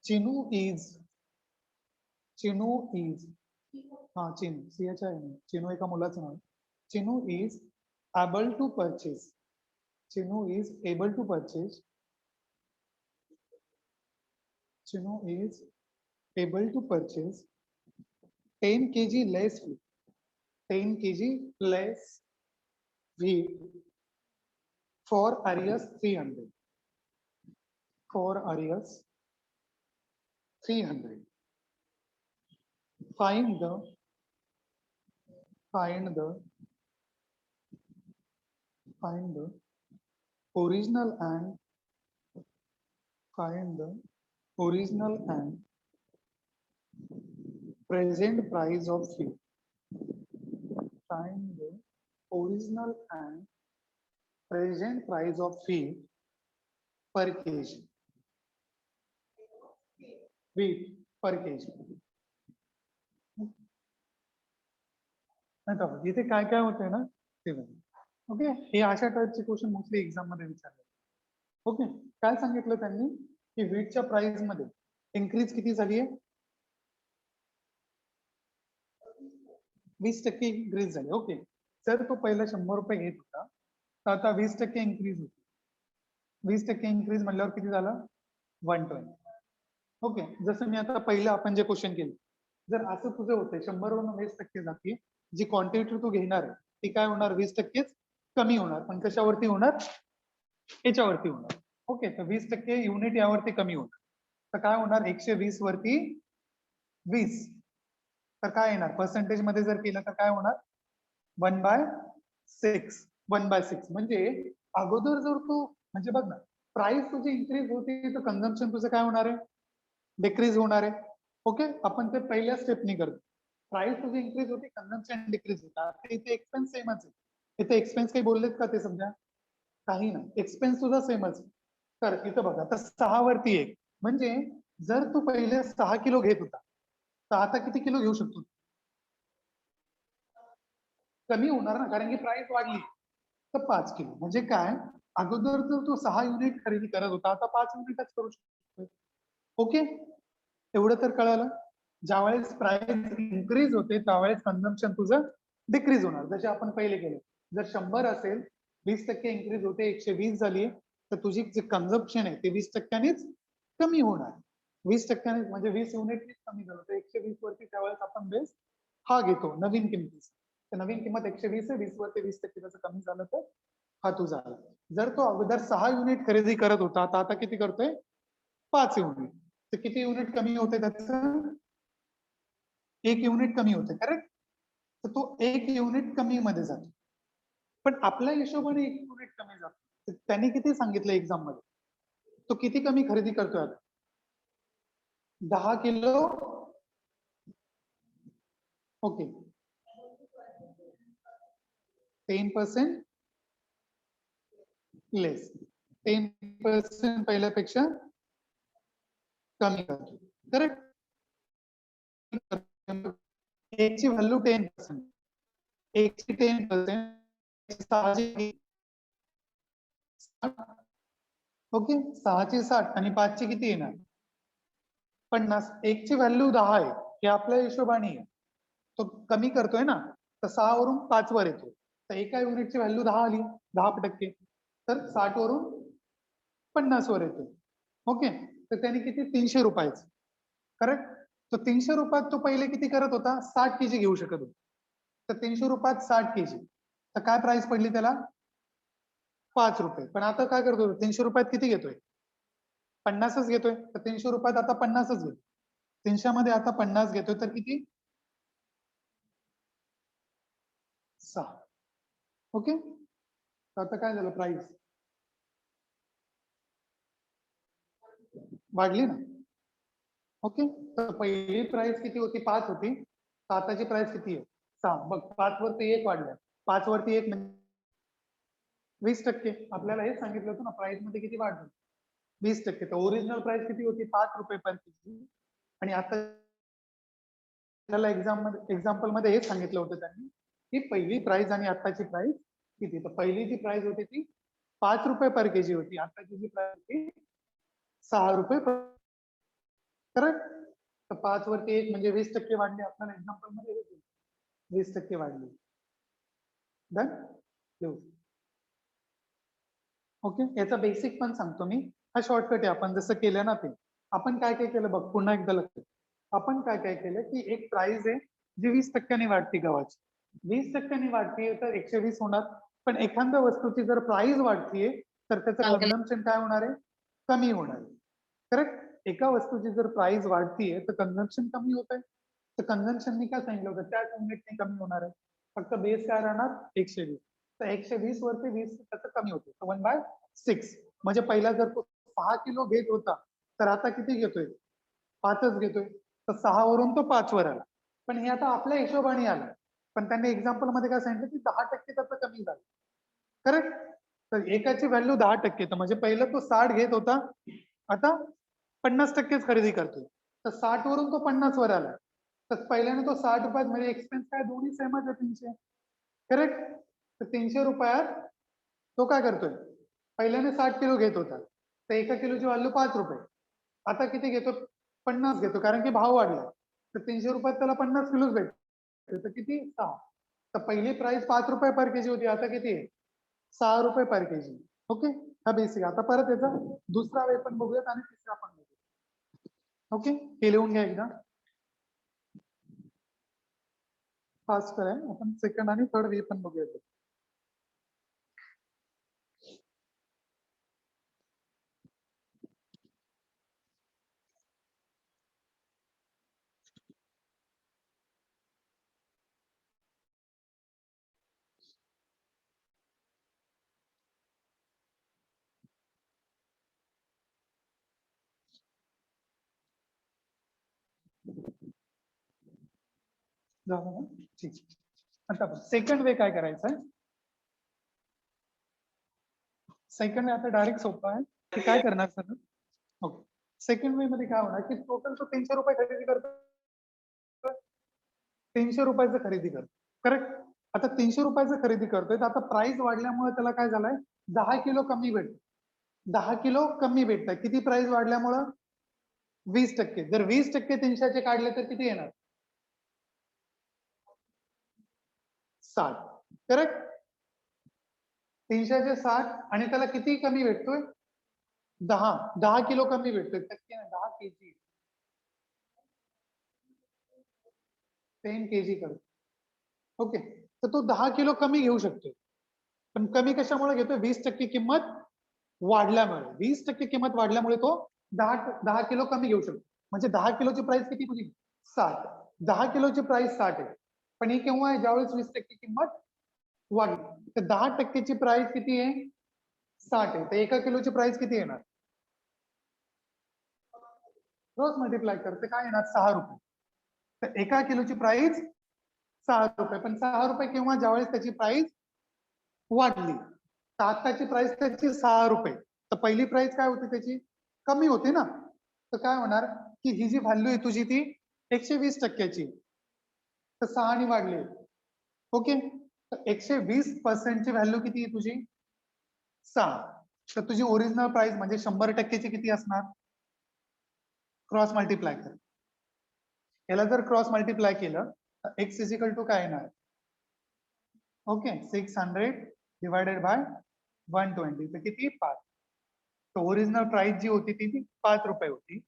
Chinu is Chinu एका मुलाचं नाव. Chinu is able to purchase 10 kg less wheat for Arias 300. Find the original and present price of wheat. Find the original and present price of wheat per kg. Wheat per kg. इथे काय काय होतंय ना ते बघा. Okay हे अशा टाइपचे क्वेश्चन मोस्टली एक्झाम मध्ये विचारले. ओके काय सांगितलं त्यांनी की व्हीटच्या प्राइस मध्ये इन्क्रीज किती झाली आहे 20% इन्क्रीज झाली. ओके जर तो पहिला 100 रुपये घेत होता तर आता 20% इन्क्रीज होती. 20% इन्क्रीज म्हणल्यावर किती झालं 120. ओके जसं मी आता पहिलं आपण जे क्वेश्चन केले जर असं तुझं होतंय 100 वरून 20% जाते जी क्वांटिटी तू घेणार आहे ती काय होणार 20% कमी होणार पण कशावरती होणार याच्यावरती होणार. ओके तर 20% युनिट यावरती कमी होणार तर काय होणार 120 वरती 20 तर काय येणार पर्सेंटेज मध्ये जर केलं तर काय होणार 1/6 म्हणजे अगोदर जर तू म्हणजे बघ ना प्राइस तुझी इन्क्रीज होती तर कन्झम्पशन तुझं काय होणार आहे डिक्रीज होणार आहे. ओके आपण ते पहिल्या स्टेपनी करतो. प्राइस तुझी इन्क्रीज होती कन्झम्पशन डिक्रीज होता. इथे एक्सपेन्स सेमच आहे. इथे एक्सपेन्स काही बोललेत का ते समजा काही नाही एक्सपेन्स तुझा सेमच. तर इथं बघा तर 6 वरती 1 म्हणजे जर तू पहिले 6 किलो घेत होता तर आता किती किलो घेऊ शकतो कमी होणार ना कारण की प्राइस वाढली तर 5 किलो म्हणजे काय अगोदर जर तू 6 युनिट खरेदी करत होता आता 5 युनिटच करू शकतो. ओके एवढं तर कळालं. ज्यावेळेस प्राइस इन्क्रीज होते त्यावेळेस कन्झम्पशन तुझं डिक्रीज होणार जसे आपण पहिले केले. जर 100 असेल 20% इन्क्रीज होते 120 झाली तर तुझी जे कन्झम्पशन आहे ते 20%नीच कमी होणार. 20% म्हणजे 20 युनिट कमी झालं तर 120 वरती त्यावेळेस आपण बेस हा घेतो नवीन किमतीचा. तर नवीन किंमत 120 आहे 20 वरती 20% त्याचं कमी झालं तर हा तुझा आला. जर तो अगोदर 6 युनिट खरेदी करत होता तर आता किती करतोय 5 युनिट तर किती युनिट कमी होते त्याचं 1 युनिट कमी होते करेक्ट. तर तो 1 युनिट कमी मध्ये जातो पण आपल्या हिशोबाने 1 युनिट कमी जातो. त्यांनी किती सांगितलं एक्झाम मध्ये तो किती कमी खरेदी करतोय आता 10 किलो. ओके 10% लेस 10% पहिल्यापेक्षा कमी करतो करेक्ट. एक ची व्हॅल्यू 10% एक ची 10% ओके 6 ची 60 आणि 5 ची किती येणार 50. एक ची व्हॅल्यू 10 आहे हे आपल्या हिशोबाने आहे तो कमी करतोय ना तर 6 वरून 5 वर येतो तर एका युनिटची व्हॅल्यू 10 आली 10% तर 60 वरून 50 वर येतो. ओके तर त्याने किती 300 रुपयाचं करेक्ट. तर 300 रुपयात तो पहिले किती करत होता 60 केजी घेऊ शकत होता तर 300 रुपयात 60 केजी तर काय प्राइस पडली त्याला 5 रुपये. पण आता काय करतो 300 रुपयात किती घेतोय 50च घेतोय तर 300 रुपयात आता 50च घेतो. 300 मध्ये आता 50 घेतोय तर किती 6 ओके, आता काय झालं, प्राइस वाढली ना. ओके, तर पहिली प्राइस किती होती, 5 होती, तर आताची प्राइस किती आहे, 6. बघ 5 वरती 1 वाढलं, 5 वरती 1 म्हणजे 20%. आपल्याला हेच सांगितलं होतं ना, प्राइस मध्ये किती वाढलं, 20%. तर ओरिजिनल प्राइस किती होती, 5 रुपये पर केजी, आणि आता त्याला एक्झाम्पल मध्ये हेच सांगितलं होतं त्यांनी की पहिली प्राइस आणि आताची प्राइस किती. तर पहिली जी प्राइस होती ती 5 रुपये पर केजी होती, आताची जी प्राइस होती 6 रुपये पर. करेक्ट. तर 5 वरती 1 म्हणजे 20% वाढली, आपल्याला एक्झाम्पल मध्ये 20% वाढली. डन. ओके, याचा बेसिक पण सांगतो मी, हा शॉर्टकट आहे. आपण जसं केलं ना, ते आपण काय काय केलं बघ, पुन्हा एकदा लक्ष. आपण काय काय केलं की एक प्राइस आहे जी 20% वाढती गव्हाची, 20% वाढतीये तर 120 होणार. पण एखाद्या वस्तूची जर प्राइस वाढतीये तर त्याचं कन्झम्पशन काय होणार आहे, कमी होणार आहे. करेक्ट. एका वस्तूची जर प्राइस वाढतीये तर कन्झम्पशन कमी होत आहे. तर कन्झम्पशननी काय सांगितलं होतं, त्याच युनिटने कमी होणार आहे. फक्त बेस काय राहणार, 120. तर 120 वरती 20 त्याचं कमी होते, 1/6. म्हणजे पहिला जर तो 6 किलो घेत होता तर आता किती घेतोय, 5च घेतोय. तर 6 वरून तो 5 वर आला. पण हे आता आपल्या हिशोबाने आलं, पण त्यांनी एक्झाम्पल मध्ये काय सांगितलं की 10% त्याचं कमी झालं. करेक्ट. तर एकाची व्हॅल्यू 10%, तर म्हणजे पहिलं तो 60 घेत होता, आता 50%च खरेदी करतोय. तर 60 वरून तो 50 वर आला. तर पहिल्याने तो 60 रुपयात, म्हणजे एक्सपेन्स काय दोन्ही सेमच आहे 300. करेक्ट. तर 300 रुपयात तो काय करतोय, पहिल्याने 60 किलो घेत होता, तर एका किलोची व्हॅल्यू 5 रुपये. आता किती घेतो, 50 घेतो, कारण की भाव वाढला. तर 300 रुपयात त्याला 50 किलोच भेटतो, तर किती, 6. तर पहिली प्राइस 5 रुपये पर केजी होती, आता किती आहे, 6 रुपये पर केजी. ओके, हा बेसिक. आता परत याचा दुसरा वे पण बघूयात आणि तिसरा पण बघूयात. ओके, हे लिहून घ्या एकदा फास्ट आहे. आपण सेकंड आणि थर्ड वे पण बघूयात. झालं ना, ठीक. आता सेकंड वे काय करायचं आहे, सेकंड वे आता डायरेक्ट सोपं आहे की काय करणार सर. ओके, सेकंड वे मध्ये काय होणार की टोटल तो 300 रुपये खरेदी करतो, 300 रुपयाचं खरेदी करतो. करेक्ट. आता 300 रुपयाचं खरेदी करतोय, तर आता प्राइस वाढल्यामुळे त्याला काय झालंय, 10 किलो कमी भेटत, 10 किलो कमी भेटत. किती प्राइस वाढल्यामुळं, 20%. जर 20% 300चे काढले तर किती येणार, 60. करेक्ट. 300चे 60, आणि त्याला किती कमी भेटतोय, 10 किलो कमी भेटतोय. टक्के 10 केजी, 10 केजी करतो. ओके, तर तो 10 किलो कमी घेऊ शकतो. पण कमी कशामुळे घेतोय, 20% किंमत वाढल्यामुळे. 20% किंमत वाढल्यामुळे तो 10 किलो कमी घेऊ शकतो. म्हणजे 10 किलोची प्राइस किती तुझी, 60. 10 किलोची प्राइस 60 आहे, पण ही केव्हा आहे, ज्यावेळेस 20% किंमत वाढली. तर 10%ची प्राइस किती आहे, 60 आहे. तर एका किलोची प्राइस किती येणार, क्रॉस मल्टिप्लाय करते काय येणार, 6 रुपये. तर एका किलोची प्राइस 6 रुपये. पण 6 रुपये केव्हा, ज्यावेळेस त्याची प्राइस वाढली. तर आताची प्राइस त्याची 6 रुपये. तर पहिली प्राइस काय होती त्याची, कमी होती ना. तर काय होणार की ही जी व्हॅल्यू आहे तुझी ती 120%ची, तर 6 ने वाढली. ओके, तर 120% ची व्हॅल्यू किती आहे तुझी, 6. तर तुझी ओरिजिनल प्राइस म्हणजे 100%ची किती असणार, क्रॉस मल्टिप्लाय कर. याला जर क्रॉस मल्टिप्लाय केलं तर एक्स इजिकल टू काय येणार, ओके, 600 डिवायडेड बाय 120, तर किती, 5. तर ओरिजिनल प्राइस जी होती ती 5 रुपये होती,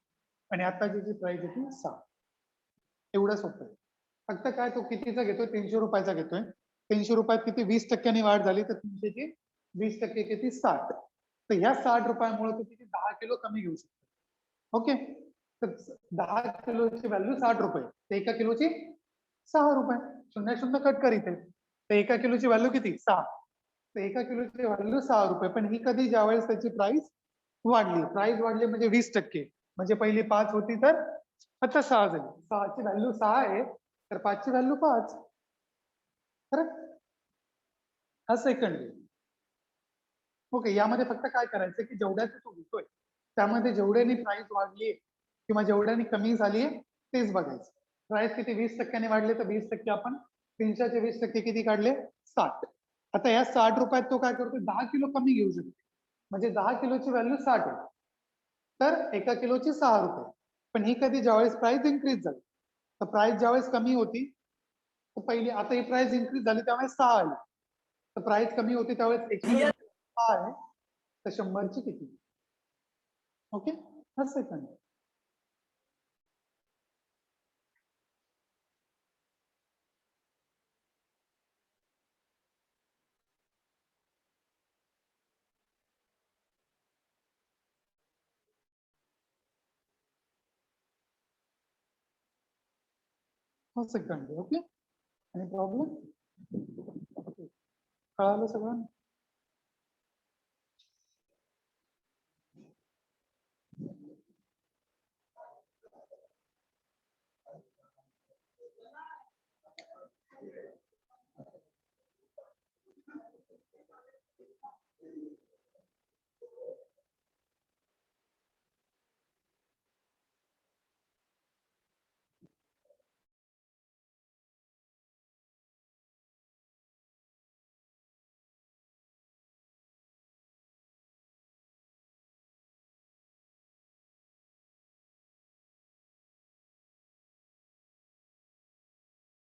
आणि आताची जी प्राइस होती 6. एवढं सोपं आहे. फक्त काय, तो कितीचा घेतोय, 300 रुपयाचा घेतोय. 300 रुपयात किती, 20%नी वाढ झाली, तर 300ची 20% किती, 60. तर ह्या 60 रुपयामुळे तो किती, 10 किलो कमी घेऊ शकतो. ओके, तर 10 किलोची व्हॅल्यू 60 रुपये, तर एका किलोची 6 रुपये. 0 0 कट कर इथे. तर एका किलोची व्हॅल्यू किती, 6. तर एका किलोची व्हॅल्यू 6 रुपये, पण ही कधी ज्यावेळेस त्याची प्राइस वाढली म्हणजे 20%, म्हणजे पहिली 5 होती तर आता 6 झाली. 6ची व्हॅल्यू 6 आहे तर 5ची व्हॅल्यू 5. करेक्ट. हा सेकंड वे. ओके, यामध्ये फक्त काय करायचं की जेवढ्याचा तो घेतोय त्यामध्ये जेवढ्यानी प्राइस वाढली किंवा जेवढ्यानी कमी झाली तेच बघायचं. प्राइस किती 20% वाढले तर 20% आपण 300चे 20% किती काढले 60. आता या 60 रुपयात तो काय करतो 10 किलो कमी घेऊ शकतो, म्हणजे 10 किलोची व्हॅल्यू 60 आहे तर एका किलोची 6 रुपये. पण ही कधी ज्यावेळेस प्राइस इन्क्रीज झाली, तर प्राइस ज्यावेळेस कमी होती तर पहिली, आता ही प्राइस इन्क्रीज झाली त्यामुळे 6 आली, तर प्राइस कमी होती त्यावेळेस 6 आहे तर 100ची किती. ओके, हा सेकंड. हा सेकंड. ओके, आणि प्रॉब्लेम कळालं सगळं.